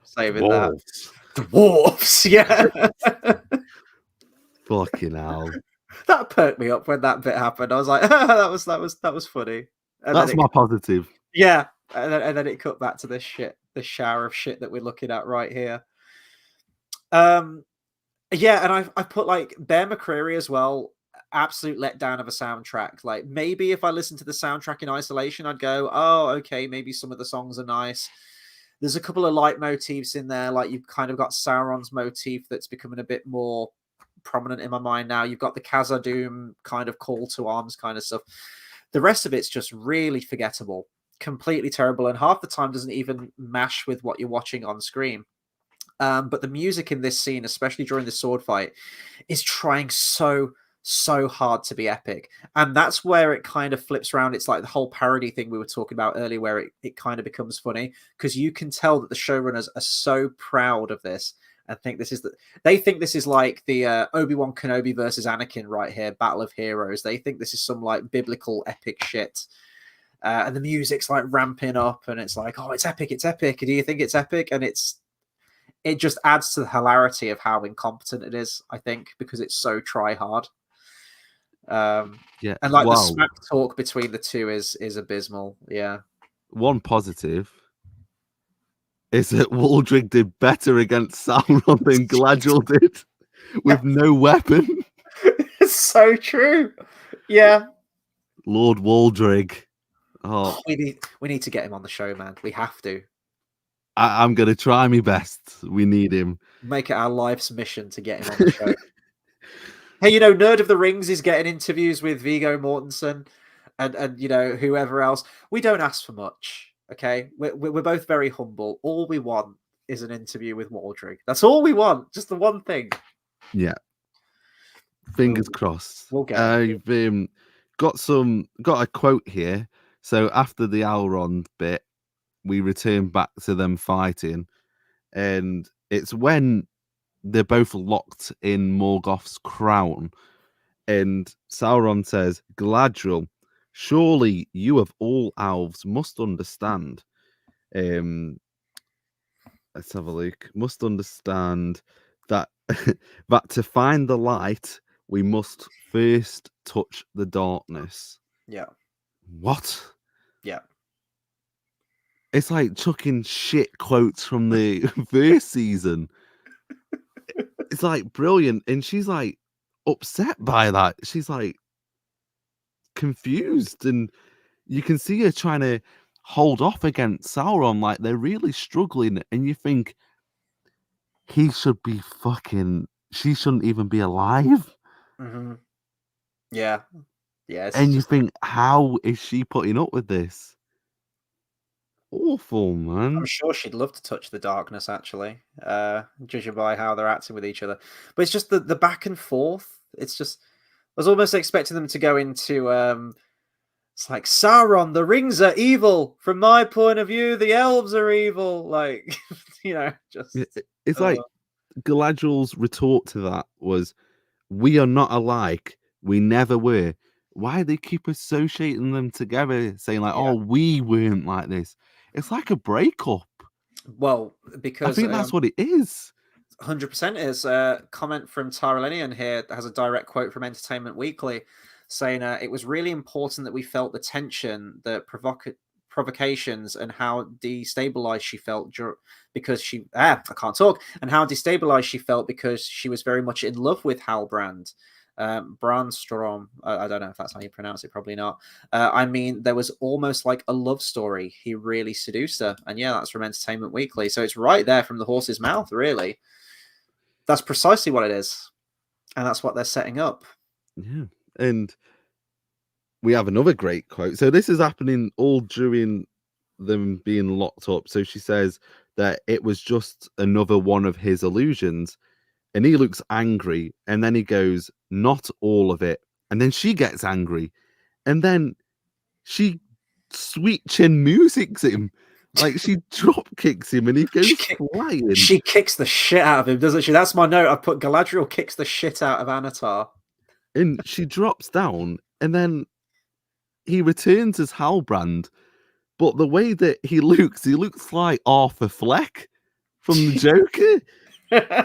Saving dwarves. That. Dwarves, yeah. Fucking hell. That perked me up when that bit happened. I was like, that was funny. And that's my positive. Yeah. And then it cut back to this shower of shit that we're looking at right here. Yeah, and I put like Bear McCreary as well. Absolute letdown of a soundtrack. Like maybe if I listened to the soundtrack in isolation, I'd go, oh, okay, maybe some of the songs are nice. There's a couple of light motifs in there, like you've kind of got Sauron's motif that's becoming a bit more prominent in my mind now. You've got the Khazad-dûm kind of call to arms kind of stuff. The rest of it's just really forgettable, completely terrible, and half the time doesn't even mash with what you're watching on screen. But the music in this scene, especially during the sword fight, is trying so hard to be epic. And that's where it kind of flips around. It's like the whole parody thing we were talking about earlier, where it kind of becomes funny, because you can tell that the showrunners are so proud of this and think this is they think this is like the Obi-Wan Kenobi versus Anakin right here, Battle of Heroes. They think this is some like biblical epic shit. And the music's like ramping up, and it's like, oh, it's epic, it's epic. Do you think it's epic? And it just adds to the hilarity of how incompetent it is, I think, because it's so try hard. Yeah, and like the smack talk between the two is abysmal. Yeah. One positive is that Waldrig did better against Sauron than Galadriel did, with no weapon. It's so true. Yeah. Lord Waldrig. Oh, we need to get him on the show, man. We have to. I'm going to try my best. We need him. Make it our life's mission to get him on the show. Hey, Nerd of the Rings is getting interviews with Viggo Mortensen and whoever else. We don't ask for much, okay? We're both very humble. All we want is an interview with Waldrig. That's all we want. Just the one thing. Yeah. Fingers crossed. We'll get I've got a quote here. So after the Elrond bit, we return back to them fighting, and it's when they're both locked in Morgoth's crown, and Sauron says, "Galadriel, surely you of all elves must understand." Let's have a look. Must understand that that to find the light, we must first touch the darkness. Yeah. What? Yeah. It's like chucking shit quotes from the first season. It's like brilliant. And she's like upset by that. She's like confused. And you can see her trying to hold off against Sauron. Like they're really struggling. And you think he should be she shouldn't even be alive. Mm-hmm. Yeah. And you just think, how is she putting up with this? Awful, man. I'm sure she'd love to touch the darkness, actually, judging by how they're acting with each other. But it's just the back and forth. It's just I was almost expecting them to go into it's like Sauron, the rings are evil. From my point of view, the elves are evil. Like, just It's uh, like Galadriel's retort to that was, "We are not alike. We never were." Why they keep associating them together, saying like, yeah. "Oh, we weren't like this." It's like a breakup. Well, I because think that's what it is. 100% is a comment from Tyrellinian here that has a direct quote from Entertainment Weekly saying it was really important that we felt the tension, the provocations, and how destabilized she felt because I can't talk, and how destabilized she felt because she was very much in love with Halbrand. Brandstrom, I don't know if that's how you pronounce it, probably not. I mean, there was almost like a love story. He really seduced her. And yeah, that's from Entertainment Weekly. So it's right there from the horse's mouth, really. That's precisely what it is, and that's what they're setting up. Yeah, and we have another great quote. So this is happening all during them being locked up. So she says that it was just another one of his illusions, and he looks angry, and then he goes, "Not all of it," and then she gets angry, and then she sweet chin musics him, like she drop kicks him, and he She, goes kick, flying. she kicks the shit out of him, doesn't she? That's my note. I put Galadriel kicks the shit out of Anatar. And she drops down, and then he returns as Halbrand. But the way that he looks like Arthur Fleck from the Joker.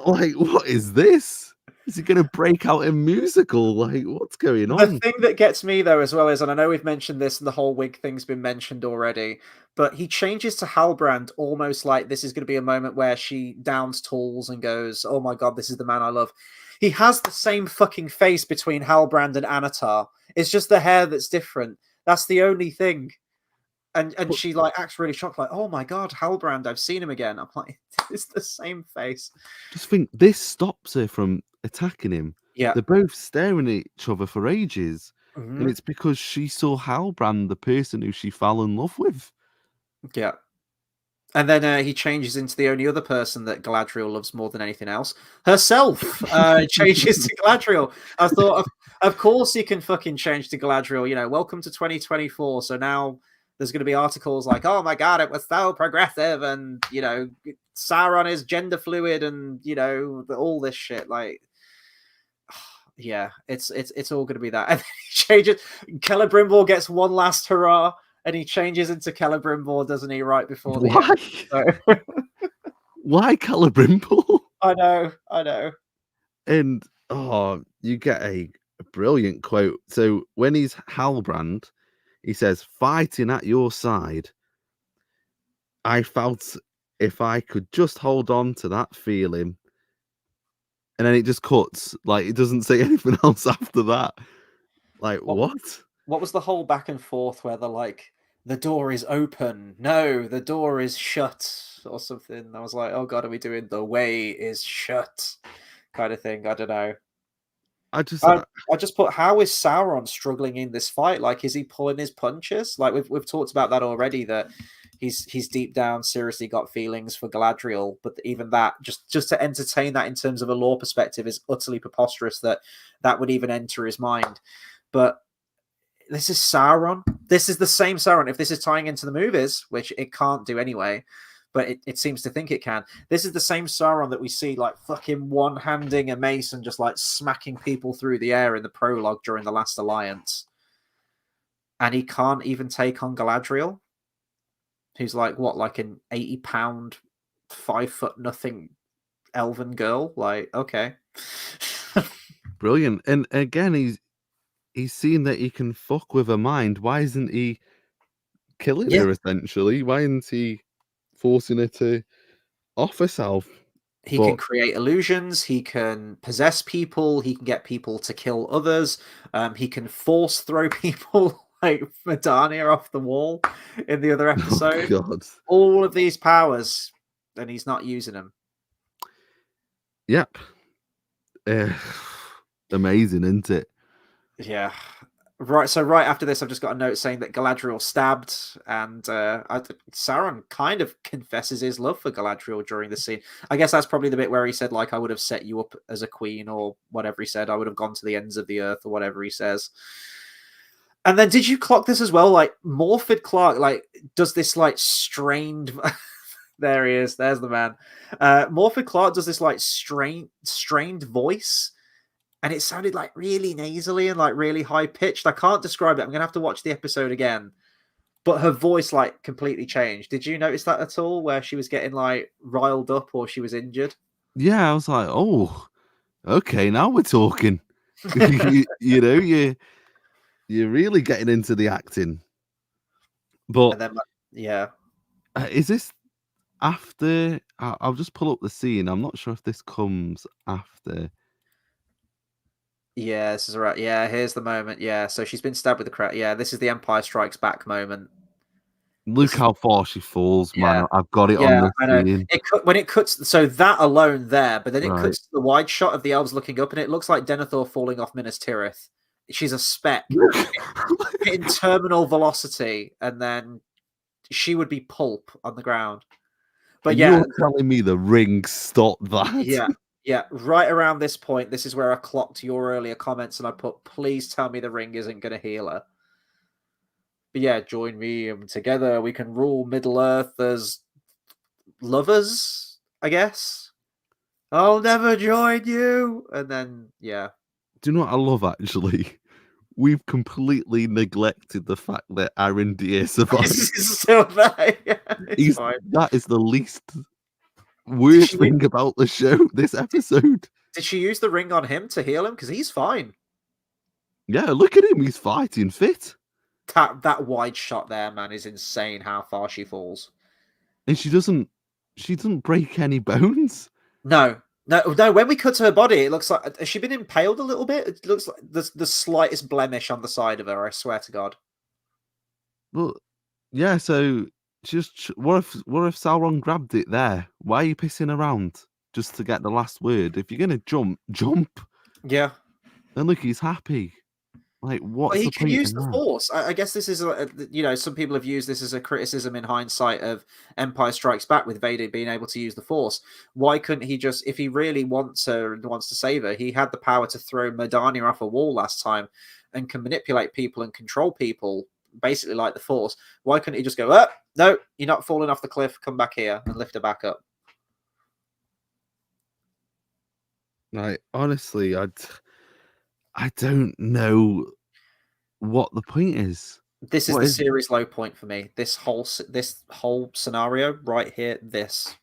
Like, what is this? Is he going to break out in musical? Like, what's going The on? thing that gets me though, as well, is, and I know we've mentioned this, and the whole wig thing's been mentioned already, but he changes to Halbrand almost like this is going to be a moment where she downs tools and goes, "Oh my god, this is the man I love." He has the same fucking face between Halbrand and Anatar. It's just the hair that's different. That's the only thing. And But she like acts really shocked, like, "Oh my god, Halbrand, I've seen him again." I'm like, it's the same face. just think, this stops her from attacking him. Yeah. They're both staring at each other for ages. And Mhm. it's because she saw Halbrand, the person who she fell in love with. Yeah. And then he changes into the only other person that Galadriel loves more than anything else, herself. Changes to Galadriel. I thought, of course, he can fucking change to Galadriel. You know, welcome to 2024. So now there's going to be articles like, "Oh my god, it was so progressive," and Sauron is gender fluid, and all this shit. Like, yeah, it's all going to be that. And then he changes. Celebrimbor gets one last hurrah, and he changes into Celebrimbor, doesn't he? Right before the Why? end. So. Why Calibrimple? I know. And you get a brilliant quote. So when he's Halbrand, he says, "Fighting at your side, I felt if I could just hold on to that feeling." And then it just cuts. Like, it doesn't say anything else after that. Like, What what? what was the whole back and forth where they're like, "The door is open. No, the door is shut," or something. I was like, "Oh god, are we doing the way is shut?" kind of thing. I don't know. I just, I just put, how is Sauron struggling in this fight? Like, is he pulling his punches? Like, we've talked about that already, that he's deep down seriously got feelings for Galadriel, but even that, just to entertain that in terms of a lore perspective, is utterly preposterous that would even enter his mind. But this is Sauron. This is the same Sauron. If this is tying into the movies, which it can't do anyway, but it seems to think it can. This is the same Sauron that we see like fucking one-handing a mace and just like smacking people through the air in the prologue during the Last Alliance. And he can't even take on Galadriel, who's like what, like an 80-pound, 5 foot nothing elven girl. Like, okay. brilliant. And again, he's seen that he can fuck with her mind. Why isn't he killing Yeah. her, essentially? Why isn't he forcing her to off herself? He can But create illusions. He can possess people. He can get people to kill others. He can force throw people like Medania off the wall in the other oh episode. god. All of these powers, and he's not using them. Yep. Uh, amazing, isn't it? Yeah. Right, so right after this, I've just got a note saying that Galadriel stabbed, and Sauron kind of confesses his love for Galadriel during the scene. I guess that's probably the bit where he said, like, I would have set you up as a queen, or whatever he said. I would have gone to the ends of the earth, or whatever he says. And then, did you clock this as well? Like, Morfydd Clark, like, does this, like, strained... There he is. There's the man. Morfydd Clark does this, like, strained voice, and it sounded like really nasally and like really high pitched. I can't describe it. I'm gonna have to watch the episode again. But her voice like completely changed. Did you notice that at all? Where she was getting like riled up or she was injured? Yeah, I was like, oh, okay, now we're talking. You know, you're really getting into the acting. But And then, yeah, is this after? I'll just pull up the scene. I'm not sure if this comes after. yeah, this is right. Yeah, here's the moment. Yeah, so she's been stabbed with the crowd. Yeah, this is the Empire Strikes Back moment. Look how far she falls, Yeah, man. I've got it on yeah, the I know. screen. When it cuts, so that alone there, but then it Right. cuts to the wide shot of the elves looking up, and it looks like Denethor falling off Minas Tirith. She's a speck hitting terminal velocity, and then she would be pulp on the ground. But And yeah, you're telling me the ring stopped that? yeah. Right around this point, this is where I clocked your earlier comments, and I put, "Please tell me the ring isn't going to heal her." But yeah, join me, and together we can rule Middle Earth as lovers, I guess. I'll never join you. And then, yeah. Do you know what I love, actually? We've completely neglected the fact that Arondir survived. Still there. Yeah, it's fine. That is the least worst thing about the show, this episode. Did she use the ring on him to heal him? Because he's fine. Yeah, look at him. He's fighting fit. That wide shot there, man, is insane how far she falls. And she doesn't break any bones. No. When we cut to her body, it looks like, has she been impaled a little bit? It looks like there's the slightest blemish on the side of her, I swear to God. But yeah, so just what if Sauron grabbed it there? Why are you pissing around just to get the last word? If you're gonna jump. Yeah. Then look, he's happy. Like, what's Well, he the can point use in the that? Force. I guess this is, some people have used this as a criticism in hindsight of Empire Strikes Back with Vader being able to use the Force. Why couldn't he just, if he really wants her and wants to save her, he had the power to throw Medania off a wall last time and can manipulate people and control people, basically like the Force. Why couldn't he just go, oh, no, you're not falling off the cliff, come back here, and lift her back up? Like, honestly, I don't know what the point is. This is the series low point for me. This whole scenario right here. This.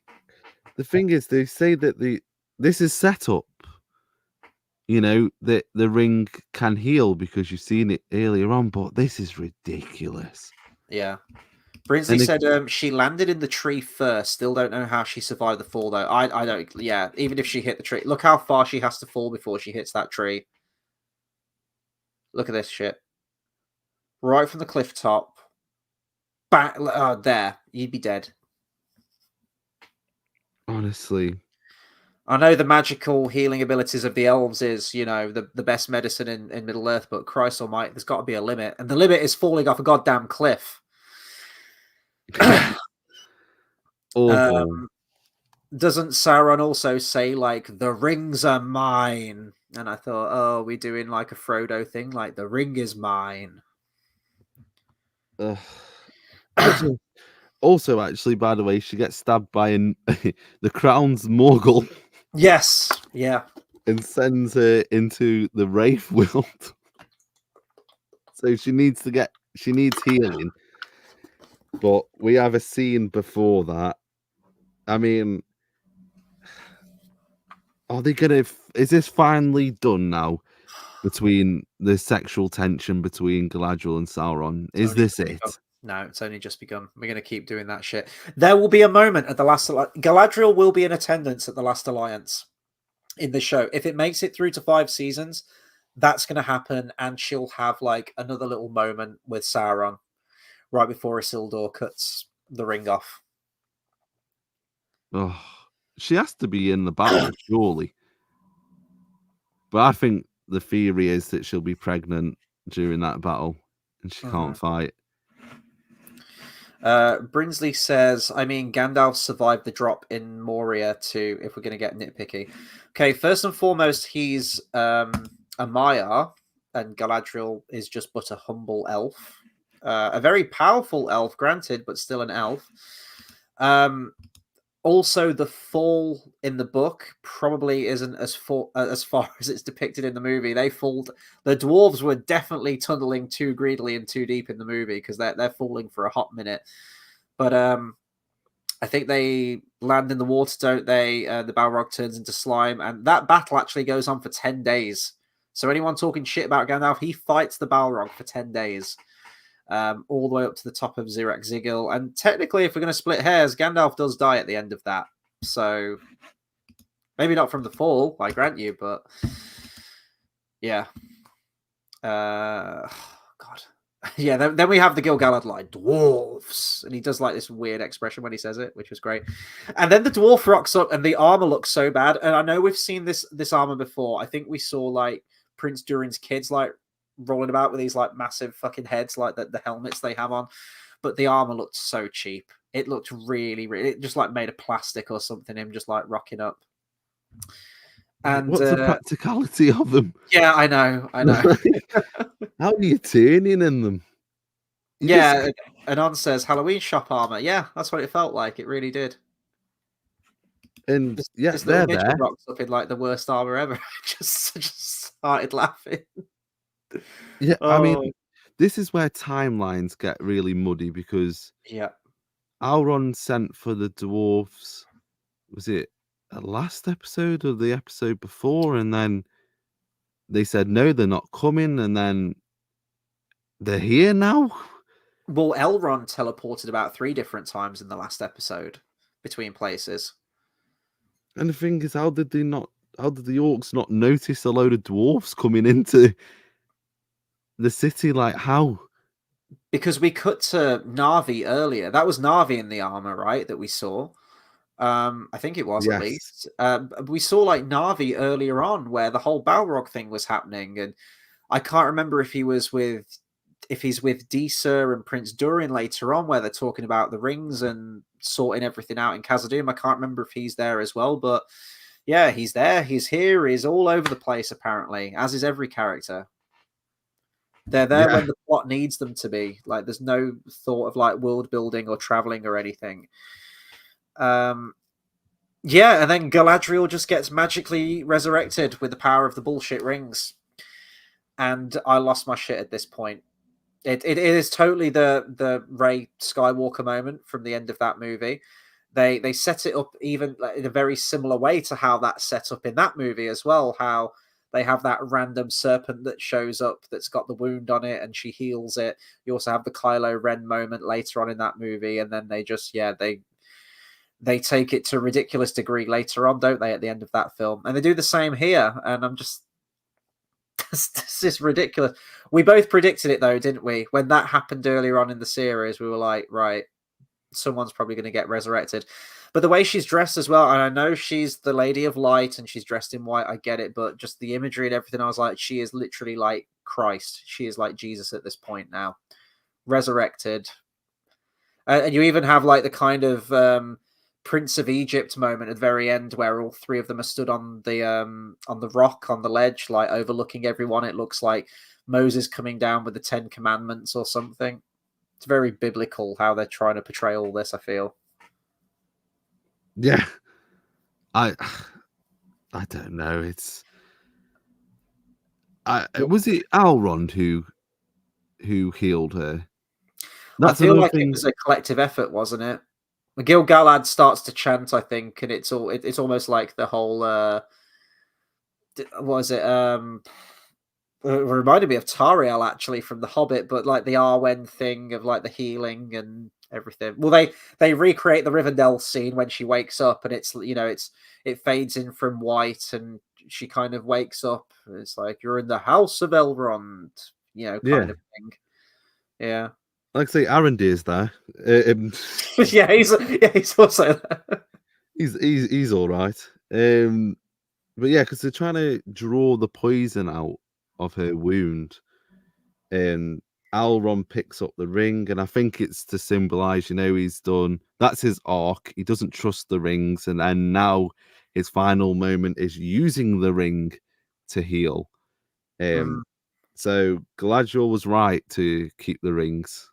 The thing is, they say that this is set up. You know that the ring can heal because you've seen it earlier on, but this is ridiculous. Yeah. Brinsley said she landed in the tree first. Still don't know how she survived the fall, though. I don't. Yeah, even if she hit the tree, look how far she has to fall before she hits that tree. Look at this shit. Right from the cliff top. Back there, you'd be dead. Honestly, I know the magical healing abilities of the elves is, the best medicine in Middle Earth, but Christ Almighty, there's got to be a limit, and the limit is falling off a goddamn cliff. Doesn't Sauron also say, like, the rings are mine? And I thought, oh, we're doing like a Frodo thing, like, the ring is mine. Also, actually, by the way, she gets stabbed by the Crown's Morgul. Yes, yeah. And sends her into the Wraith world. So she needs healing. But we have a scene before that. I mean, is this finally done now? Between the sexual tension between Galadriel and Sauron. Is this it? No, it's only just begun. We're going to keep doing that shit. There will be a moment at the last... Galadriel will be in attendance at the Last Alliance in the show. If it makes it through to 5 seasons, that's going to happen, and she'll have, like, another little moment with Sauron right before Isildur cuts the ring off. Oh, she has to be in the battle, surely. But I think the theory is that she'll be pregnant during that battle, and she can't fight. Brinsley says, I mean, Gandalf survived the drop in Moria too, if we're going to get nitpicky. Okay, first and foremost, he's a Maiar, and Galadriel is just but a humble elf. A very powerful elf, granted, but still an elf. Also, the fall in the book probably isn't as far as it's depicted in the movie. The dwarves were definitely tunneling too greedily and too deep in the movie because they're falling for a hot minute. But I think they land in the water, don't they? The Balrog turns into slime, and that battle actually goes on for 10 days. So anyone talking shit about Gandalf, he fights the Balrog for 10 days. All the way up to the top of Zirak Zigil. And technically, if we're going to split hairs, Gandalf does die at the end of that. So maybe not from the fall, I grant you, but yeah. God. Yeah, then we have the Gil-galad line, dwarves. And he does like this weird expression when he says it, which was great. And then the dwarf rocks up and the armor looks so bad. And I know we've seen this armor before. I think we saw like Prince Durin's kids like rolling about with these like massive fucking heads, like the helmets they have on, but the armor looked so cheap. It looked really it just like made of plastic or something, him just like rocking up. And what's the practicality of them? Yeah, I know. How are you turning in them? Yeah, Anon says Halloween shop armor. Yeah, that's what it felt like. It really did. And this they're there. Rocks up in like the worst armor ever. just started laughing. Yeah, I mean, this is where timelines get really muddy because Elrond sent for the dwarves. Was it the last episode or the episode before? And then they said no, they're not coming, and then they're here now. Well, Elrond teleported about 3 different times in the last episode between places. And the thing is, how did the orcs not notice a load of dwarves coming into the city? Like, how? Because we cut to Na'vi earlier. That was Na'vi in the armor, right? That we saw. I think it was at least. We saw like Na'vi earlier on where the whole Balrog thing was happening. And I can't remember if he's with Disa and Prince Durin later on, where they're talking about the rings and sorting everything out in Khazad-dûm. I can't remember if he's there as well, but yeah, he's there. He's here. He's all over the place, apparently, as is every character. They're there when the plot needs them to be. Like, there's no thought of like world building or traveling or anything. Yeah, and then Galadriel just gets magically resurrected with the power of the bullshit rings. And I lost my shit at this point. It is totally the Rey Skywalker moment from the end of that movie. They set it up even in a very similar way to how that's set up in that movie as well. How they have that random serpent that shows up that's got the wound on it and she heals it. You also have the Kylo Ren moment later on in that movie, and then they just they take it to a ridiculous degree later on, don't they, at the end of that film? And they do the same here, and I'm just this is ridiculous. We both predicted it though, didn't we? When that happened earlier on in the series, we were like, right, someone's probably going to get resurrected. But the way she's dressed as well, and I know she's the Lady of Light and she's dressed in white, I get it, but just the imagery and everything, I was like, she is literally like Christ. She is like Jesus at this point now. Resurrected. And you even have like the kind of Prince of Egypt moment at the very end where all 3 of them are stood on the rock, on the ledge, like overlooking everyone. It looks like Moses coming down with the 10 Commandments or something. It's very biblical how they're trying to portray all this, I feel. Yeah. I don't know. Was it Elrond who healed her? That's I feel like it was a collective effort, wasn't it? Gil-galad starts to chant, I think, and it's almost like the whole what was it? It reminded me of Tariel actually from The Hobbit, but like the Arwen thing of like the healing and everything. Well, they recreate the Rivendell scene when she wakes up, and it's it fades in from white, and she kind of wakes up. And it's like you're in the House of Elrond, kind of thing. Yeah. Like I say, Arondir's there. Yeah, he's also there. He's all right. But yeah, because they're trying to draw the poison out of her wound, and Elrond picks up the ring, and I think it's to symbolize, he's done. That's his arc. He doesn't trust the rings, and then now his final moment is using the ring to heal. So Galadriel was right to keep the rings.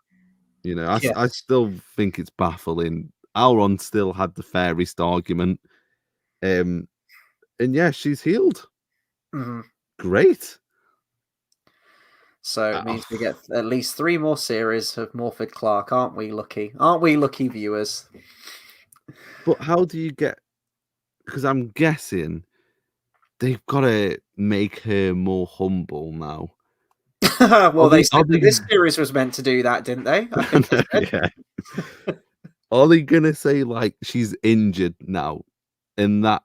I Yes. still think it's baffling. Elrond still had the fairest argument. And yeah, she's healed. Great. So it means we get at least 3 more series of Morfydd Clark. Aren't we lucky? Aren't we lucky viewers? But how do you get... Because I'm guessing they've got to make her more humble now. Well, they said that this series was meant to do that, didn't they? I think they said. Yeah. Are they going to say, like, she's injured now, and that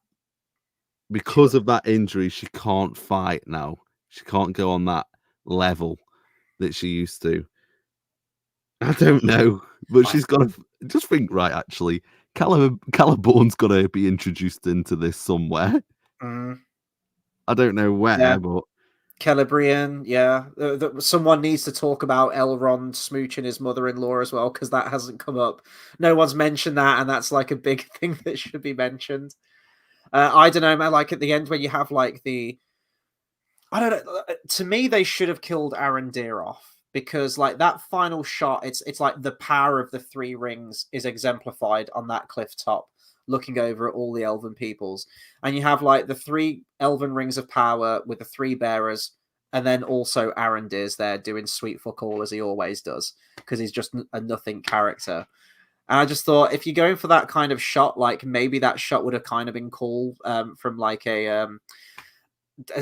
because of that injury, she can't fight now? She can't go on that level that she used to. I don't know, but she's got to just think, right, actually, Celeborn's got to be introduced into this somewhere. I don't know where, but Celebrian, yeah. Someone needs to talk about Elrond smooching his mother-in-law as well, because that hasn't come up. No one's mentioned that, and that's like a big thing that should be mentioned. I don't know, man. Like at the end when you have like I don't know. To me, they should have killed Arondir off, because like that final shot, it's like the power of the 3 rings is exemplified on that cliff top, looking over at all the elven peoples, and you have like the 3 elven rings of power with the 3 bearers, and then also Arondir's there doing sweet fuck all as he always does, because he's just a nothing character. And I just thought, if you're going for that kind of shot, like maybe that shot would have kind of been cool from like a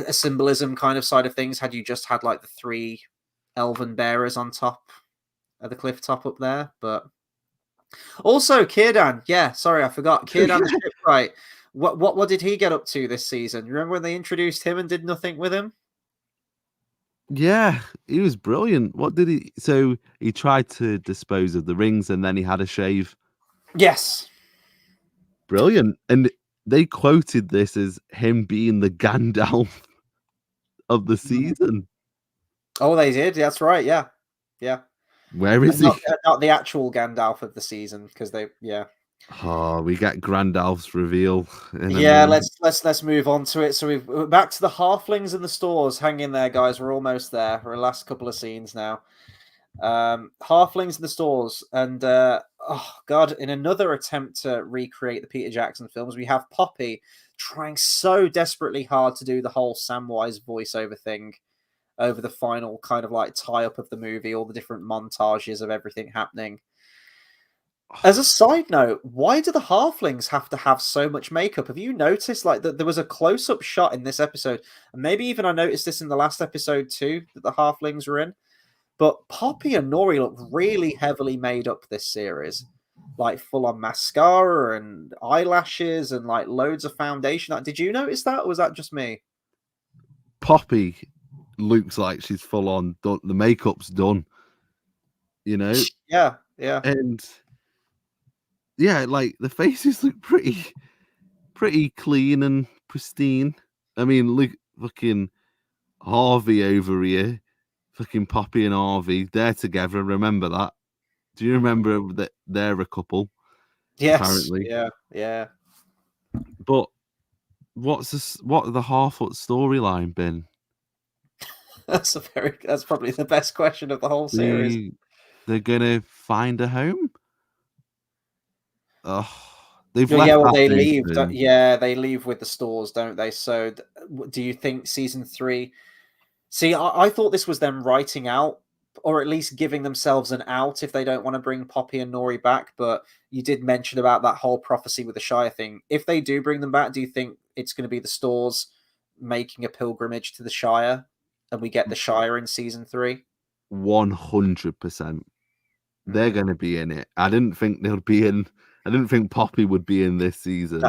symbolism kind of side of things, had you just had like the 3 elven bearers on top of the cliff top up there. But also Círdan, yeah, sorry, I forgot. Círdan the shipwright. What did he get up to this season? Remember when they introduced him and did nothing with him? yeah, he was brilliant. What did he... So he tried to dispose of the rings, and then he had a shave. Yes. Brilliant. And they quoted this as him being the Gandalf of the season. Oh, they did. That's right. Yeah. Where is he? Not the actual Gandalf of the season, because they... Yeah. Oh, we get Grandalf's reveal. Let's move on to it. So we're back to the halflings in the stores. Hang in there, guys. We're almost there. We're in the last couple of scenes now. Halflings in the stores, and oh god, in another attempt to recreate the Peter Jackson films, we have Poppy trying so desperately hard to do the whole Samwise voiceover thing over the final kind of like tie-up of the movie, all the different montages of everything happening. As a side note, why do the halflings have to have so much makeup? Have you noticed like that there was a close-up shot in this episode, and maybe even I noticed this in the last episode too, that the halflings were in? But Poppy and Nori look really heavily made up this series. Like full on mascara and eyelashes and like loads of foundation. Did you notice that, or was that just me? Poppy looks like she's full on done. The makeup's done. Yeah. And yeah, like the faces look pretty clean and pristine. I mean, look, fucking Harvey over here. Fucking Poppy and Harvey, they're together. Remember that? Do you remember that they're a couple? Yes. Apparently. Yeah. But what the Harfoot storyline been? That's probably the best question of the whole series. They're gonna find a home. Oh, they've left. Yeah, well, they leave. Open. They leave with the stores, don't they? So, do you think season 3? See, I thought this was them writing out, or at least giving themselves an out if they don't want to bring Poppy and Nori back. But you did mention about that whole prophecy with the Shire thing. If they do bring them back, do you think it's going to be the stores making a pilgrimage to the Shire, and we get the Shire in season 3? 100%. They're going to be in it. I didn't think they'll be in. I didn't think Poppy would be in this season.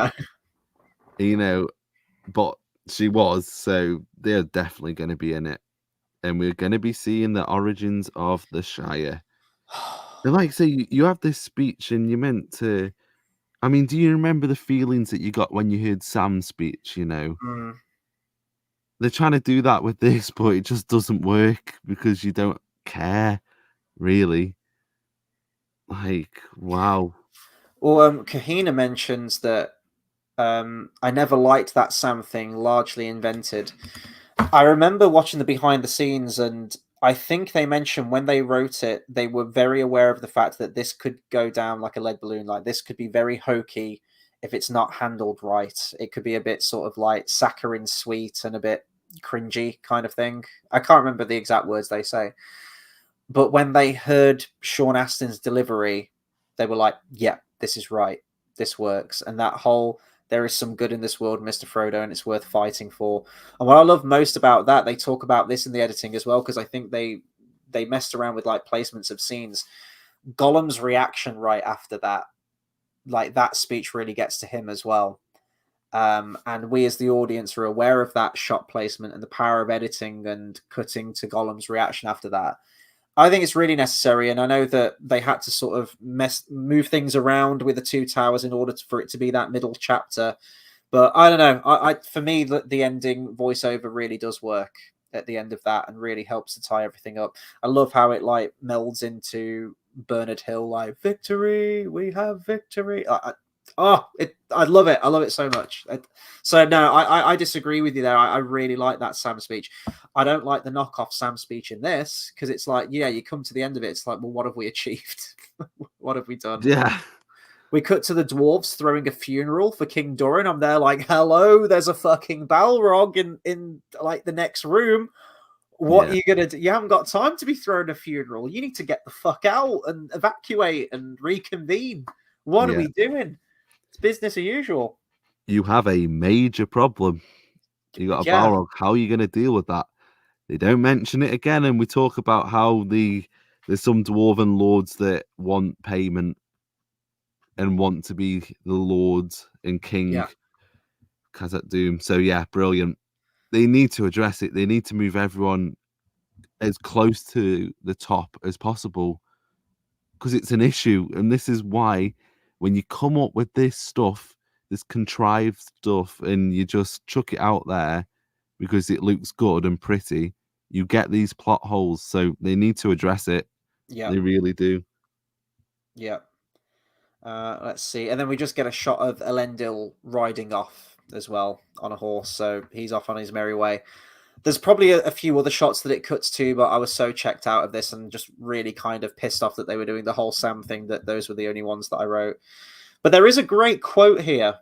No. But she was, so they're definitely going to be in it. And we're going to be seeing the origins of the Shire. And like, say, you have this speech and you're meant to... I mean, do you remember the feelings that you got when you heard Sam's speech, They're trying to do that with this, but it just doesn't work because you don't care, really. Like, wow. Well, Kahina mentions that I never liked that Sam thing, largely invented. I remember watching the behind the scenes, and I think they mentioned when they wrote it, they were very aware of the fact that this could go down like a lead balloon. Like, this could be very hokey if it's not handled right. It could be a bit sort of like saccharine sweet and a bit cringy kind of thing. I can't remember the exact words they say. But when they heard Sean Astin's delivery, they were like, yeah, this is right. This works. And that whole there is some good in this world, Mr. Frodo, and it's worth fighting for. And what I love most about that, they talk about this in the editing as well, because I think they messed around with like placements of scenes. Gollum's reaction right after that, like that speech really gets to him as well. And we as the audience are aware of that shot placement and the power of editing and cutting to Gollum's reaction after that. I think it's really necessary, and I know that they had to sort of move things around with the Two Towers in order for it to be that middle chapter. But I don't know. I for me, the ending voiceover really does work at the end of that and really helps to tie everything up. I love how it like melds into Bernard Hill, like victory, we have victory. I love it. I love it so much. So no, I disagree with you there. I really like that Sam speech. I don't like the knockoff Sam speech in this because it's like, yeah, you come to the end of it. It's like, well, what have we achieved? What have we done? Yeah. We cut to the dwarves throwing a funeral for King Doran. I'm there like, hello, there's a fucking Balrog in like the next room. What are you gonna do? You haven't got time to be throwing a funeral. You need to get the fuck out and evacuate and reconvene. What are we doing? It's business as usual. You have a major problem. You got a Balrog. How are you going to deal with that? They don't mention it again, and we talk about how there's some dwarven lords that want payment and want to be the lords and king Khazad Dûm. So yeah, brilliant. They need to address it. They need to move everyone as close to the top as possible because it's an issue, and this is why when you come up with this stuff, this contrived stuff, and you just chuck it out there because it looks good and pretty, you get these plot holes. So they need to address it. Yeah, they really do. Yeah. Let's see, and then we just get a shot of Elendil riding off as well on a horse. So he's off on his merry way. There's probably a few other shots that it cuts to, but I was so checked out of this and just really kind of pissed off that they were doing the whole Sam thing that those were the only ones that I wrote. But there is a great quote here,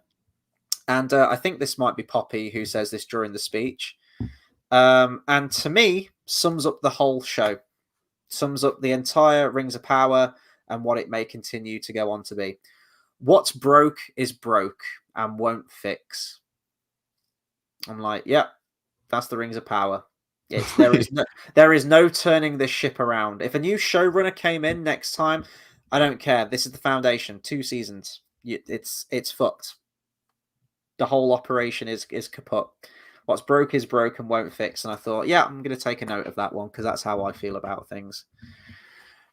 and I think this might be Poppy who says this during the speech. And to me, sums up the whole show, sums up the entire Rings of Power and what it may continue to go on to be. What's broke is broke and won't fix. I'm like, yeah, that's the Rings of Power. There is no turning this ship around. If a new showrunner came in next time, I don't care. This is the foundation. 2 seasons. It's fucked. The whole operation is kaput. What's broke is broke and won't fix. And I thought, yeah, I'm going to take a note of that one because that's how I feel about things.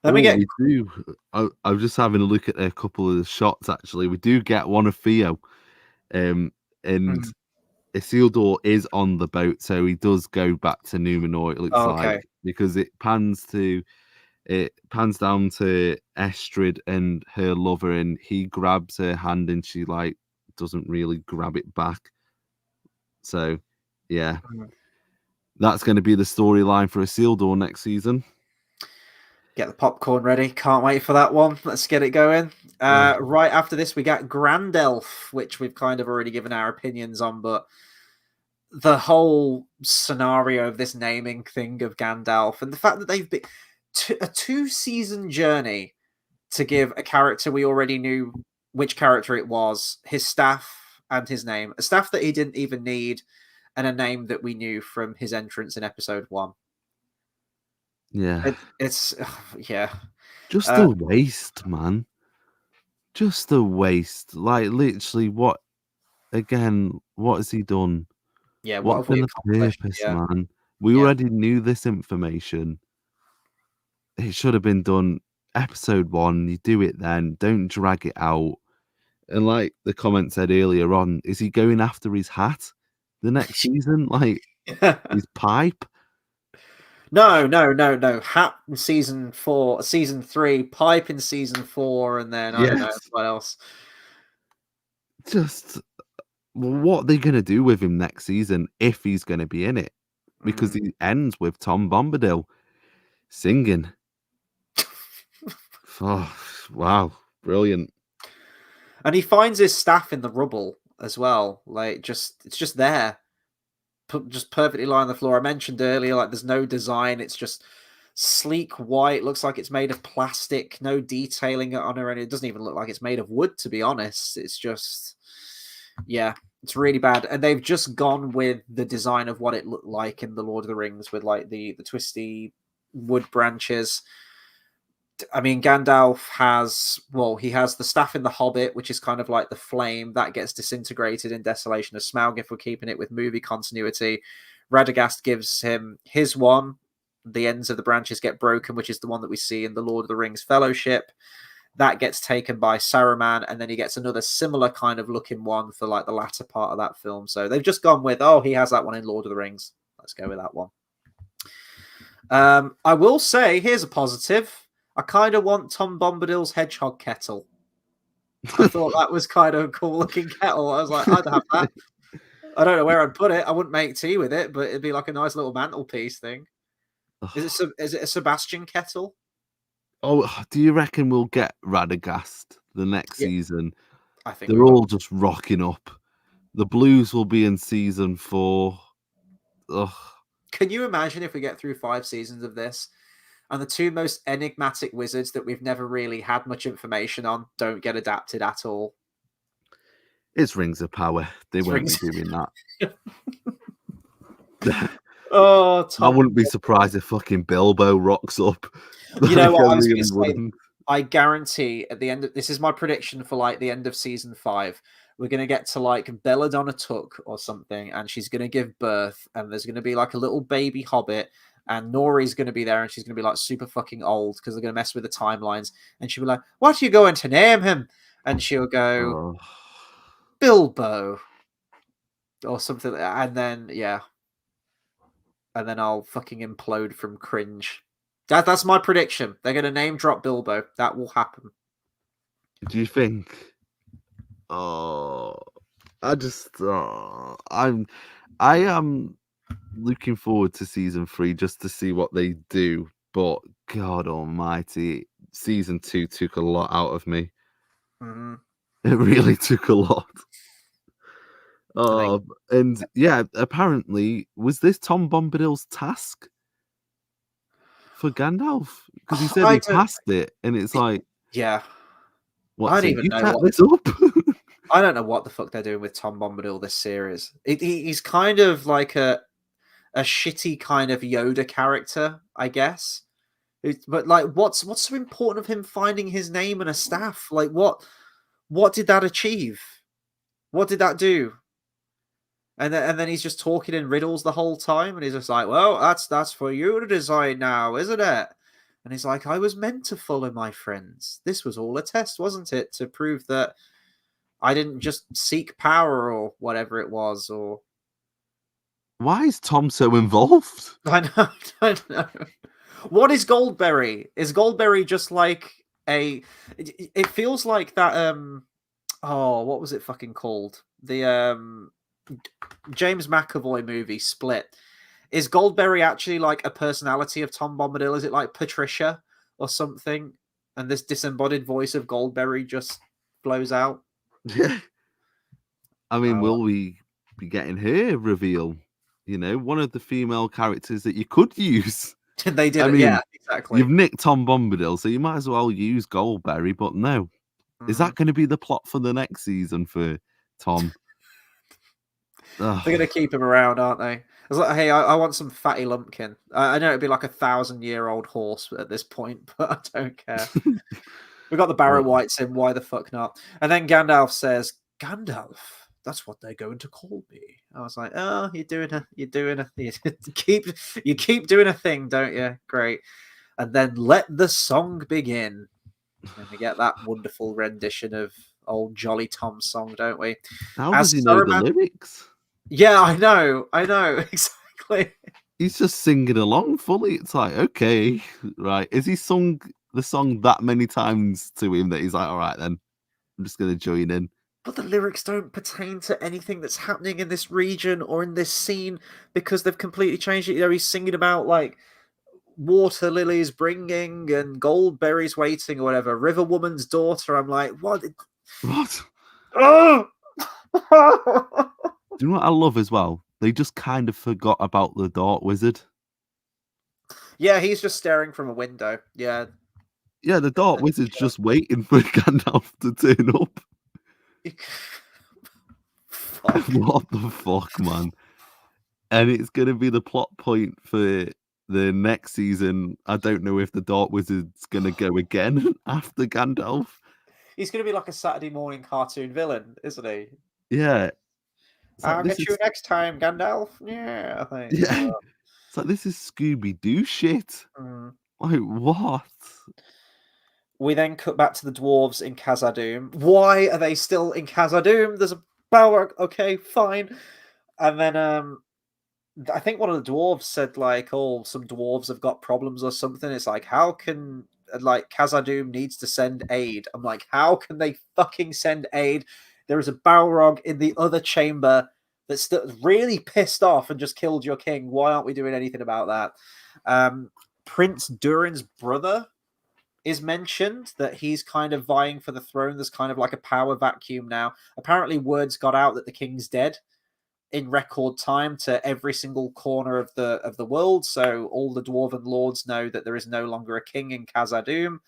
We do. I'm just having a look at a couple of the shots. Actually, we do get one of Theo, and Isildur is on the boat, so he does go back to Numenor. It looks like because it pans down to Estrid and her lover, and he grabs her hand, and she like doesn't really grab it back. So, yeah, that's going to be the storyline for Isildur next season. Get the popcorn ready. Can't wait for that one. Let's get it going. Right after this, we got Grandelf, which we've kind of already given our opinions on, but the whole scenario of this naming thing of Gandalf and the fact that they've been a 2-season journey to give a character we already knew which character it was, his staff and his name, a staff that he didn't even need, and a name that we knew from his entrance in episode 1. Yeah. It's just a waste, man. Just a waste. Like, literally, what has he done? Yeah, what's been the purpose, man? We already knew this information. It should have been done episode 1. You do it then. Don't drag it out. And like the comment said earlier on, is he going after his hat the next season? Like his pipe? No. Hat in season 4, season 3, pipe in season 4, and then I don't know Yes. what else. Just what are they going to do with him next season if he's going to be in it? Because he ends with Tom Bombadil singing. Oh, wow, brilliant. And he finds his staff in the rubble as well. Like, it's just there, just perfectly lying on the floor. I mentioned earlier, like, there's no design. It's just sleek white. Looks like it's made of plastic. No detailing on it, and it doesn't even look like it's made of wood. To be honest, it's just, yeah, it's really bad. And they've just gone with the design of what it looked like in the Lord of the Rings, with like the twisty wood branches. I mean, Gandalf has, well, he has the staff in The Hobbit, which is kind of like the flame that gets disintegrated in Desolation of Smaug if we're keeping it with movie continuity. Radagast gives him his one. The ends of the branches get broken, which is the one that we see in the Lord of the Rings Fellowship. That gets taken by Saruman, and then he gets another similar kind of looking one for like the latter part of that film. So they've just gone with, oh, he has that one in Lord of the Rings. Let's go with that one. I will say, here's a positive. I kind of want Tom Bombadil's hedgehog kettle. I thought that was kind of a cool looking kettle. I was like, I'd have that. I don't know where I'd put it. I wouldn't make tea with it, but it'd be like a nice little mantelpiece thing. Is it a Sebastian kettle? Oh, do you reckon we'll get Radagast the next Yeah, season? I think we They're will. all just rocking up. The Blues will be in season 4. Ugh. Can you imagine if we get through 5 seasons of this and the two most enigmatic wizards that we've never really had much information on don't get adapted at all? It's Rings of Power. They It's won't rings. be doing that. Oh, I Tom. wouldn't be surprised if fucking Bilbo rocks up. You know Like, what I I was going really to say? wouldn't. I guarantee at the end of this is my prediction for like the end of season 5. We're gonna get to like Belladonna Took or something, and she's gonna give birth, and there's gonna be like a little baby hobbit, and Nori's gonna be there, and she's gonna be like super fucking old because they're gonna mess with the timelines, and she'll be like, "What are you going to name him?" And she'll go, Oh. Bilbo or something, and then yeah, and then I'll fucking implode from cringe. That's my prediction. They're gonna name drop Bilbo. That will happen. Do you think? Oh, I just, I am looking forward to season 3 just to see what they do. But God Almighty, season 2 took a lot out of me. Mm-hmm. It really took a lot. Think, And yeah, apparently, was this Tom Bombadil's task for Gandalf? Because he said I he don't. passed it, and it's like, Yeah, I what? don't So even you know set what this up? I don't know what the fuck they're doing with Tom Bombadil this series. He's kind of like a shitty kind of Yoda character, I guess. But like, what's so important of him finding his name and a staff? Like, what did that achieve? What did that do? And then he's just talking in riddles the whole time, and he's just like, "Well, that's for you to decide now, isn't it?" And he's like, "I was meant to follow my friends. This was all a test, wasn't it, to prove that I didn't just seek power or whatever it was." Or Why is Tom so involved? I know, I don't know. What is Goldberry? Is Goldberry just like a? It feels like that. Oh, what was it fucking called? The James McAvoy movie Split. Is Goldberry actually like a personality of Tom Bombadil? Is it like Patricia or something? And this disembodied voice of Goldberry just flows out. Yeah. I mean, Oh, will we be getting her reveal? You know, one of the female characters that you could use. they did I it. Yeah, mean, exactly. you've nicked Tom Bombadil, so you might as well use Goldberry, but no. Is Mm-hmm. that going to be the plot for the next season for Tom? They're going to keep him around, aren't they? I was like, hey, I want some fatty lumpkin. I know it'd be like 1,000-year-old horse at this point, but I don't care. We got the Barrow Oh. Whites in. Why the fuck not? And then Gandalf says, "Gandalf, that's what they're going to call me." I was like, "Oh, you keep doing a thing, don't you? Great." And then let the song begin. And we get that wonderful rendition of old Jolly Tom's song, don't we? How does As he know the Saruman, lyrics? yeah, I know, exactly. he's just singing along fully. It's like, okay, right. Is he sung the song that many times to him that he's like, all right, then I'm just going to join in? But the lyrics don't pertain to anything that's happening in this region or in this scene because they've completely changed it. You know, he's singing about like water lilies bringing and gold berries waiting or whatever. River woman's daughter. I'm like, what? What? Oh! Do you know what I love as well? They just kind of forgot about the Dark Wizard. Yeah, he's just staring from a window. Yeah. Yeah, the Dark Wizard's just waiting for Gandalf to turn up. What the fuck, man? And it's going to be the plot point for the next season. I don't know if the Dark Wizard's going to go again after Gandalf. He's going to be like a Saturday morning cartoon villain, isn't he? Yeah. I'll get you next time, Gandalf. Yeah, I think. Yeah. It's like, this is Scooby-Doo shit. Like, what? We then cut back to the dwarves in Khazad-dûm. Why are they still in Khazad-dûm? There's a Balrog. Okay, fine. And then I think one of the dwarves said like, "Oh, some dwarves have got problems or something." It's like, how can like Khazad-dûm needs to send aid? I'm like, how can they fucking send aid? There is a Balrog in the other chamber that's still really pissed off and just killed your king. Why aren't we doing anything about that? Prince Durin's brother is mentioned, that he's kind of vying for the throne. There's kind of like a power vacuum now. Apparently, words got out that the king's dead in record time to every single corner of the world. So all the dwarven lords know that there is no longer a king in Khazad-dûm.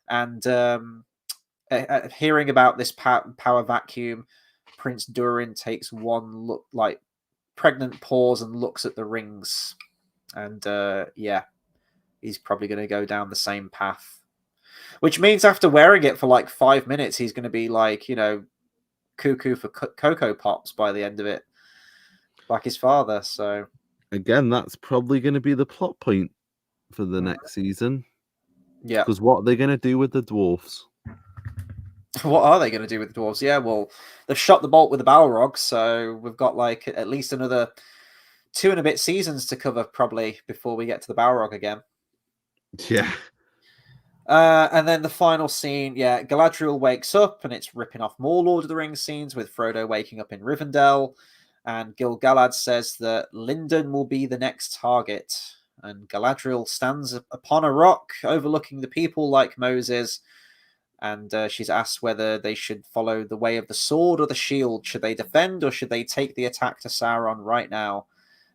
And hearing about this power vacuum, Prince Durin takes one look, like pregnant pause, and looks at the rings. And yeah, he's probably going to go down the same path. Which means after wearing it for like 5 minutes, he's going to be like, you know, cuckoo for Cocoa Pops by the end of it, like his father. So again, that's probably going to be the plot point for the next season. Yeah. Because what are they going to do with the dwarfs? What are they going to do with the dwarves? Yeah, well, they've shot the bolt with the Balrog, so we've got like at least another 2 and a bit seasons to cover probably before we get to the Balrog again. Yeah. And then the final scene, yeah, Galadriel wakes up and it's ripping off more Lord of the Rings scenes with Frodo waking up in Rivendell. And Gil-galad says that Lindon will be the next target. And Galadriel stands upon a rock overlooking the people like Moses. And she's asked whether they should follow the way of the sword or the shield. Should they defend or should they take the attack to Sauron right now?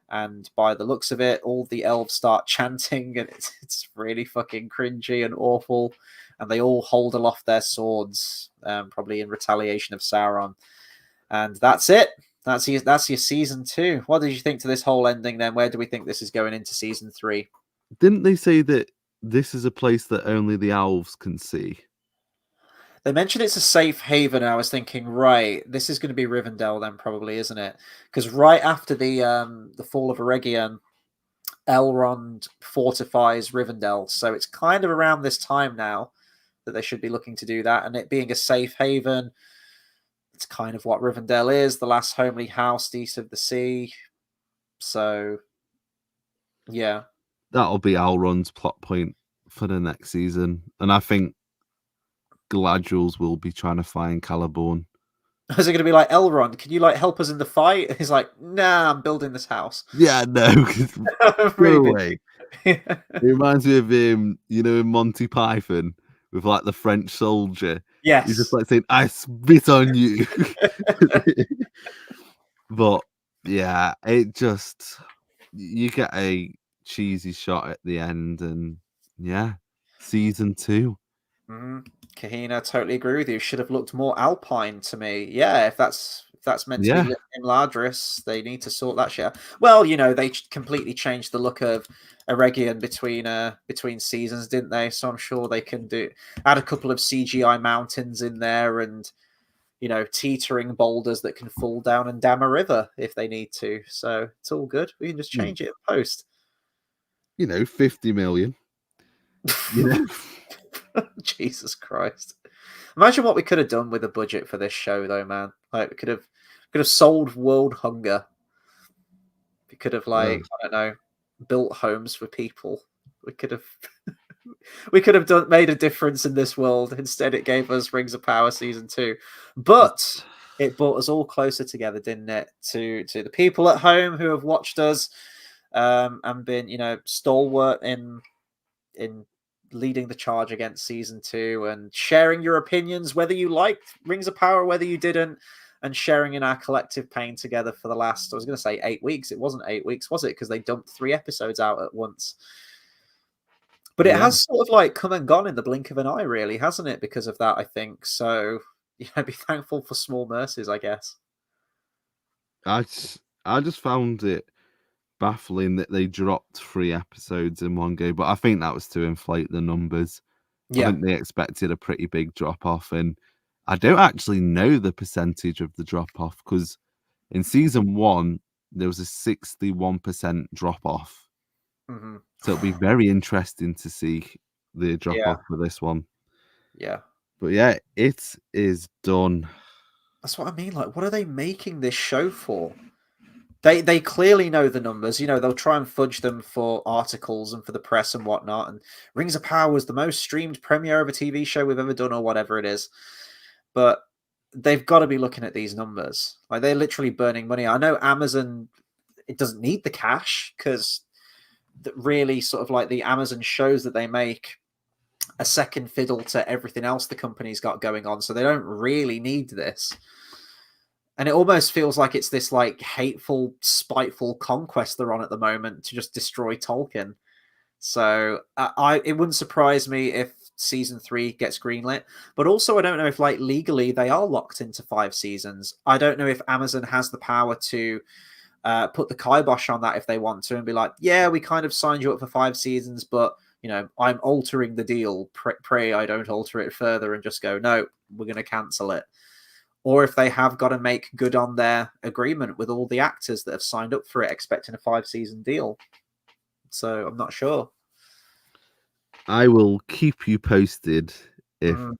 And by the looks of it, all the elves start chanting, and it's really fucking cringy and awful. And they all hold aloft their swords, probably in retaliation of Sauron. And that's it. That's your season 2. What did you think to this whole ending then? Where do we think this is going into season 3? Didn't they say that this is a place that only the elves can see? They mentioned it's a safe haven, and I was thinking, right, this is going to be Rivendell then, probably, isn't it? Because right after the fall of Eregion, Elrond fortifies Rivendell, so it's kind of around this time now that they should be looking to do that, and it being a safe haven, it's kind of what Rivendell is, the last homely house east of the sea. So, yeah. That'll be Elrond's plot point for the next season, and I think Galadriel's will be trying to find Celeborn. Is it going to be like, Elrond, can you like help us in the fight? He's like, nah, I'm building this house. Yeah, no. Go away. It reminds me of you know, in Monty Python with like the French soldier. Yes. He's just like saying, I spit on you. But yeah, it just, you get a cheesy shot at the end, and yeah, season 2. Kahina, totally agree with you. Should have looked more alpine to me. Yeah, if that's meant to be in Ladris, they need to sort that shit out. Well, you know, they completely changed the look of Eregion between seasons, didn't they? So I'm sure they can add a couple of CGI mountains in there, and you know, teetering boulders that can fall down and dam a river if they need to. So it's all good. We can just change it post. You know, 50 million. Yeah. Jesus Christ. Imagine what we could have done with a budget for this show, though, man. Like, we could have solved world hunger. We could have, like, I don't know, built homes for people. We could have we could have made a difference in this world. Instead, it gave us Rings of Power season 2, but it brought us all closer together, didn't it? To the people at home who have watched us and been, stalwart in leading the charge against season 2 and sharing your opinions, whether you liked Rings of Power, whether you didn't, and sharing in our collective pain together for the last, I was going to say 8 weeks. It wasn't 8 weeks, was it? Because they dumped 3 episodes out at once. But it has sort of like come and gone in the blink of an eye, really, hasn't it? Because of that, I think. So, be thankful for small mercies, I guess. I just found it baffling that they dropped 3 episodes in one go, but I think that was to inflate the numbers. I Yeah. think they expected a pretty big drop off, and I don't actually know the percentage of the drop off because in season 1 there was a 61% drop off. Mm-hmm. So it'll be very interesting to see the drop Yeah. off for this one. Yeah. But yeah, it is done. That's what I mean. Like, what are they making this show for? They clearly know the numbers. They'll try and fudge them for articles and for the press and whatnot. And Rings of Power was the most streamed premiere of a TV show we've ever done, or whatever it is. But they've got to be looking at these numbers. Like, they're literally burning money. I know Amazon, it doesn't need the cash because really sort of like the Amazon shows that they make a second fiddle to everything else the company's got going on. So they don't really need this. And it almost feels like it's this like hateful, spiteful conquest they're on at the moment to just destroy Tolkien. So it wouldn't surprise me if season 3 gets greenlit. But also, I don't know if like legally they are locked into 5 seasons. I don't know if Amazon has the power to put the kibosh on that if they want to and be like, yeah, we kind of signed you up for 5 seasons, but I'm altering the deal. Pray I don't alter it further and just go, no, we're going to cancel it. Or if they have got to make good on their agreement with all the actors that have signed up for it, expecting a 5-season deal. So I'm not sure. I will keep you posted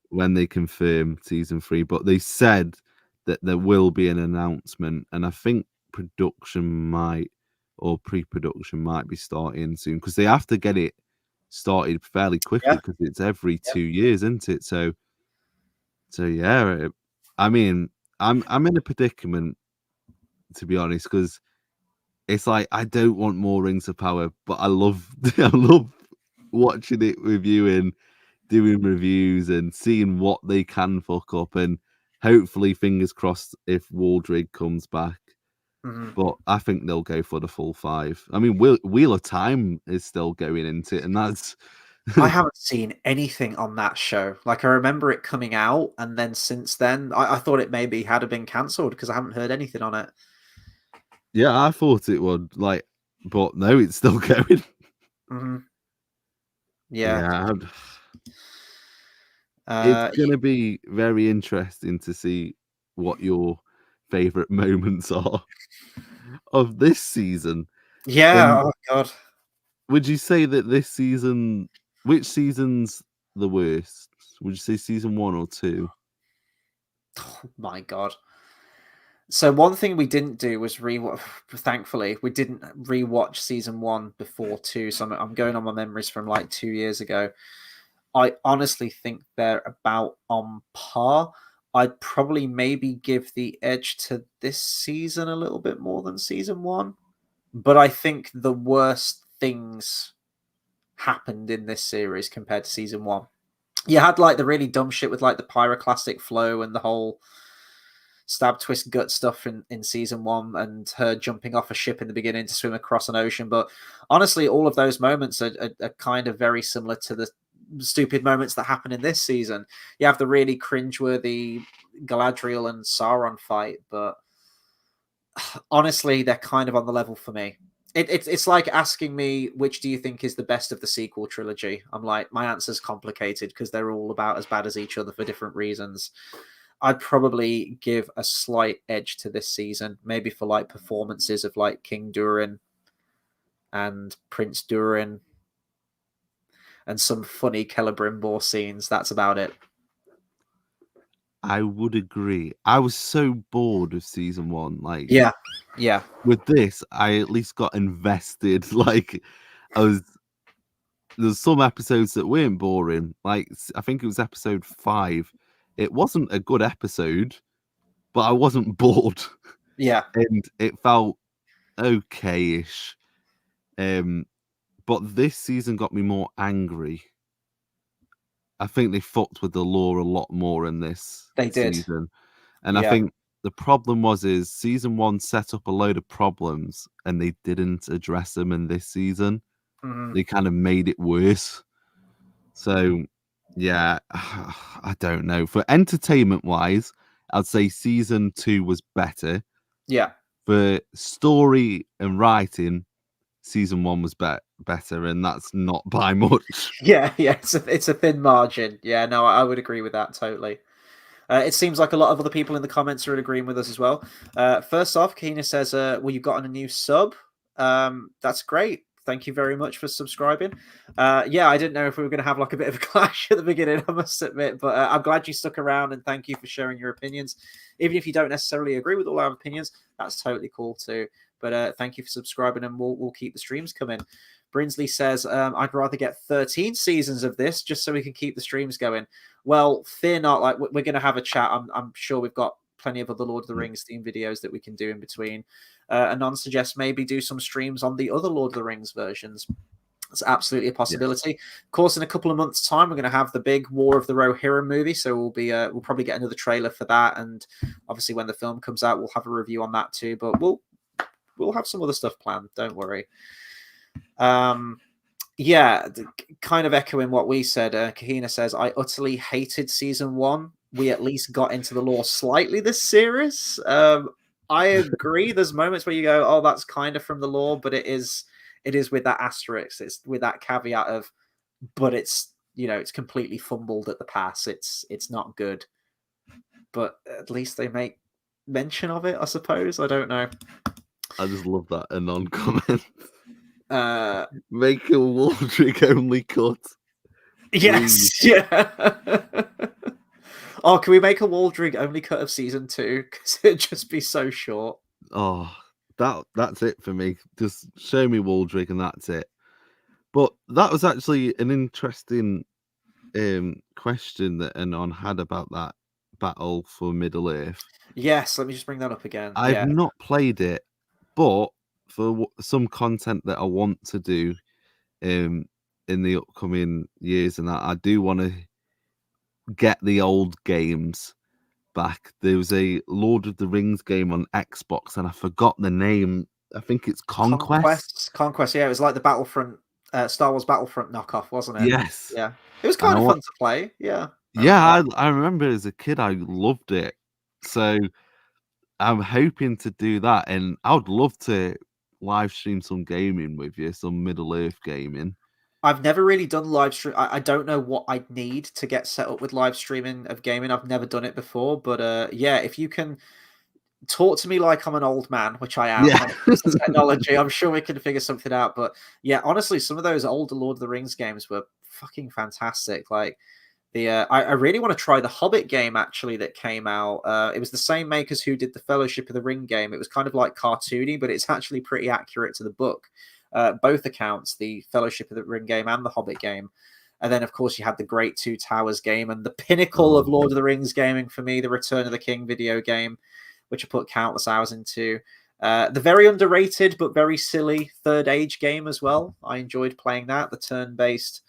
when they confirm season 3. But they said that there will be an announcement, and I think pre-production might be starting soon because they have to get it started fairly quickly because it's every 2 years, isn't it? So yeah, I mean, I'm in a predicament, to be honest, because it's like I don't want more Rings of Power, but I love I love watching it with you and doing reviews and seeing what they can fuck up, and hopefully, fingers crossed, if Waldrig comes back. But I think they'll go for the full 5. I mean, Wheel of Time is still going into it, and that's I haven't seen anything on that show. Like, I remember it coming out, and then since then, I thought it maybe had been cancelled because I haven't heard anything on it. Yeah, I thought it would, but no, it's still going. Yeah. It's going to be very interesting to see what your favorite moments are of this season. Yeah. Oh, God. Would you say that this season, which season's the worst? Would you say season 1 or 2? Oh, my God. So one thing we didn't do was rewatch. Thankfully, we didn't rewatch season 1 before 2. So I'm going on my memories from like 2 years ago. I honestly think they're about on par. I'd probably maybe give the edge to this season a little bit more than season 1. But I think the worst things happened in this series compared to season 1. You had like the really dumb shit with like the pyroclastic flow and the whole stab, twist, gut stuff in season 1, and her jumping off a ship in the beginning to swim across an ocean. But honestly, all of those moments are kind of very similar to the stupid moments that happen in this season. You have the really cringeworthy Galadriel and Sauron fight, but honestly, they're kind of on the level for me. It's like asking me which do you think is the best of the sequel trilogy. I'm like, my answer's complicated because they're all about as bad as each other for different reasons. I'd probably give a slight edge to this season, maybe for like performances of like King Durin and Prince Durin and some funny Celebrimbor scenes. That's about it. I would agree. I was so bored of season 1. Like, yeah. with this, I at least got invested. Like, I was. There's some episodes that weren't boring. Like, I think it was episode 5. It wasn't a good episode, but I wasn't bored. Yeah. And it felt okay-ish. But this season got me more angry. I think they fucked with the lore a lot more in this They did. season. And I Yeah. think the problem is season 1 set up a load of problems and they didn't address them in this season. Mhm. They kind of made it worse. So, yeah, I don't know. For entertainment-wise, I'd say season 2 was better. Yeah. For story and writing, season 1 was better, and that's not by much. Yeah, it's a thin margin. Yeah, no, I would agree with that totally. It seems like a lot of other people in the comments are agreeing with us as well. First off, Keena says, well, you've gotten a new sub. That's great. Thank you very much for subscribing. Yeah, I didn't know if we were going to have like a bit of a clash at the beginning, I must admit, but I'm glad you stuck around and thank you for sharing your opinions. Even if you don't necessarily agree with all our opinions, that's totally cool too. But thank you for subscribing, and we'll keep the streams coming. Brinsley says, I'd rather get 13 seasons of this just so we can keep the streams going. Well, fear not. Like, we're going to have a chat. I'm sure we've got plenty of other Lord of the Rings theme videos that we can do in between. Anon suggests maybe do some streams on the other Lord of the Rings versions. It's absolutely a possibility. Yes. Of course, in a couple of months' time, we're going to have the big War of the Rohirrim movie, so we'll probably get another trailer for that, and obviously when the film comes out, we'll have a review on that too. But we'll have some other stuff planned. Don't worry. Yeah, kind of echoing what we said. Kahina says, I utterly hated season 1. We at least got into the lore slightly this series. I agree. There's moments where you go, oh, that's kind of from the lore, but it is with that asterisk. It's with that caveat of, but it's completely fumbled at the pass. It's not good. But at least they make mention of it, I suppose. I don't know. I just love that Anon comment. Make a Waldrick only cut. Yes, please. Yeah. Oh, can we make a Waldrick only cut of season 2? Because it'd just be so short. Oh, that's it for me. Just show me Waldrick and that's it. But that was actually an interesting question that Anon had about that battle for Middle Earth. Yes, let me just bring that up again. I've not played it, but for some content that I want to do in the upcoming years and that, I do want to get the old games back. There was a Lord of the Rings game on Xbox and I forgot the name. I think it's Conquest. Conquest, yeah. It was like the Battlefront, Star Wars Battlefront knockoff, wasn't it? Yes. Yeah. It was kind of fun to play. Yeah. I remember as a kid, I loved it. So I'm hoping to do that. And I would love to live stream some gaming with you, some Middle Earth gaming. I've never really done live stream. I don't know what I'd need to get set up with live streaming of gaming. I've never done it before, but yeah, if you can talk to me like I'm an old man, which I am, when it comes to technology, I'm sure we can figure something out. But yeah, honestly, some of those older Lord of the Rings games were fucking fantastic. Like I really want to try the Hobbit game actually that came out. It was the same makers who did the Fellowship of the Ring game. It was kind of like cartoony, but it's actually pretty accurate to the book. Both accounts, the Fellowship of the Ring game and the Hobbit game. And then, of course, you had the Great Two Towers game and the pinnacle of Lord of the Rings gaming for me, the Return of the King video game, which I put countless hours into. The very underrated but very silly Third Age game as well. I enjoyed playing that, the turn-based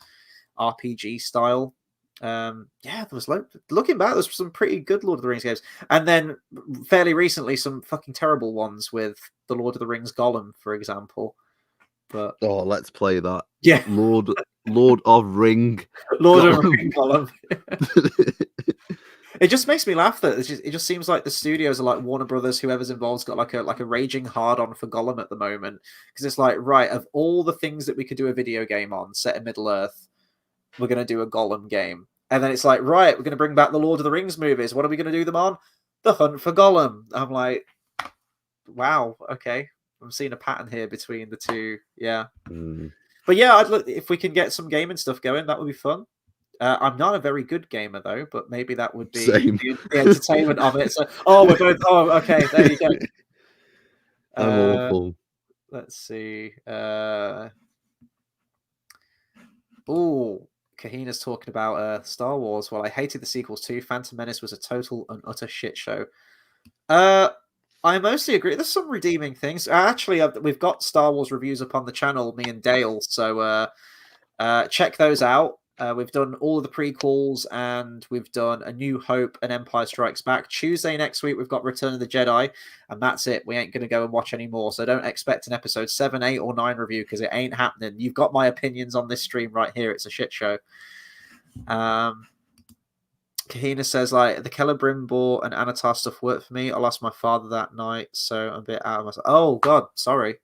RPG style. Yeah, there was looking back, there's some pretty good Lord of the Rings games. And then fairly recently, some fucking terrible ones with the Lord of the Rings Gollum, for example. But let's play that. Yeah, Lord of Ring, Lord of Ring Gollum. It just makes me laugh that it just seems like the studios are like Warner Brothers, whoever's involved's got like a raging hard on for Gollum at the moment, because it's like, right, of all the things that we could do a video game on set in Middle Earth, we're going to do a Gollum game. And then it's like, right, we're going to bring back the Lord of the Rings movies. What are we going to do them on? The Hunt for Gollum. I'm like, wow, okay. I'm seeing a pattern here between the two. Yeah. But yeah, I'd look if we can get some gaming stuff going, that would be fun. I'm not a very good gamer though, but maybe that would be Same. the entertainment of it. So, oh, we're both. Oh, okay. There you go. I'm awful. Let's see. Oh, Kahina's talking about Star Wars. Well, I hated the sequels too. Phantom Menace was a total and utter shit show. I mostly agree. There's some redeeming things. Actually, we've got Star Wars reviews up on the channel, me and Dale. So check those out. We've done all of the prequels, and we've done A New Hope and Empire Strikes Back. Tuesday next week, we've got Return of the Jedi, and that's it. We ain't going to go and watch any more. So don't expect an episode 7, 8, or 9 review, because it ain't happening. You've got my opinions on this stream right here. It's a shit show. Kahina says, like, the Celebrimbor and Anatar stuff worked for me. I lost my father that night, so I'm a bit out of myself. Oh, God, sorry.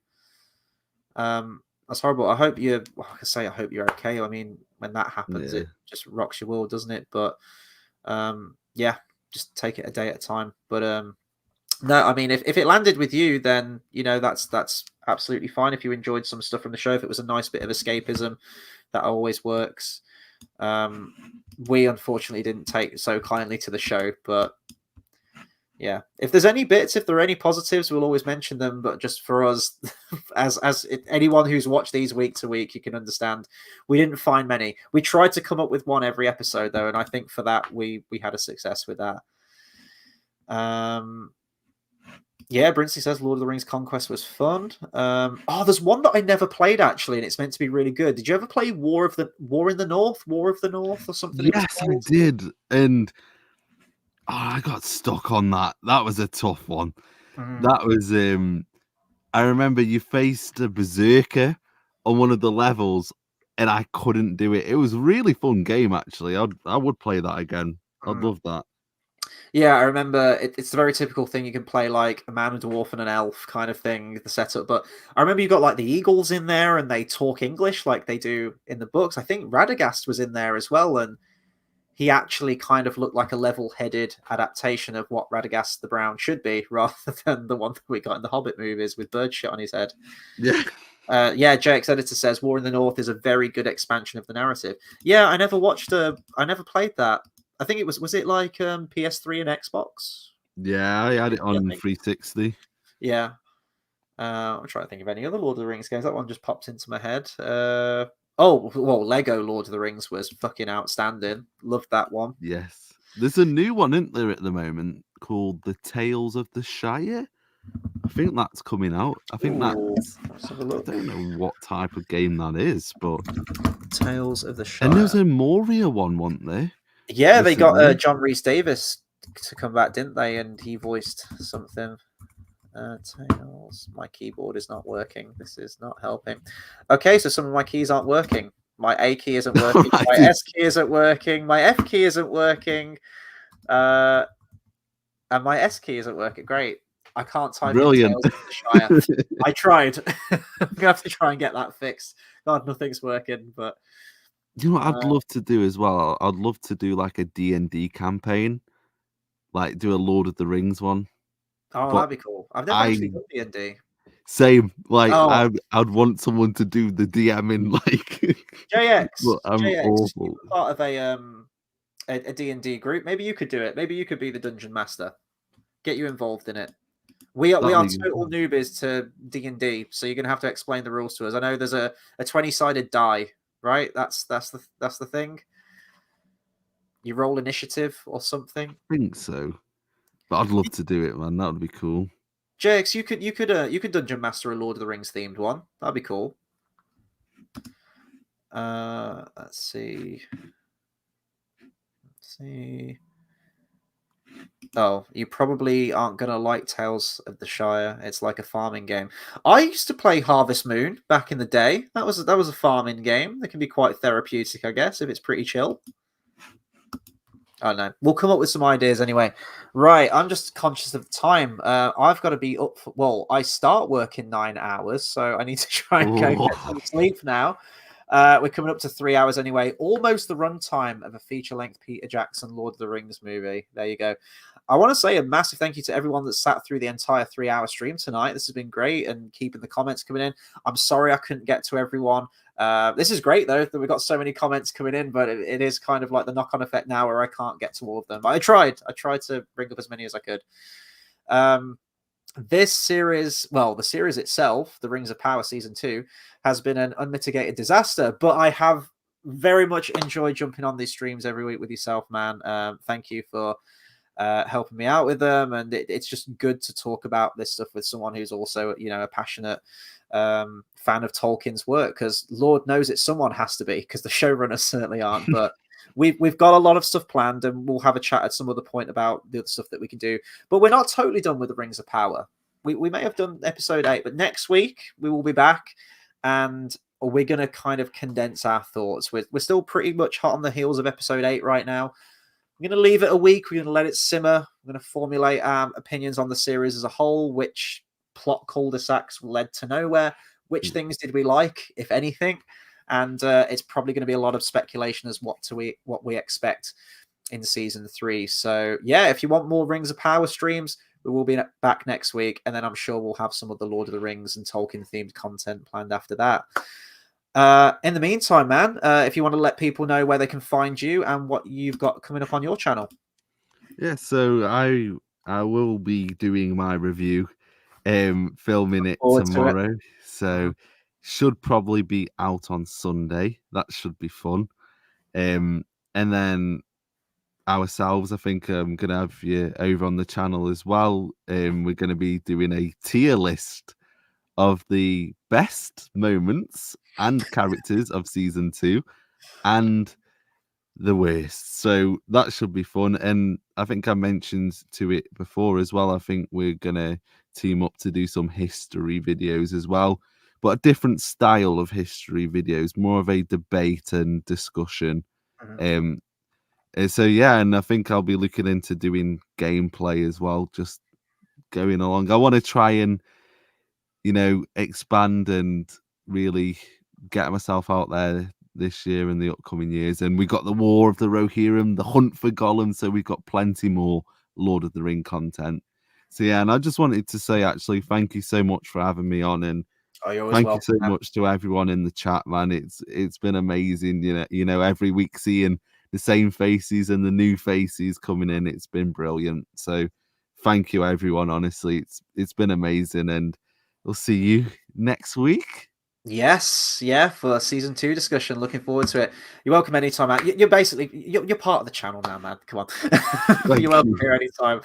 That's horrible. I hope you, well, I can say I hope you're okay. I mean, when that happens, it just rocks your world, doesn't it? But yeah, just take it a day at a time. But no, I mean, if it landed with you, then, you know, that's absolutely fine. If you enjoyed some stuff from the show, if it was a nice bit of escapism, that always works. We unfortunately didn't take so kindly to the show, but yeah, if there's any bits, if there are any positives, we'll always mention them. But just for us, as anyone who's watched these week to week, you can understand we didn't find many. We tried to come up with one every episode though, and I think for that we had a success with that. Yeah, Brinsley says Lord of the Rings Conquest was fun. Oh, there's one that I never played actually, and it's meant to be really good. Did you ever play War in the North, or something? Yes, I did, and I got stuck on that. That was a tough one. That was I remember you faced a berserker on one of the levels, and I couldn't do it. It was a really fun game, actually. I would play that again. I'd love that. Yeah, I remember it's a very typical thing. You can play like a man, a dwarf, and an elf kind of thing, the setup. But I remember you got like the eagles in there, and they talk English like they do in the books. I think Radagast was in there as well, and he actually kind of looked like a level-headed adaptation of what Radagast the Brown should be, rather than the one that we got in the Hobbit movies with bird shit on his head. Yeah. Yeah, JX Editor says War in the North is a very good expansion of the narrative. Yeah, I never played that. I think it was it like PS3 and Xbox? Yeah, I had it on 360. Yeah. I'm trying to think of any other Lord of the Rings games. That one just popped into my head. Oh, well, Lego Lord of the Rings was fucking outstanding. Loved that one. Yes. There's a new one, isn't there, at the moment called The Tales of the Shire? I think that's coming out. I think that's... I don't know what type of game that is, but... Tales of the Shire. And there's a Moria one, wasn't there? Yeah, they got John Rhys-Davies to come back, didn't they? And he voiced something. Tales. My keyboard is not working. This is not helping. Okay, so some of my keys aren't working. My A key isn't working. My S key isn't working. My F key isn't working. And my S key isn't working. Great. I can't type Brilliant. in Tales of the Shire. I tried. I'm going to have to try and get that fixed. God, nothing's working, but... You know what I'd love to do as well? I'd love to do like a D&D campaign. Like do a Lord of the Rings one. Oh, that'd be cool. I've never actually done D&D. Same. Like I'd want someone to do the DMing like JX. But I'm JX, awful. you're part of a D&D group. Maybe you could do it. Maybe you could be the dungeon master. Get you involved in it. We are total newbies to D&D, so you're gonna have to explain the rules to us. I know there's a 20-sided die, right? That's the thing. You roll initiative or something. I think so. But I'd love to do it, man. That would be cool. JX, you could dungeon master a Lord of the Rings themed one. That'd be cool. Let's see. Oh, you probably aren't gonna like Tales of the Shire. It's like a farming game. I used to play Harvest Moon back in the day. That was a farming game. That can be quite therapeutic, I guess, if it's pretty chill. I don't know. We'll come up with some ideas anyway. Right, I'm just conscious of time. I've got to be up for, well, I start work in 9 hours, so I need to try and go get some sleep now. We're coming up to 3 hours anyway, almost the runtime of a feature-length Peter Jackson Lord of the Rings movie. There you go. I want to say a massive thank you to everyone that sat through the entire 3-hour stream tonight. This has been great, and keeping the comments coming in. I'm sorry I couldn't get to everyone. This is great, though, that we've got so many comments coming in, but it is kind of like the knock-on effect now where I can't get to all of them. But I tried to bring up as many as I could. This series, well, the series itself, The Rings of Power Season 2, has been an unmitigated disaster, but I have very much enjoyed jumping on these streams every week with yourself, man. Thank you for helping me out with them, and it's just good to talk about this stuff with someone who's also, you know, a passionate fan of Tolkien's work, because Lord knows it, someone has to be, because the showrunners certainly aren't. But we've got a lot of stuff planned, and we'll have a chat at some other point about the other stuff that we can do. But we're not totally done with the Rings of Power. We may have done episode 8, but next week we will be back, and we're going to kind of condense our thoughts. We're still pretty much hot on the heels of episode 8 right now. We're going to leave it a week. We're going to let it simmer. We're going to formulate our opinions on the series as a whole, which plot cul-de-sacs led to nowhere, which things did we like, if anything. And it's probably going to be a lot of speculation as what we expect in season 3. So, yeah, if you want more Rings of Power streams, we will be back next week. And then I'm sure we'll have some of the Lord of the Rings and Tolkien-themed content planned after that. In the meantime, man, if you want to let people know where they can find you and what you've got coming up on your channel. Yeah, so I will be doing my review, filming it tomorrow. So should probably be out on Sunday. That should be fun. And then ourselves, I think I'm gonna have you over on the channel as well. We're gonna be doing a tier list of the best moments and characters of season 2 and the worst. So that should be fun. And I think I mentioned to it before as well, I think we're gonna team up to do some history videos as well, but a different style of history videos, more of a debate and discussion. So yeah, and I think I'll be looking into doing gameplay as well, just going along. I want to try and, you know, expand and really get myself out there this year and the upcoming years. And we got the War of the Rohirrim, the Hunt for Gollum, so we've got plenty more Lord of the Ring content. So yeah, and I just wanted to say, actually, thank you so much for having me on, and thank you so much to everyone in the chat, man. It's been amazing, you know, every week seeing the same faces and the new faces coming in. It's been brilliant. So thank you, everyone. Honestly, it's been amazing, and we'll see you next week. Yes, yeah, for season 2 discussion. Looking forward to it. You're welcome anytime, man. You're basically you're part of the channel now, man. Come on, you're welcome here anytime.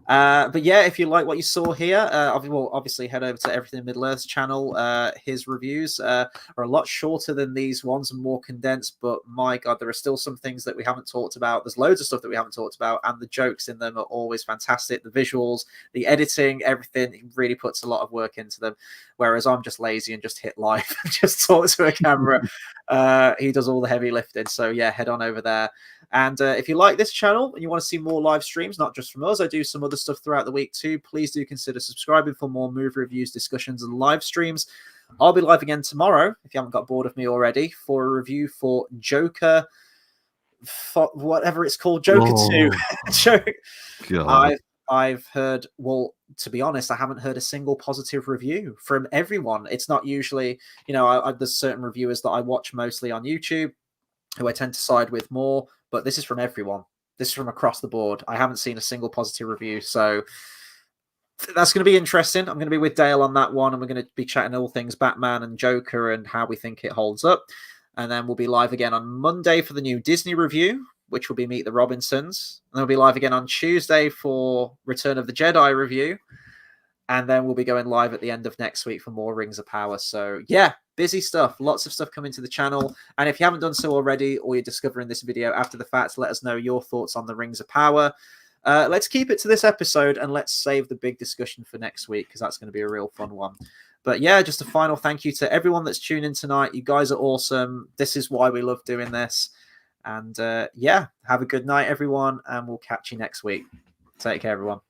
But yeah, if you like what you saw here, obviously head over to Everything Middle Earth's channel. His reviews are a lot shorter than these ones and more condensed, but my God, there are still some things that we haven't talked about. There's loads of stuff that we haven't talked about, and the jokes in them are always fantastic. The visuals, the editing, everything, he really puts a lot of work into them, whereas I'm just lazy and just hit live and just talk to a camera. He does all the heavy lifting. So yeah, head on over there. And if you like this channel and you want to see more live streams, not just from us, I do some other stuff throughout the week too. Please do consider subscribing for more movie reviews, discussions, and live streams. I'll be live again tomorrow, if you haven't got bored of me already, for a review for Joker, whatever it's called, Joker 2. I've heard, well, to be honest, I haven't heard a single positive review from everyone. It's not usually, you know, there's certain reviewers that I watch mostly on YouTube who I tend to side with more, but this is from everyone. This is from across the board. I haven't seen a single positive review, so that's going to be interesting. I'm going to be with Dale on that one, and we're going to be chatting all things Batman and Joker and how we think it holds up. And then we'll be live again on Monday for the new Disney review, which will be Meet the Robinsons. And then we'll be live again on Tuesday for Return of the Jedi review. And then we'll be going live at the end of next week for more Rings of Power. So yeah, busy stuff. Lots of stuff coming to the channel. And if you haven't done so already, or you're discovering this video after the fact, let us know your thoughts on the Rings of Power. Let's keep it to this episode, and let's save the big discussion for next week, because that's going to be a real fun one. But yeah, just a final thank you to everyone that's tuned in tonight. You guys are awesome. This is why we love doing this. And yeah, have a good night, everyone, and we'll catch you next week. Take care, everyone.